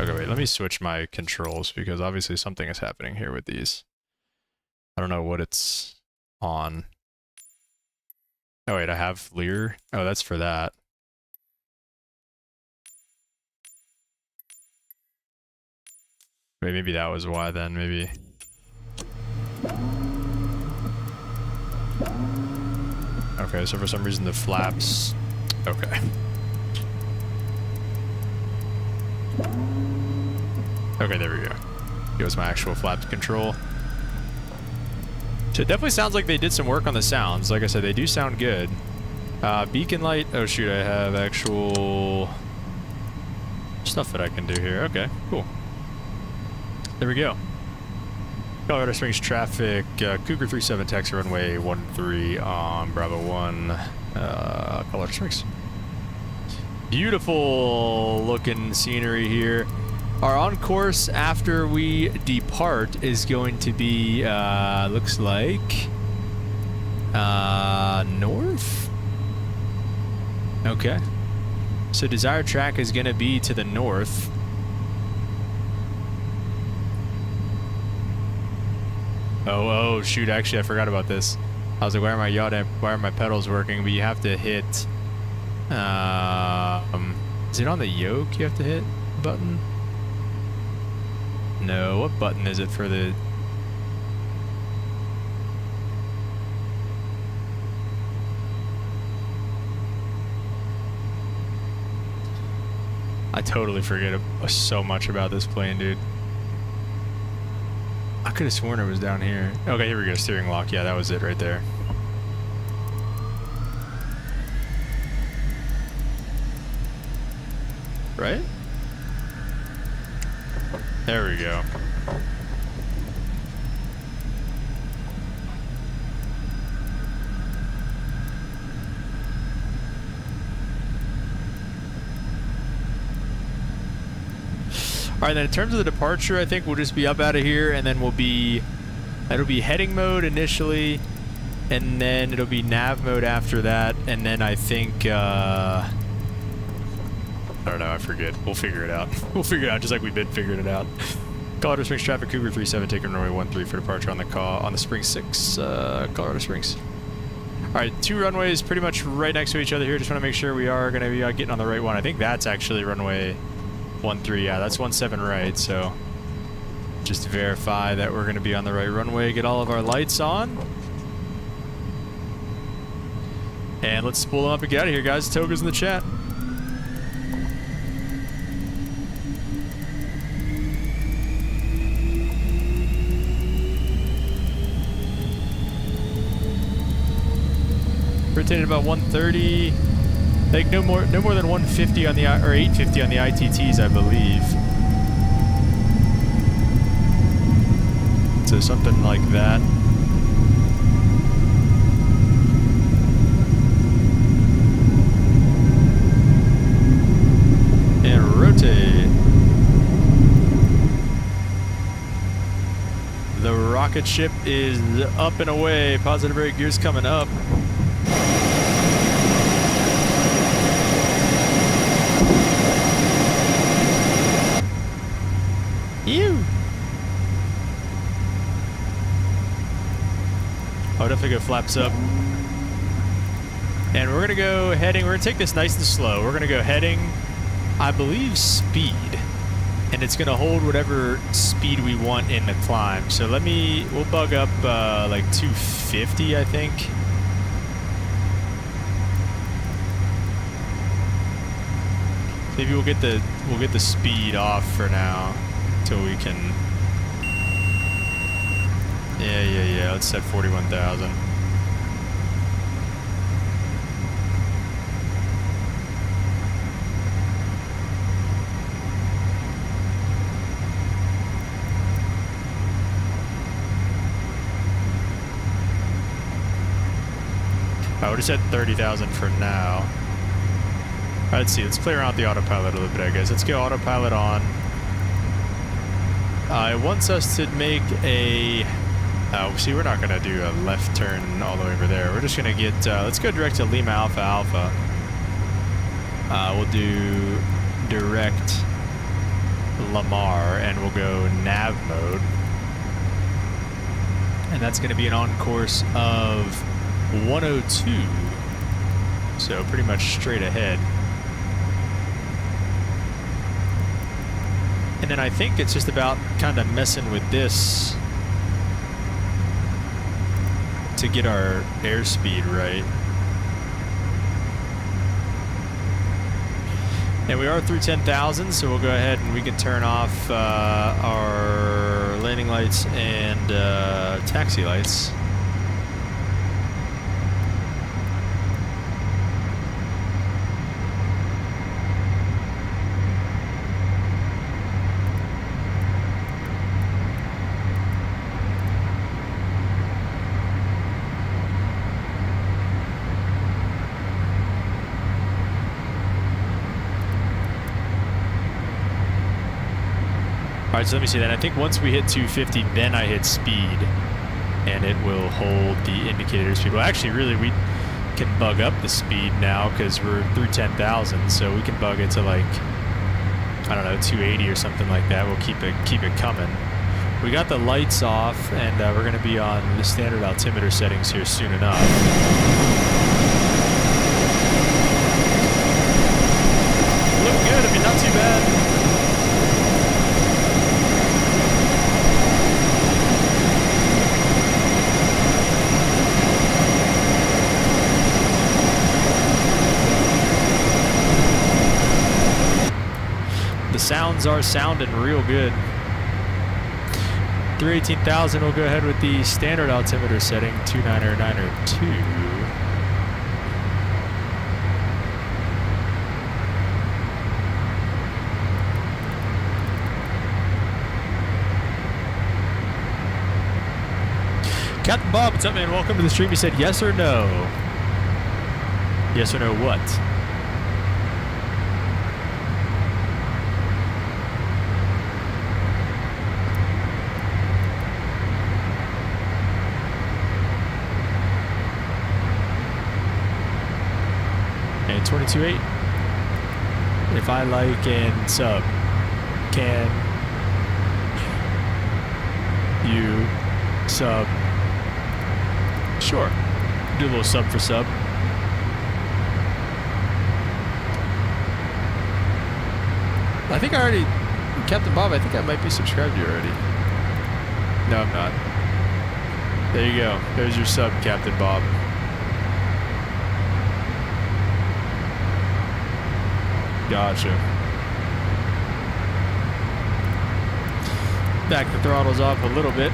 Okay, wait. Let me switch my controls because obviously something is happening here with these. I don't know what it's on. Oh, wait. I have Lear. Oh, that's for that. Wait, maybe that was why then, maybe. Okay, so for some reason the flaps... Okay. Okay, there we go. Here's my actual flaps control. So it definitely sounds like they did some work on the sounds. Like I said, they do sound good. Beacon light. Oh shoot, I have actual stuff that I can do here. Okay, cool. There we go. Colorado Springs traffic, Cougar 37 taxi runway 13 on Bravo 1, Colorado Springs. Beautiful looking scenery here. Our on course after we depart is going to be, looks like, north? Okay. So desired track is going to be to the north. Oh, shoot, actually, I forgot about this. I was like, why are my pedals working? But you have to hit, is it on the yoke you have to hit the button? No, what button is it for the... I totally forget so much about this plane, dude. I could have sworn it was down here. Okay, here we go, steering lock. Yeah, that was it right there. Right? There we go. All right, then in terms of the departure, I think we'll just be up out of here, and then it'll be heading mode initially, and then it'll be nav mode after that, and then I think, I don't know, I forget. We'll figure it out. We'll figure it out just like we've been figuring it out. Colorado Springs traffic, Cougar 37, taking runway 13 for departure on the Spring 6, Colorado Springs. All right, 2 runways pretty much right next to each other here. Just want to make sure we are going to be getting on the right one. I think that's actually runway 13. Yeah, that's 17 right. So just to verify that we're going to be on the right runway, get all of our lights on. And let's spool them up and get out of here, guys. Toga's in the chat. Rotated about 130. Like no more than 150 on the or 850 on the ITTs, I believe. So something like that. And rotate. The rocket ship is up and away. Positive brake gears coming up. Ew. Oh, definitely go flaps up. And we're gonna go heading. We're gonna take this nice and slow. We're gonna go heading, I believe, speed, and it's gonna hold whatever speed we want in the climb. So we'll bug up like 250, I think. Maybe we'll get the speed off for now. Until we can... Yeah. Let's set 41,000. I would have set 30,000 for now. All right, let's see. Let's play around with the autopilot a little bit, I guess. Let's get autopilot on. It wants us to make a... see, we're not going to do a left turn all the way over there. We're just going to get... let's go direct to Lima Alpha Alpha. We'll do direct Lamar, and we'll go nav mode. And that's going to be an on course of 102. So pretty much straight ahead. And then I think it's just about kind of messing with this to get our airspeed right. And we are through 10,000, so we'll go ahead and we can turn off our landing lights and taxi lights. Alright, so let me see that. I think once we hit 250, then I hit speed, and it will hold the indicator speed. Well, actually, really, we can bug up the speed now because we're through 10,000, so we can bug it to like, I don't know, 280 or something like that. We'll keep it coming. We got the lights off, and we're going to be on the standard altimeter settings here soon enough. Look good. I mean, not too bad. Sounds are sounding real good. 318,000, we'll go ahead with the standard altimeter setting, 29092. Captain Bob, what's up, man? Welcome to the stream. He said yes or no. Yes or no what? And 22.8. If I like and sub, can you sub? Sure. Do a little sub for sub. I think I already, Captain Bob, I think I might be subscribed to you already. No, I'm not. There you go. There's your sub, Captain Bob. Gotcha. Back the throttles off a little bit.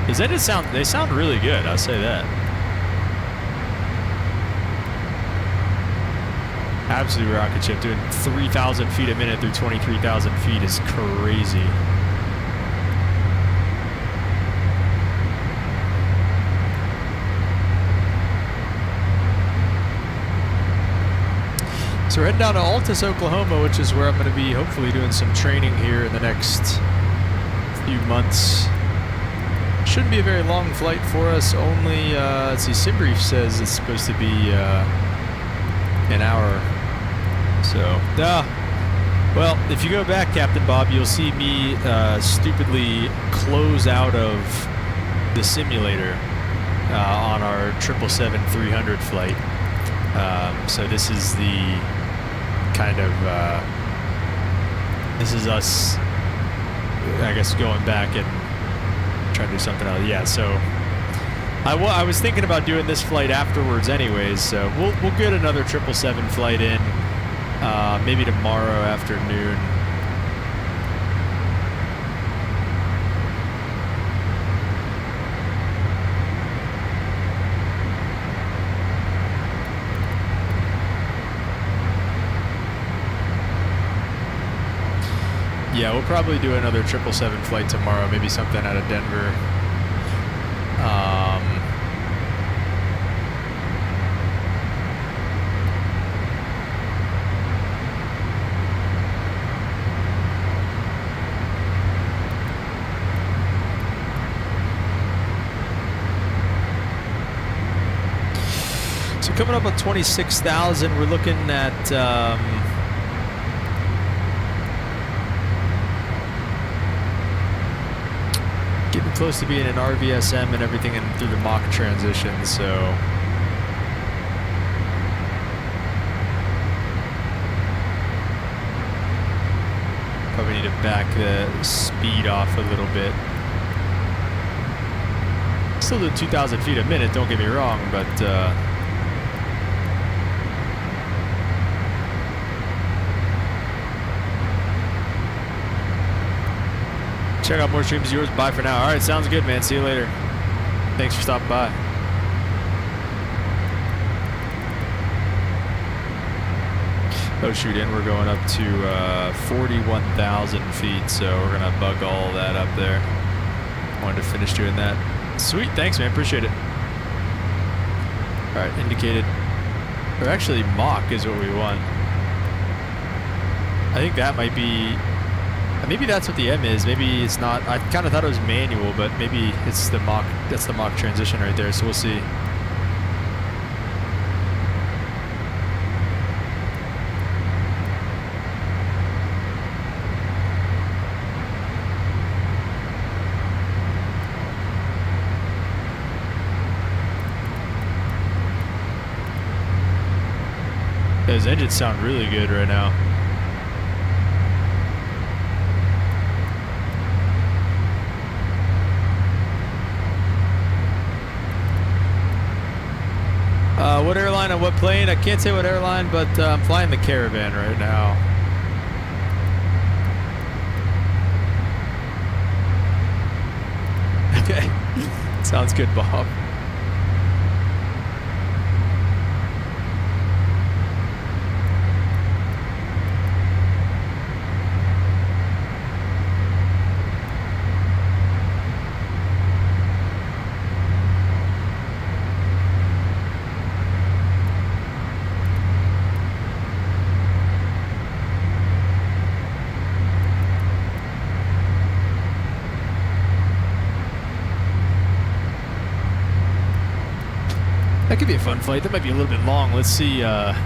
They sound really good, I'll say that. Absolute rocket ship, doing 3,000 feet a minute through 23,000 feet is crazy. So we're heading down to Altus, Oklahoma, which is where I'm going to be hopefully doing some training here in the next few months. Shouldn't be a very long flight for us. Only, let's see, SimBrief says it's supposed to be an hour. So, well, if you go back, Captain Bob, you'll see me stupidly close out of the simulator on our 777-300 flight. So this is the kind of, this is us, I guess, going back and trying to do something else. Yeah, so I was thinking about doing this flight afterwards anyways, so we'll get another 777 flight in, maybe tomorrow afternoon. Yeah, we'll probably do another 777 flight tomorrow, maybe something out of Denver. So coming up on 26,000, we're looking at getting close to being an RVSM and everything and through the Mach transition, so probably need to back the speed off a little bit. Still doing 2,000 feet a minute, don't get me wrong, but Check out more streams of yours. Bye for now. All right, sounds good, man. See you later. Thanks for stopping by. Oh shoot, and we're going up to 41,000 feet, so we're gonna bug all that up there. Wanted to finish doing that. Sweet, thanks man, appreciate it. Alright, indicated. Or actually, Mach is what we want. I think that might be... Maybe that's what the M is. Maybe it's not. I kind of thought it was manual, but maybe it's the Mach. That's the Mach transition right there, so we'll see. Those engines sound really good right now. What airline and what plane? I can't say what airline, but I'm flying the Caravan right now. Okay. Sounds good, Bob. That could be a fun flight. That might be a little bit long. Let's see. The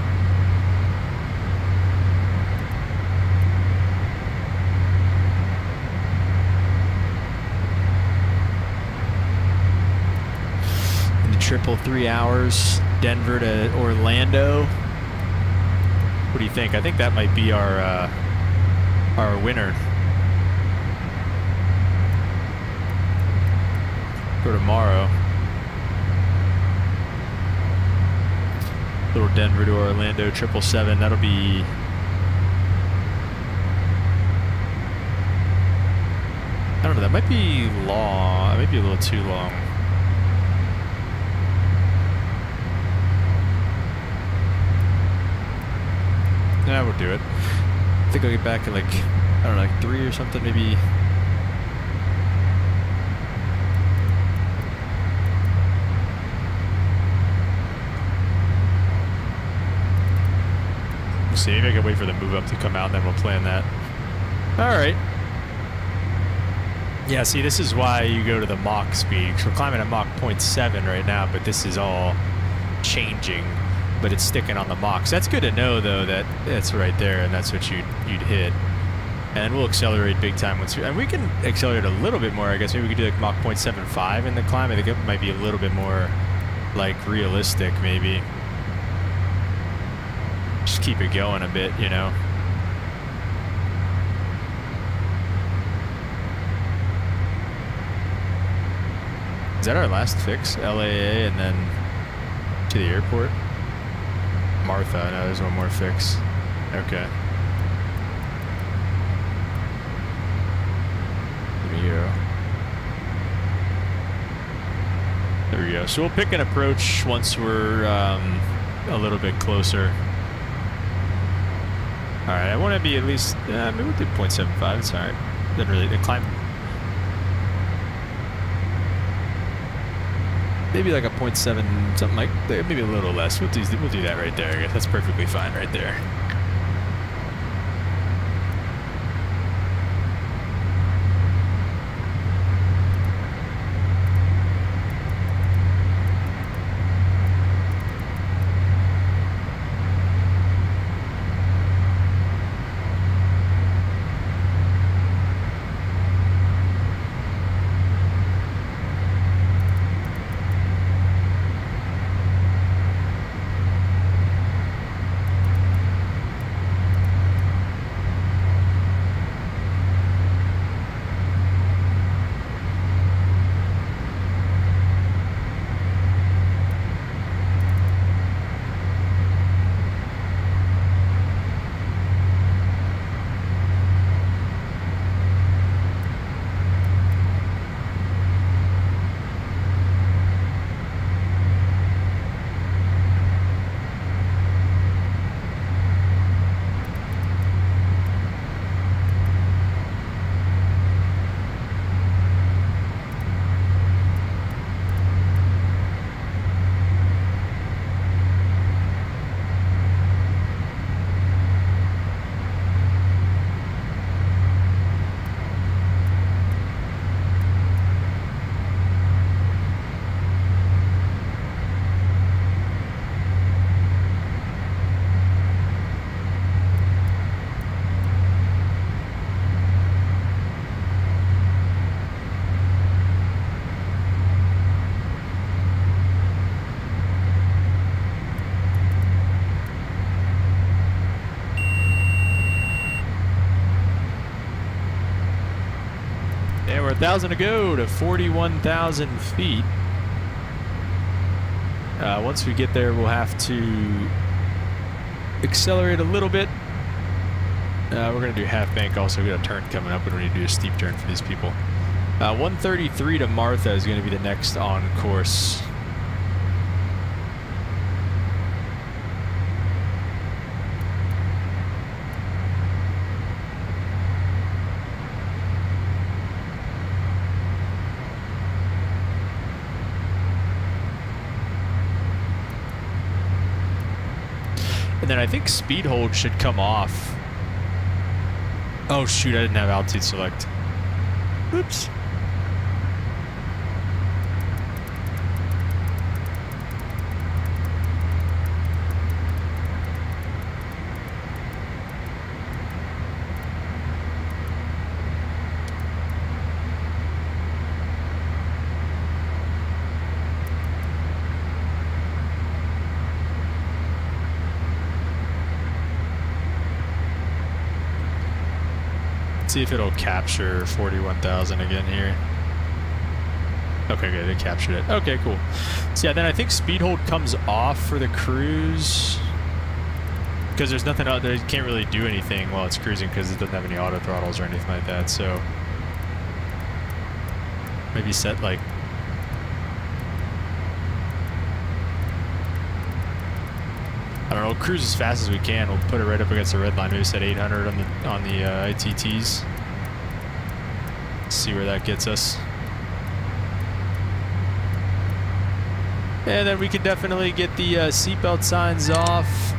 triple 3 hours, Denver to Orlando. What do you think? I think that might be our winner. For tomorrow. Little Denver to Orlando 777. That'll be... I don't know. That might be long. That might be a little too long. Yeah, we'll do it. I think I'll get back at like, I don't know, like 3 or something, maybe. We'll see. Maybe I can wait for the move up to come out and then we'll plan that. Alright. Yeah, see, this is why you go to the Mach speed. We're climbing at Mach 0.7 right now, but this is all changing. But it's sticking on the Mach. So that's good to know, though, that it's right there and that's what you'd hit. And we'll accelerate big time once we... And we can accelerate a little bit more, I guess. Maybe we could do like Mach 0.75 in the climb. I think it might be a little bit more, like, realistic, maybe. Just keep it going a bit, you know. Is that our last fix? LAA and then to the airport? Martha, no, there's one more fix. Okay. There we go. There we go. So we'll pick an approach once we're a little bit closer. Alright, I want to be at least, maybe we'll do 0.75, it's alright. Doesn't really, the climb. Maybe like a 0.7, something like, maybe a little less. We'll do that right there, I guess. That's perfectly fine right there. we're 1,000 to go to 41,000 feet. Once we get there, we'll have to accelerate a little bit. We're going to do half bank also. We got a turn coming up. We don't need to do a steep turn for these people. 133 to Martha is going to be the next on course. And then I think speed hold should come off. Oh shoot, I didn't have altitude select. Oops. See if it'll capture 41,000 again here. Okay, good. It captured it. Okay, cool. So yeah, then I think speed hold comes off for the cruise because there's nothing out there. You can't really do anything while it's cruising because it doesn't have any auto throttles or anything like that. So maybe set like I don't know, cruise as fast as we can. We'll put it right up against the red line. Maybe set 800 on the ITTs. See where that gets us. And then we can definitely get the seatbelt signs off.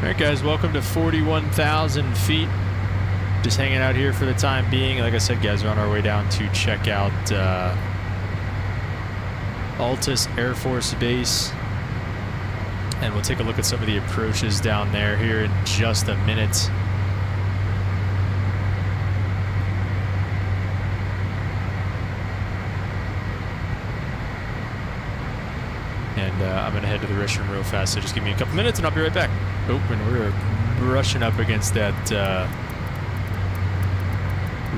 Alright guys, welcome to 41,000 feet. Just hanging out here for the time being. Like I said, guys, we're on our way down to check out Altus Air Force Base. And we'll take a look at some of the approaches down there here in just a minute. And I'm going to head to the restroom real fast, so just give me a couple minutes and I'll be right back. Oh, and we're brushing up against that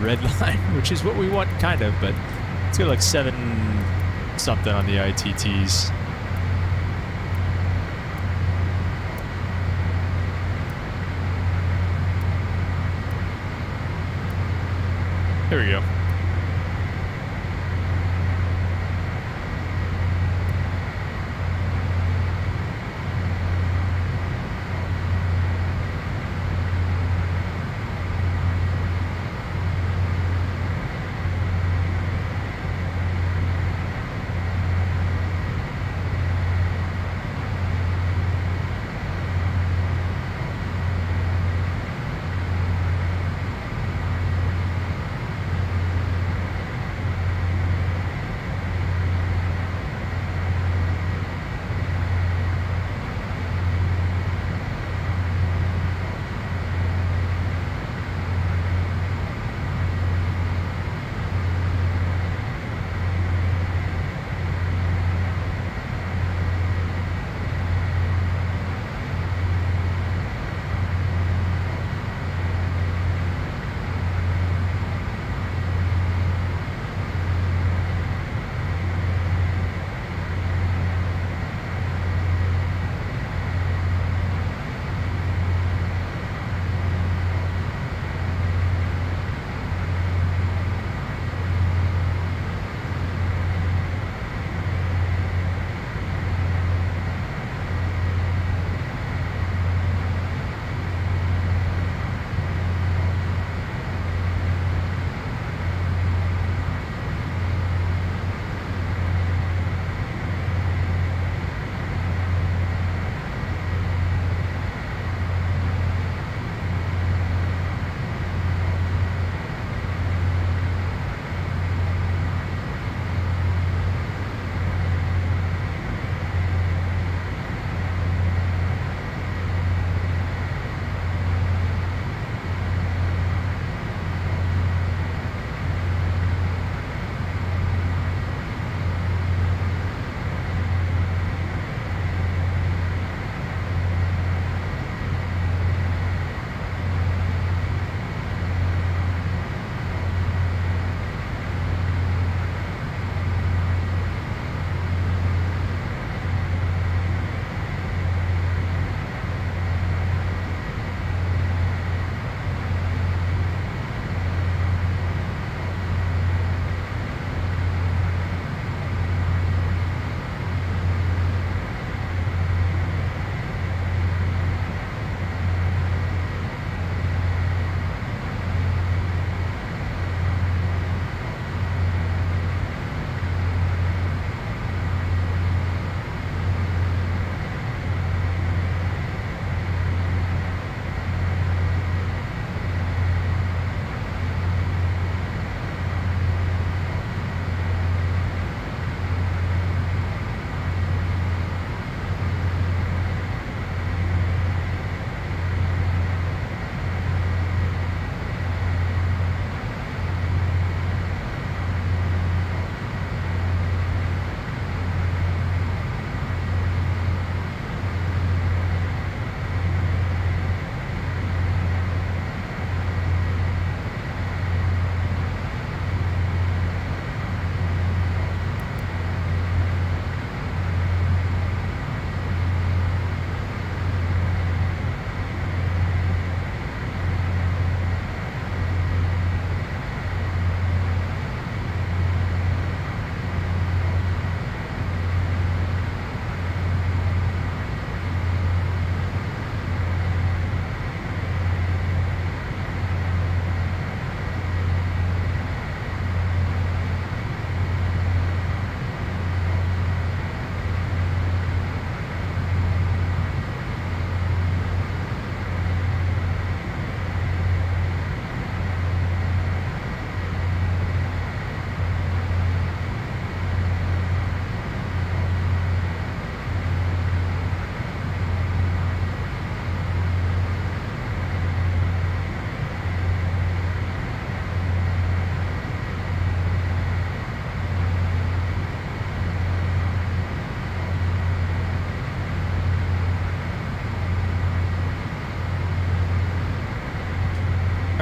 red line, which is what we want, kind of, but it's got like 7 something on the ITTs. There we go.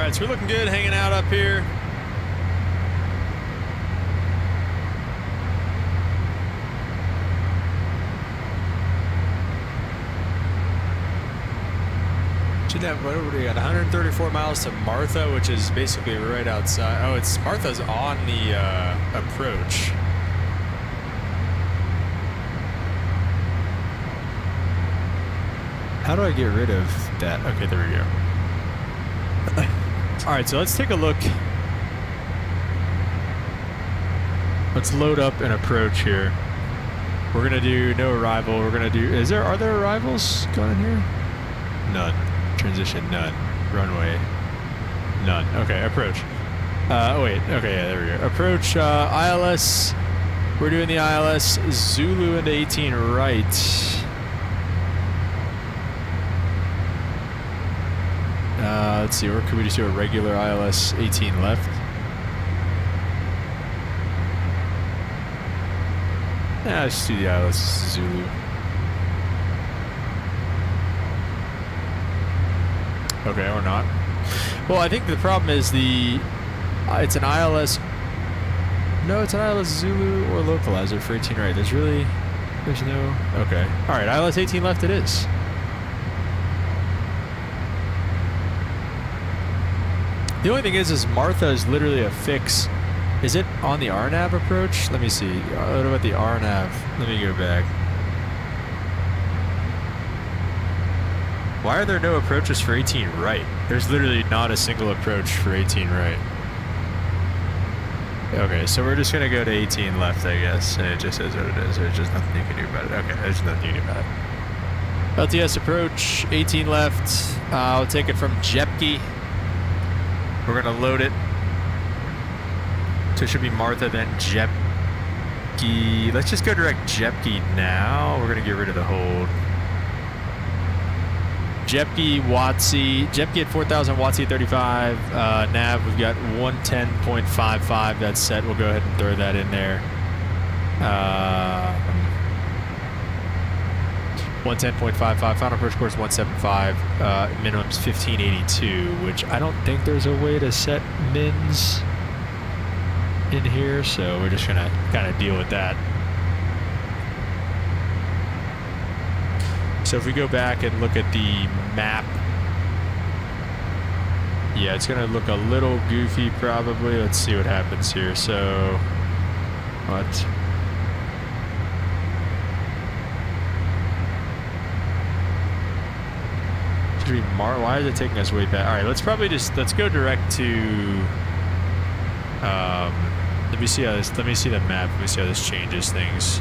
Alright, so we're looking good hanging out up here. Should have, what do we got? 134 miles to Martha, which is basically right outside. Oh, it's Martha's on the approach. How do I get rid of that? Okay, there we go. All right, so let's take a look. Let's load up an approach here. We're gonna do no arrival. We're gonna do. Are there arrivals going in here? None. Transition, none. Runway, none. Okay, approach. Wait, okay, yeah, there we go. Approach, ILS. We're doing the ILS Zulu into 18 right. Let's see, or could we just do a regular ILS 18 left? Yeah, let's do the ILS Zulu. Okay, or not. Well, I think the problem is it's an ILS. No, it's an ILS Zulu or localizer for 18 right. There's no. Okay. All right, ILS 18 left it is. The only thing is Martha is literally a fix. Is it on the RNAV approach? Let me see. What about the RNAV? Let me go back. Why are there no approaches for 18 right? There's literally not a single approach for 18 right. Okay, so we're just gonna go to 18 left, I guess, and it just is what it is. There's just nothing you can do about it. Okay, there's nothing you can do about it. LTS approach, 18 left. I'll take it from Jepke. We're gonna load it. So it should be Martha, then Jepke. Let's just go direct Jepke now. We're gonna get rid of the hold. Jepke, Watsy. Jepke at 4,000, Watsy at 35. Nav, we've got 110.55. That's set. We'll go ahead and throw that in there. 110.55. Final approach course 175. Minimum's 1582, which I don't think there's a way to set mins in here, so we're just gonna kind of deal with that. So if we go back and look at the map, yeah, it's gonna look a little goofy probably. Let's see what happens here. So, what? Should we why is it taking us way back? All right, let's go direct to. Let me see the map. Let me see how this changes things.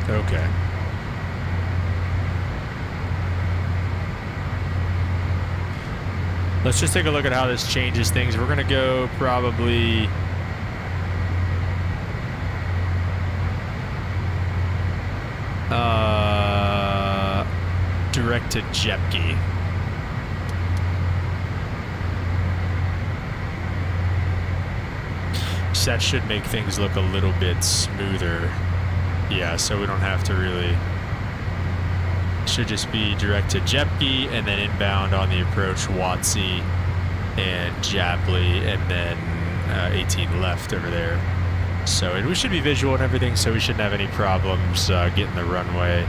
Okay. Let's just take a look at how this changes things. We're going to go probably... direct to Jepke. So that should make things look a little bit smoother. Yeah, so we don't have to really... Should just be direct to Jepke and then inbound on the approach Watsy and Japley and then 18 left over there. So and we should be visual and everything, so we shouldn't have any problems getting the runway.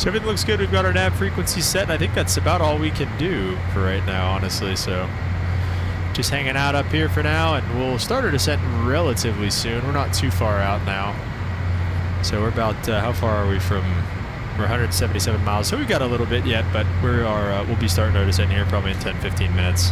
So everything looks good. We've got our nav frequency set, and I think that's about all we can do for right now, honestly. So just hanging out up here for now, and we'll start our descent relatively soon. We're not too far out now. So we're about, how far are we from, we're 177 miles. So we've got a little bit yet, but we'll be starting our descent here probably in 10, 15 minutes.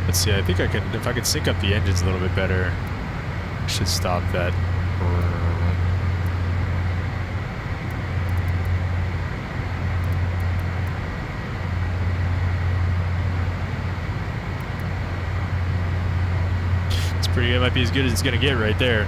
Let's see, I think I can, if I can sync up the engines a little bit better, I should stop that. It's pretty, it might be as good as it's gonna get right there.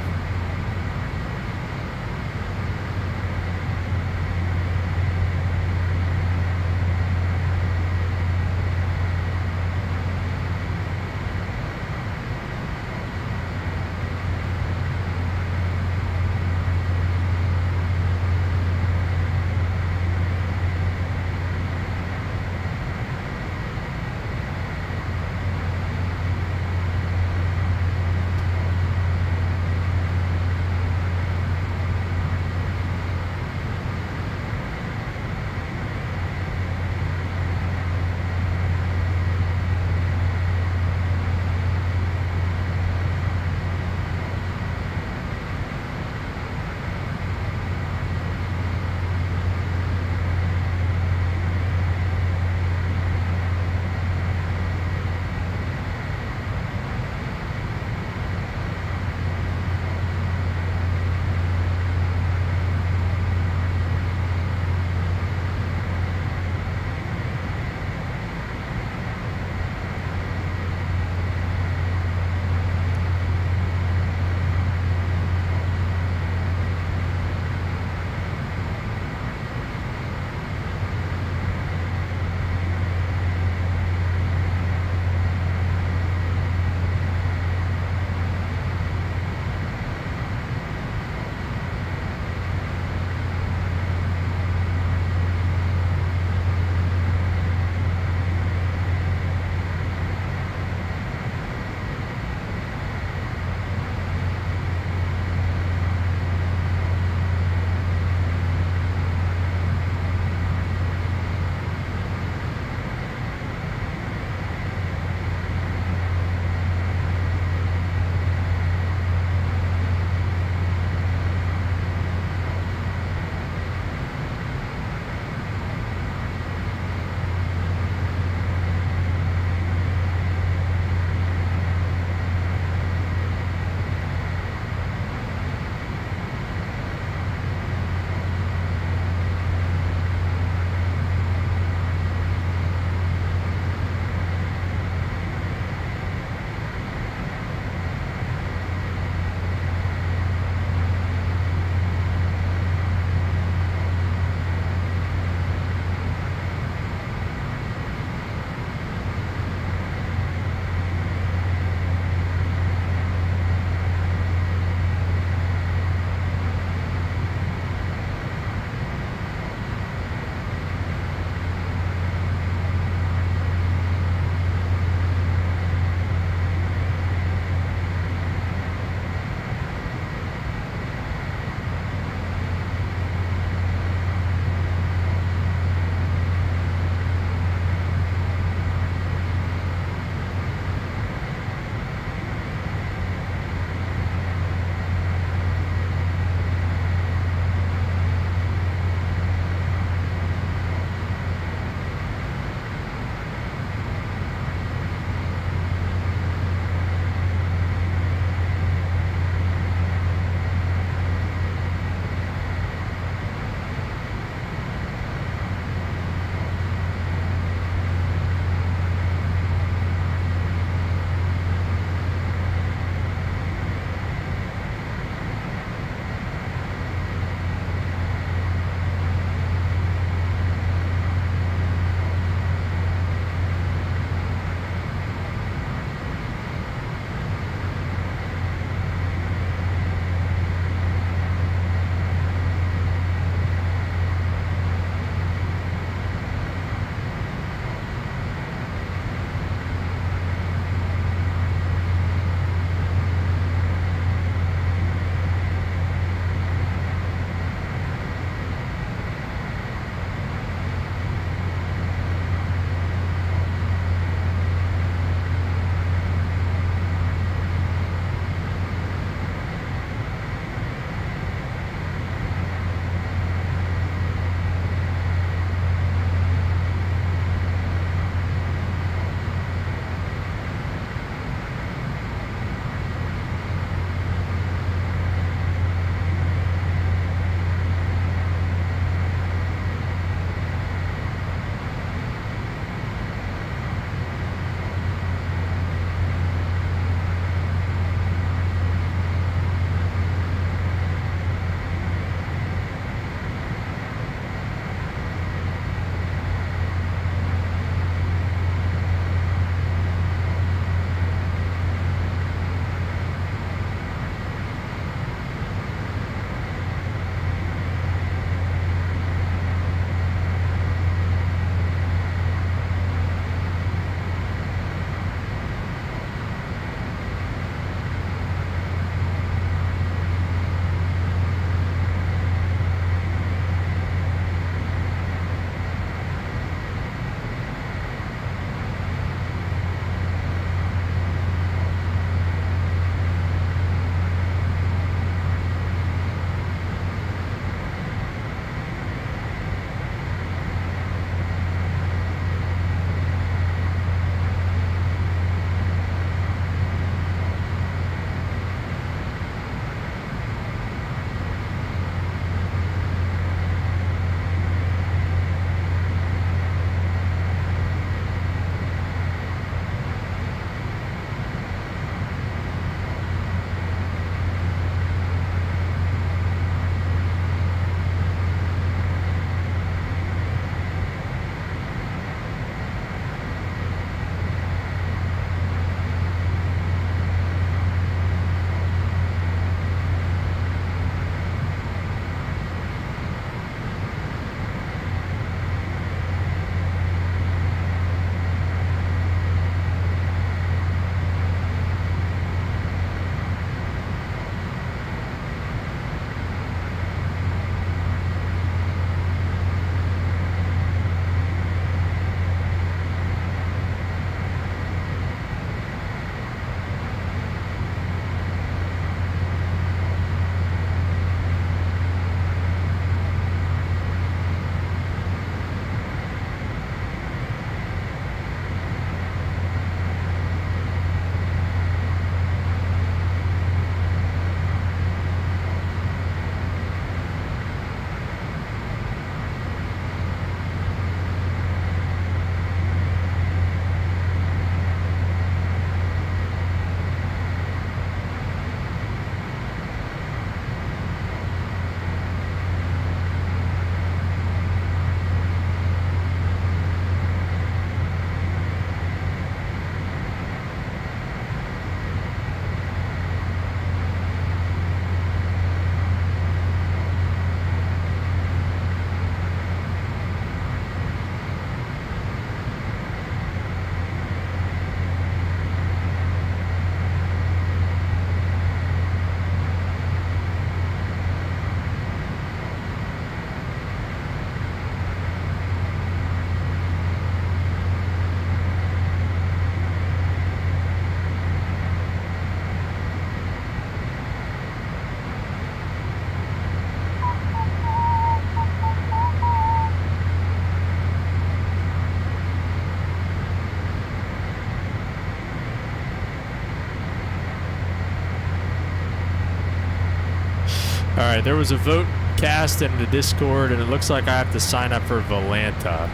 Alright, there was a vote cast in the Discord, and it looks like I have to sign up for Volanta.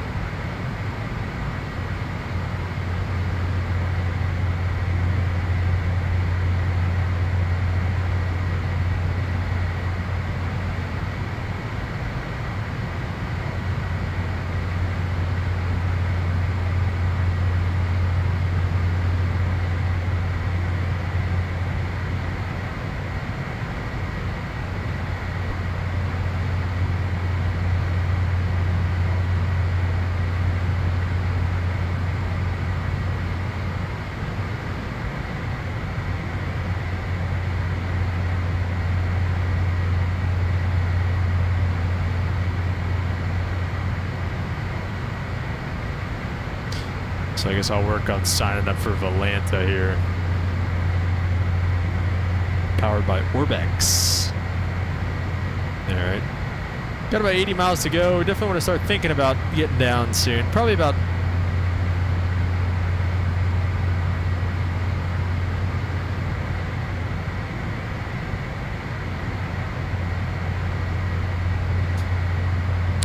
So I guess I'll work on signing up for Volanta here. Powered by Orbex. Alright. Got about 80 miles to go. We definitely want to start thinking about getting down soon. Probably about...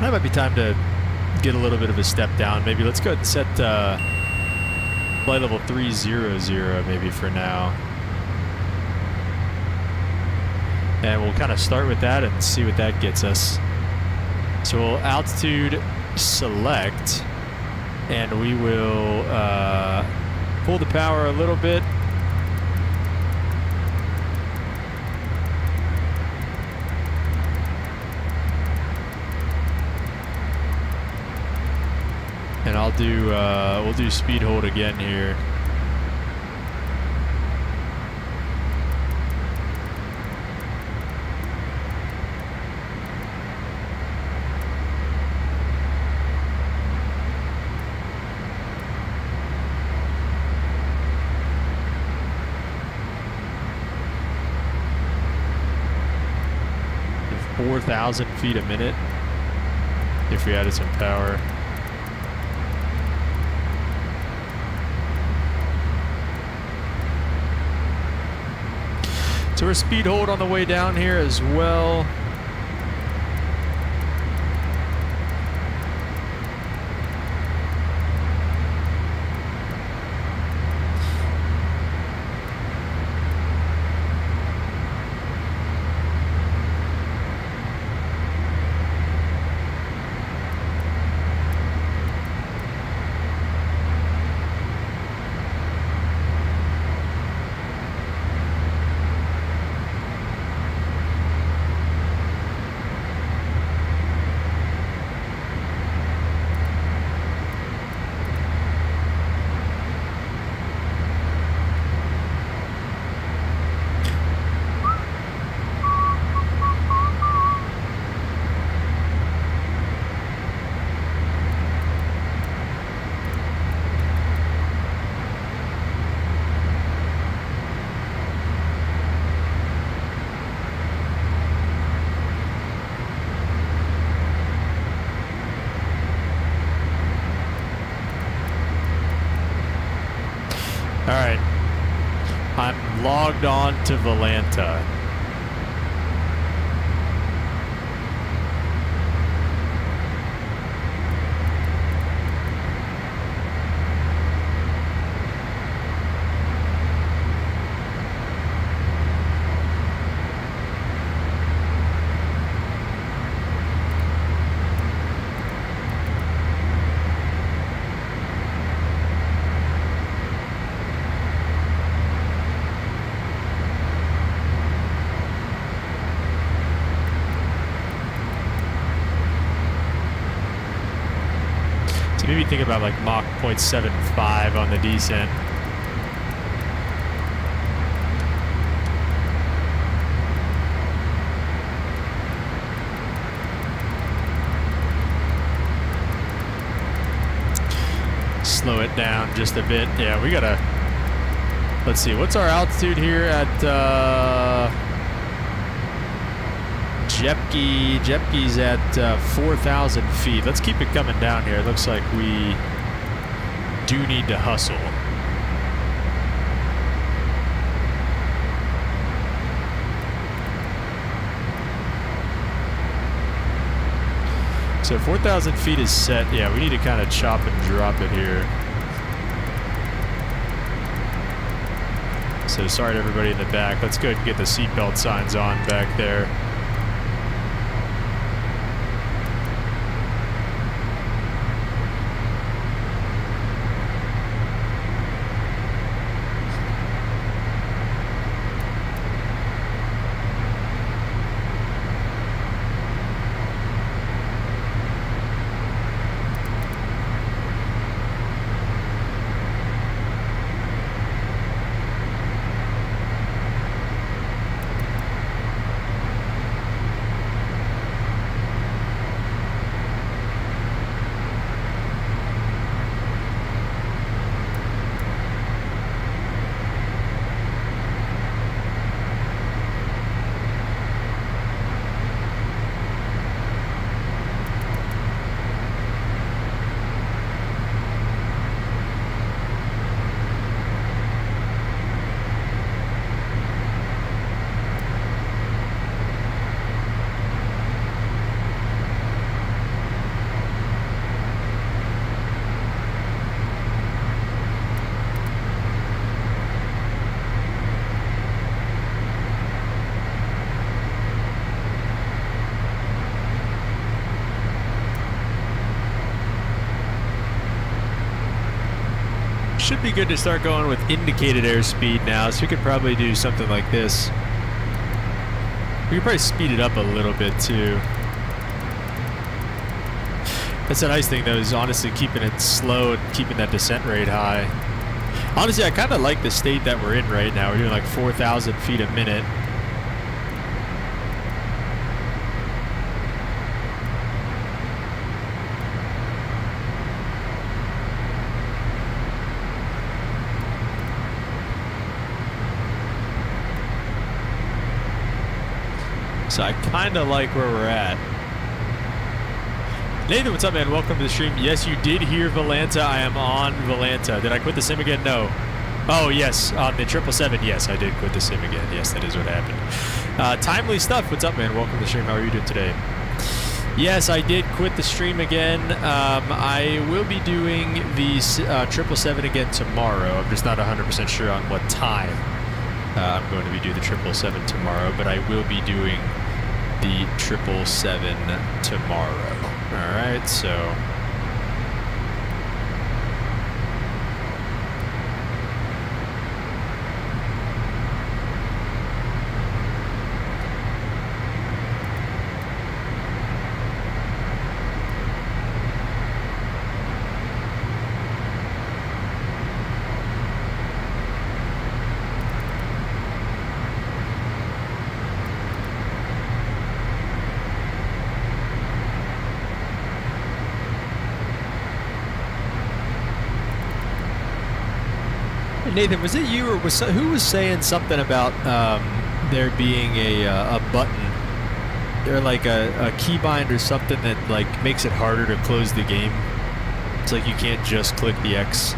That might be time to get a little bit of a step down. Maybe let's go ahead and set flight level 300 maybe for now. And we'll kind of start with that and see what that gets us. So we'll altitude select, and we will pull the power a little bit. And I'll do, we'll do speed hold again here. At 4,000 feet a minute if we added some power. So we're speed hold on the way down here as well. Alright. I'm logged on to Volanta. So maybe think about like Mach 0.75 on the descent. Slow it down just a bit. Yeah, we gotta, let's see, what's our altitude here at Jepke's at 4,000 feet. Let's keep it coming down here. It looks like we do need to hustle. So 4,000 feet is set. Yeah, we need to kind of chop and drop it here. So sorry to everybody in the back. Let's go ahead and get the seatbelt signs on back there. Should be good to start going with indicated airspeed now, so we could probably do something like this. We could probably speed it up a little bit too. That's the nice thing though, is honestly keeping it slow and keeping that descent rate high. Honestly, I kind of like the state that we're in right now. We're doing like 4,000 feet a minute. So I kind of like where we're at. Nathan, what's up, man? Welcome to the stream. Yes, you did hear Valanta. I am on Valanta. Did I quit the sim again? No. Oh, yes. On the 777, yes, I did quit the sim again. Yes, that is what happened. Timely stuff. What's up, man? Welcome to the stream. How are you doing today? Yes, I did quit the stream again. I will be doing the 777 again tomorrow. I'm just not 100% sure on what time I'm going to be doing the 777 tomorrow, but I will be doing the 777 tomorrow. All right, so Nathan, was it you or who was saying something about there being a button or like a keybind or something that like makes it harder to close the game? It's like you can't just click the X.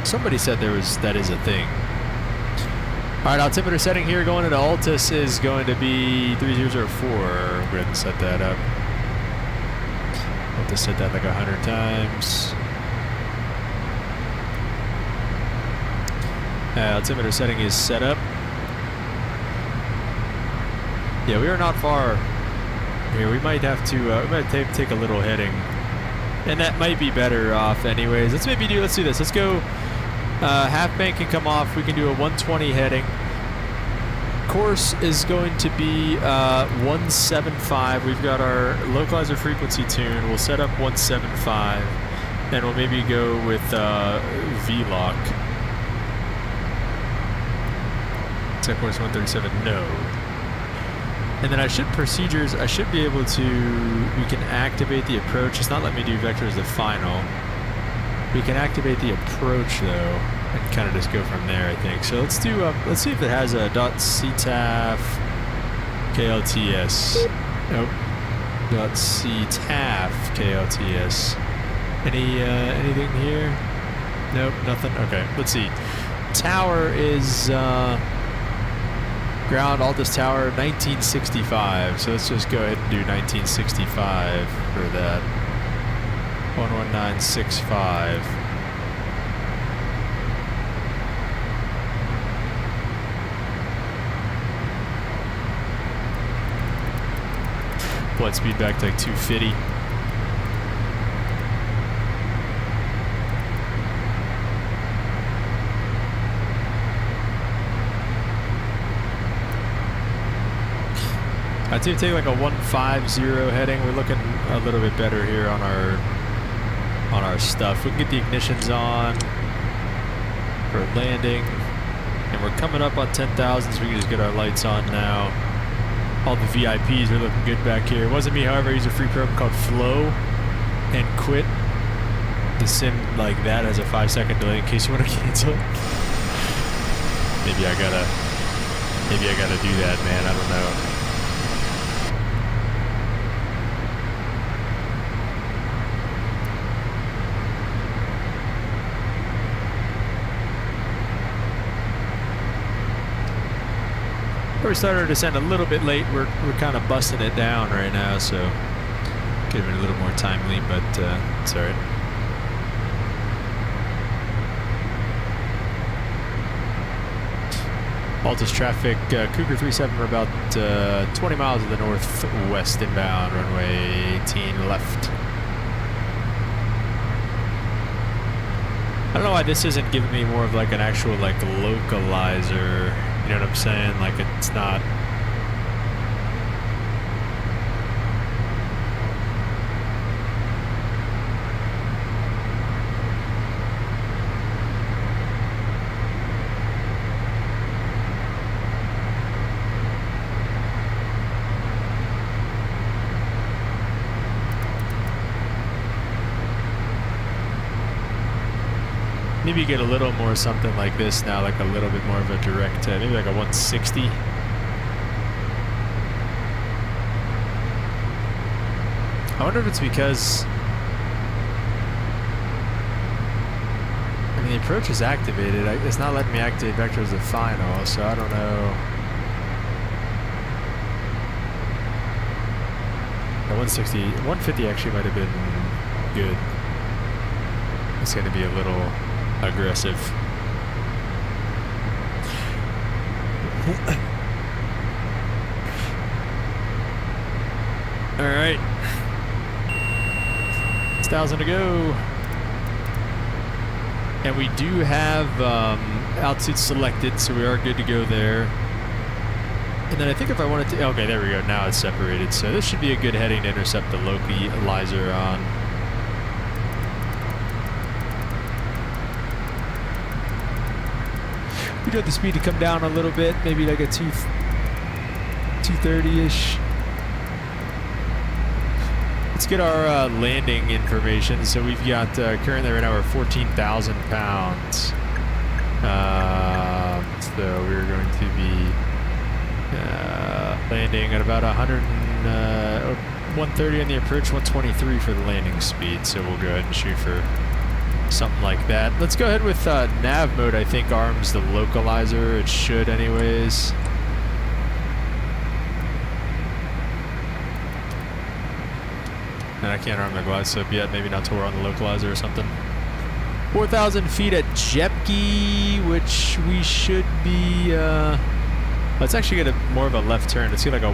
Somebody said that is a thing. All right, altimeter setting here going into Altus is going to be 3004. We'll go ahead and set that up. I'll have to set that like 100 times. Altimeter setting is set up. Yeah, we are not far here. We might have to we might take a little heading, and that might be better off anyways. Let's do this. Let's go half bank and come off. We can do a 120 heading. Course is going to be 175. We've got our localizer frequency tune. We'll set up 175, and we'll maybe go with V-lock. Set course 137, no. And then I should be able to, we can activate the approach. It's not letting me do vector as the final. We can activate the approach though, and kind of just go from there, I think. So let's do, let's see if it has a .ctaf KLTS. Nope. .ctaf KLTS. Anything here? Nope, nothing. Okay, let's see. Tower is, Ground Altus Tower 1965. So let's just go ahead and do 1965 for that. 11965. Blood speed back to like 250. I'd say take like a 150 heading. We're looking a little bit better here on our stuff. We can get the ignitions on for landing, and we're coming up on 10,000, so we can just get our lights on now. All the VIPs are looking good back here. It wasn't me, however. I use a free program called Flow and quit the sim like that as a 5-second delay in case you want to cancel it. Maybe I gotta do that, man. I don't know. We started to descend a little bit late. We're kind of busting it down right now, so could have been a little more timely, but it's all right. Altus traffic, Cougar 37, we're about 20 miles to the northwest inbound, runway 18 left. I don't know why this isn't giving me more of like an actual like localizer. You know what I'm saying? Like it's not. Maybe you get a little more something like this now, like a little bit more of a direct, maybe like a 160. I wonder if it's because, I mean, the approach is activated. It's not letting me activate vectors of final, so I don't know. The 150 actually might have been good. It's going to be a little aggressive. All right, 6,000 to go, and we do have altitude selected, so we are good to go there. And then I think if I wanted to, okay, there we go. Now it's separated, so this should be a good heading to intercept the localizer on. We do have the speed to come down a little bit, maybe like a 230-ish. Let's get our landing information. So we've got currently right now we're 14,000 pounds. So we're going to be landing at about 130 on the approach, 123 for the landing speed. So we'll go ahead and shoot for something like that. Let's go ahead with nav mode. I think arms the localizer. It should anyways. And I can't arm the glide slope yet. Maybe not till we're on the localizer or something. 4,000 feet at Jepke, which we should be let's actually get a more of a left turn. Let's see, like a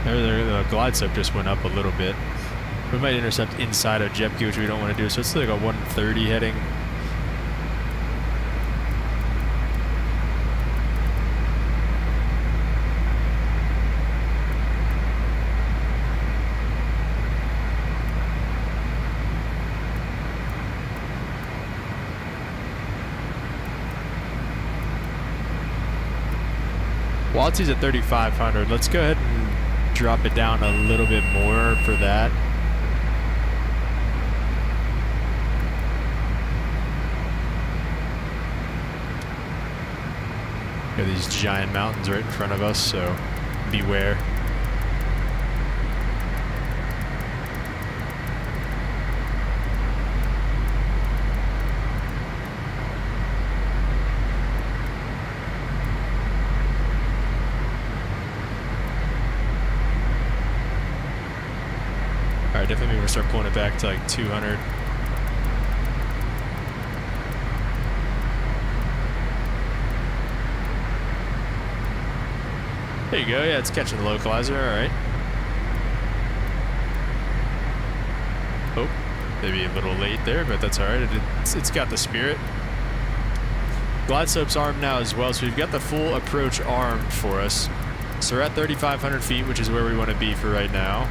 the glide slope just went up a little bit. We might intercept inside of Jepke, which we don't want to do, so it's like a 130 heading. Waltzy's at 3,500. Let's go ahead and drop it down a little bit more for that. Got these giant mountains right in front of us, so beware. Alright, definitely we're gonna start pulling it back to like 200. There you go, yeah, it's catching the localizer, alright. Oh, maybe a little late there, but that's alright. It's got the spirit. Glide slope's armed now as well, so we've got the full approach armed for us. So we're at 3,500 feet, which is where we want to be for right now.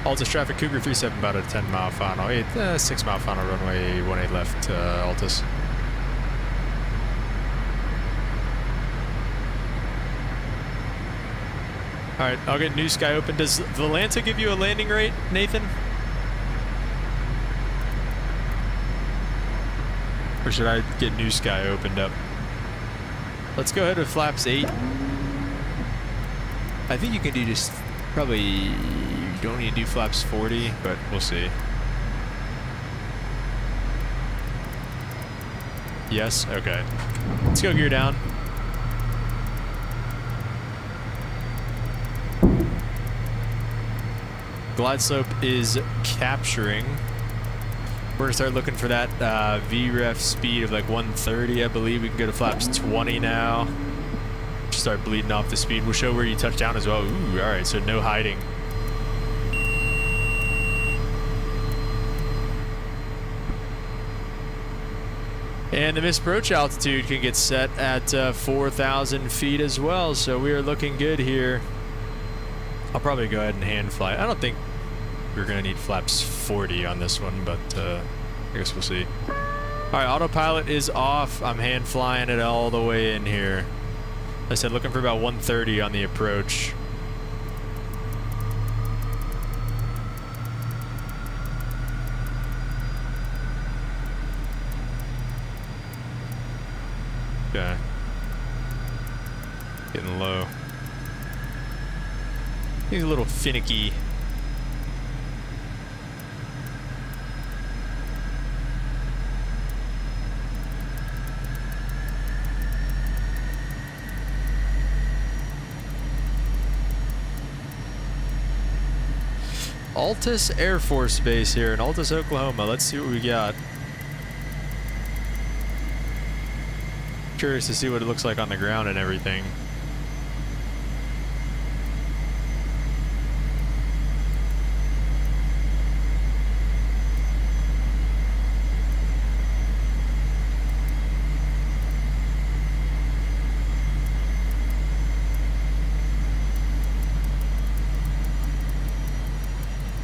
Altus traffic, Cougar 37, about a 10 mile final. 6 mile final runway 18 left, Altus. Alright, I'll get New Sky open. Does Volanta give you a landing rate, Nathan? Or should I get New Sky opened up? Let's go ahead with flaps 8. I think you can do just probably, you don't need to do flaps 40, but we'll see. Yes? Okay. Let's go gear down. Glide slope is capturing. We're gonna start looking for that VREF speed of like 130, I believe. We can go to flaps 20 now. Start bleeding off the speed. We'll show where you touch down as well. Ooh, all right, so no hiding. And the missed approach altitude can get set at 4,000 feet as well, so we are looking good here. I'll probably go ahead and hand fly. I don't think we're gonna need flaps 40 on this one, but I guess we'll see. All right, autopilot is off. I'm hand flying it all the way in here. Like I said, looking for about 130 on the approach. Okay. Getting low. He's a little finicky. Altus Air Force Base here in Altus, Oklahoma. Let's see what we got. Curious to see what it looks like on the ground and everything.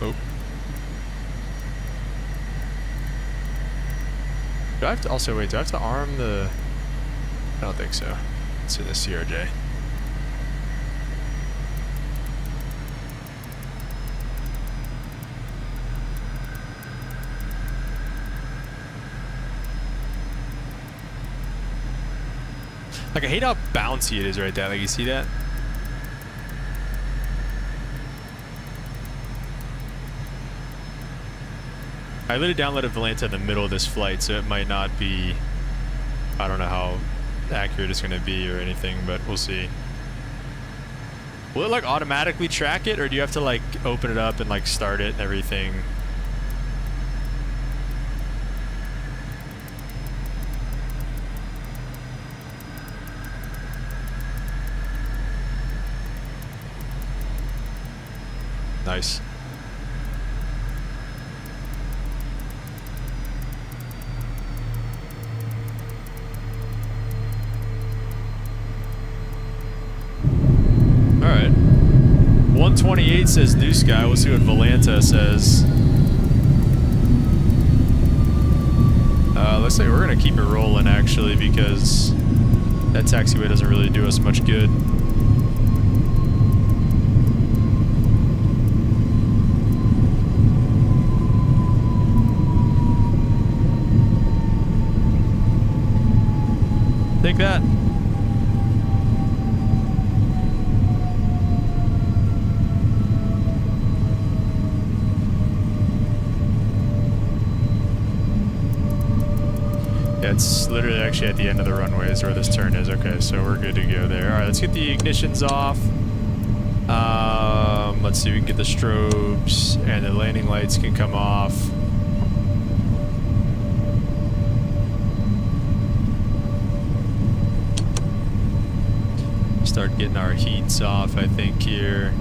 Oh. Do I have to also wait? Do I have to arm the? I don't think so. It's in the CRJ. Like, I hate how bouncy it is right there. Like, you see that? I literally downloaded Volanta in the middle of this flight, so it might not be, I don't know how accurate it's going to be or anything, but we'll see. Will it like automatically track it, or do you have to like open it up and like start it and everything? Nice. Alright. 128 says New Sky. We'll see what Volanta says. Looks like we're going to keep it rolling, actually, because that taxiway doesn't really do us much good. Take that. Yeah, it's literally actually at the end of the runway is where this turn is. Okay, so we're good to go there. All right, let's get the ignitions off. Let's see, we can get the strobes and the landing lights can come off. Start getting our heats off, I think, here.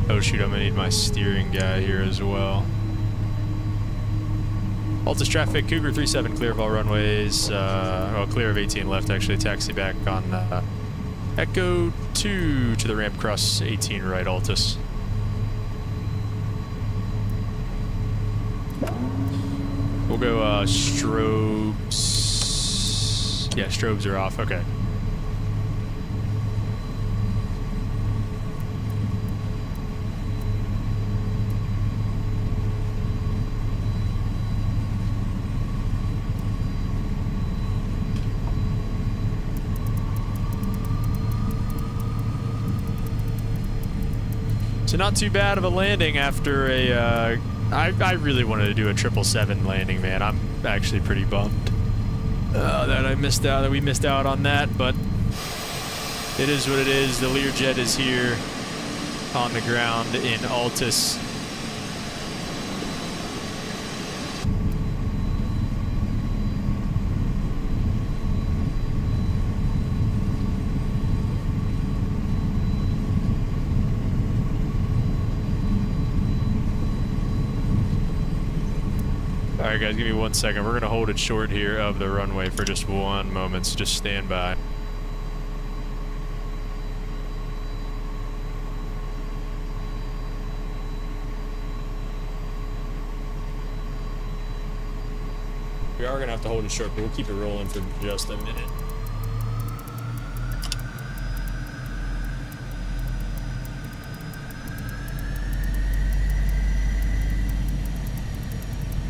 Oh shoot, I'm gonna need my steering guy here as well. Altus traffic, Cougar 37, clear of all runways. Well, clear of 18 left, actually. Taxi back on Echo 2 to the ramp, cross 18 right, Altus. We'll go strobes. Yeah, strobes are off, okay. So not too bad of a landing after a, I really wanted to do a 777 landing, man. I'm actually pretty bummed that I missed out, that we missed out on that, but it is what it is. The Learjet is here on the ground in Altus. Alright guys, give me 1 second. We're going to hold it short here of the runway for just 1 moment, so just stand by. We are going to have to hold it short, but we'll keep it rolling for just a minute.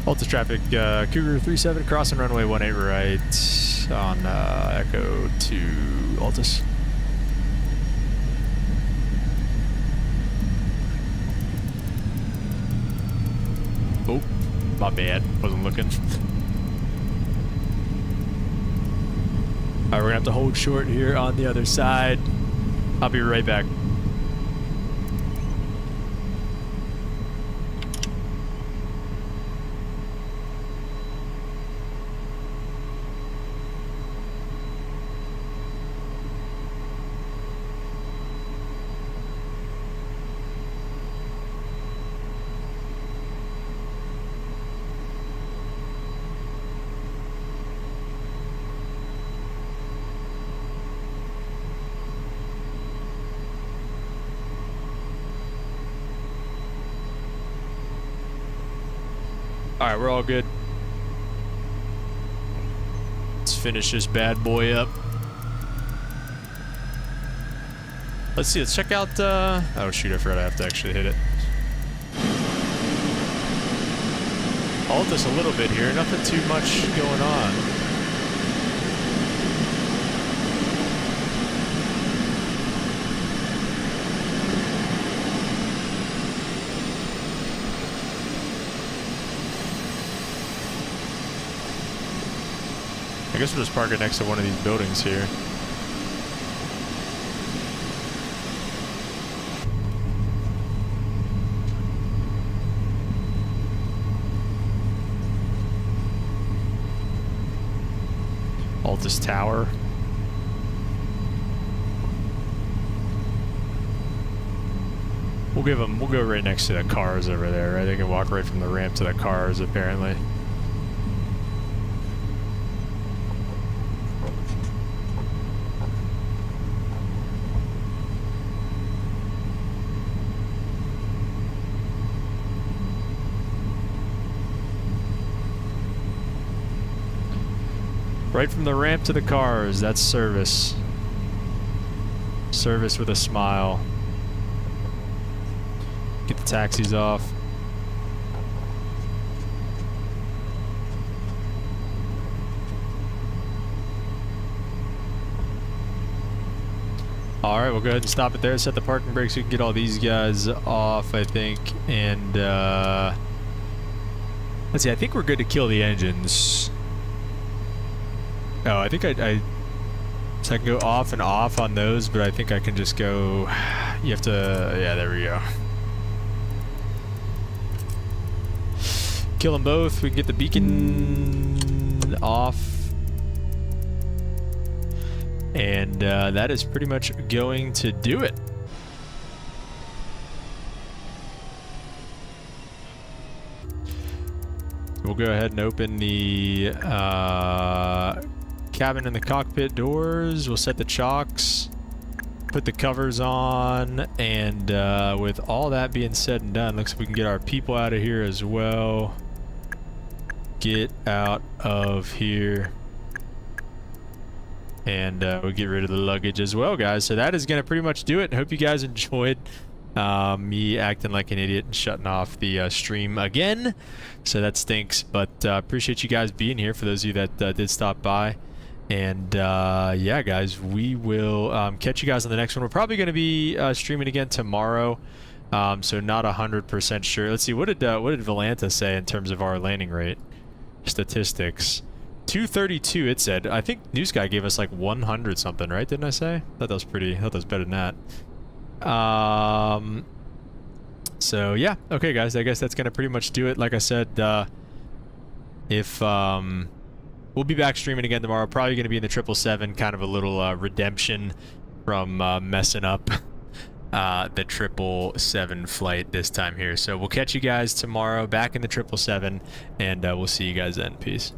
Altus traffic, Cougar 37 crossing runway 18 right on Echo to Altus. Oh, my bad. Wasn't looking. Alright, we're gonna have to hold short here on the other side. I'll be right back. Alright, we're all good. Let's finish this bad boy up. Let's see, let's check out, oh shoot, I forgot I have to actually hit it. Hold this a little bit here, nothing too much going on. I guess we'll just park it next to one of these buildings here. Altus Tower. We'll go right next to the cars over there, right? They can walk right from the ramp to the cars, apparently. Right from the ramp to the cars, that's service. Service with a smile. Get the taxis off. Alright, we'll go ahead and stop it there, set the parking brakes, we can get all these guys off, I think, and let's see, I think we're good to kill the engines. Oh, I think I So I can go off and off on those, but I think I can just go... You have to... Yeah, there we go. Kill them both. We can get the beacon off. And that is pretty much going to do it. We'll go ahead and open the cabin and the cockpit doors. We'll set the chocks, put the covers on, and with all that being said and done, looks like we can get our people out of here as well. Get out of here. And we'll get rid of the luggage as well, guys. So that is going to pretty much do it. Hope you guys enjoyed me acting like an idiot and shutting off the stream again. So that stinks, but appreciate you guys being here for those of you that did stop by. And yeah, guys, we will catch you guys on the next one. We're probably going to be streaming again tomorrow. So not 100% sure. Let's see, what did Valanta say in terms of our landing rate statistics? 232 it said. I think News Guy gave us like 100 something, right? Didn't I say? I thought that was pretty. I thought that was better than that. So yeah, okay, guys. I guess that's gonna pretty much do it. Like I said, if we'll be back streaming again tomorrow. Probably gonna be in the 777, kind of a little redemption from messing up the 777 flight this time here. So we'll catch you guys tomorrow back in the 777, and we'll see you guys then. Peace.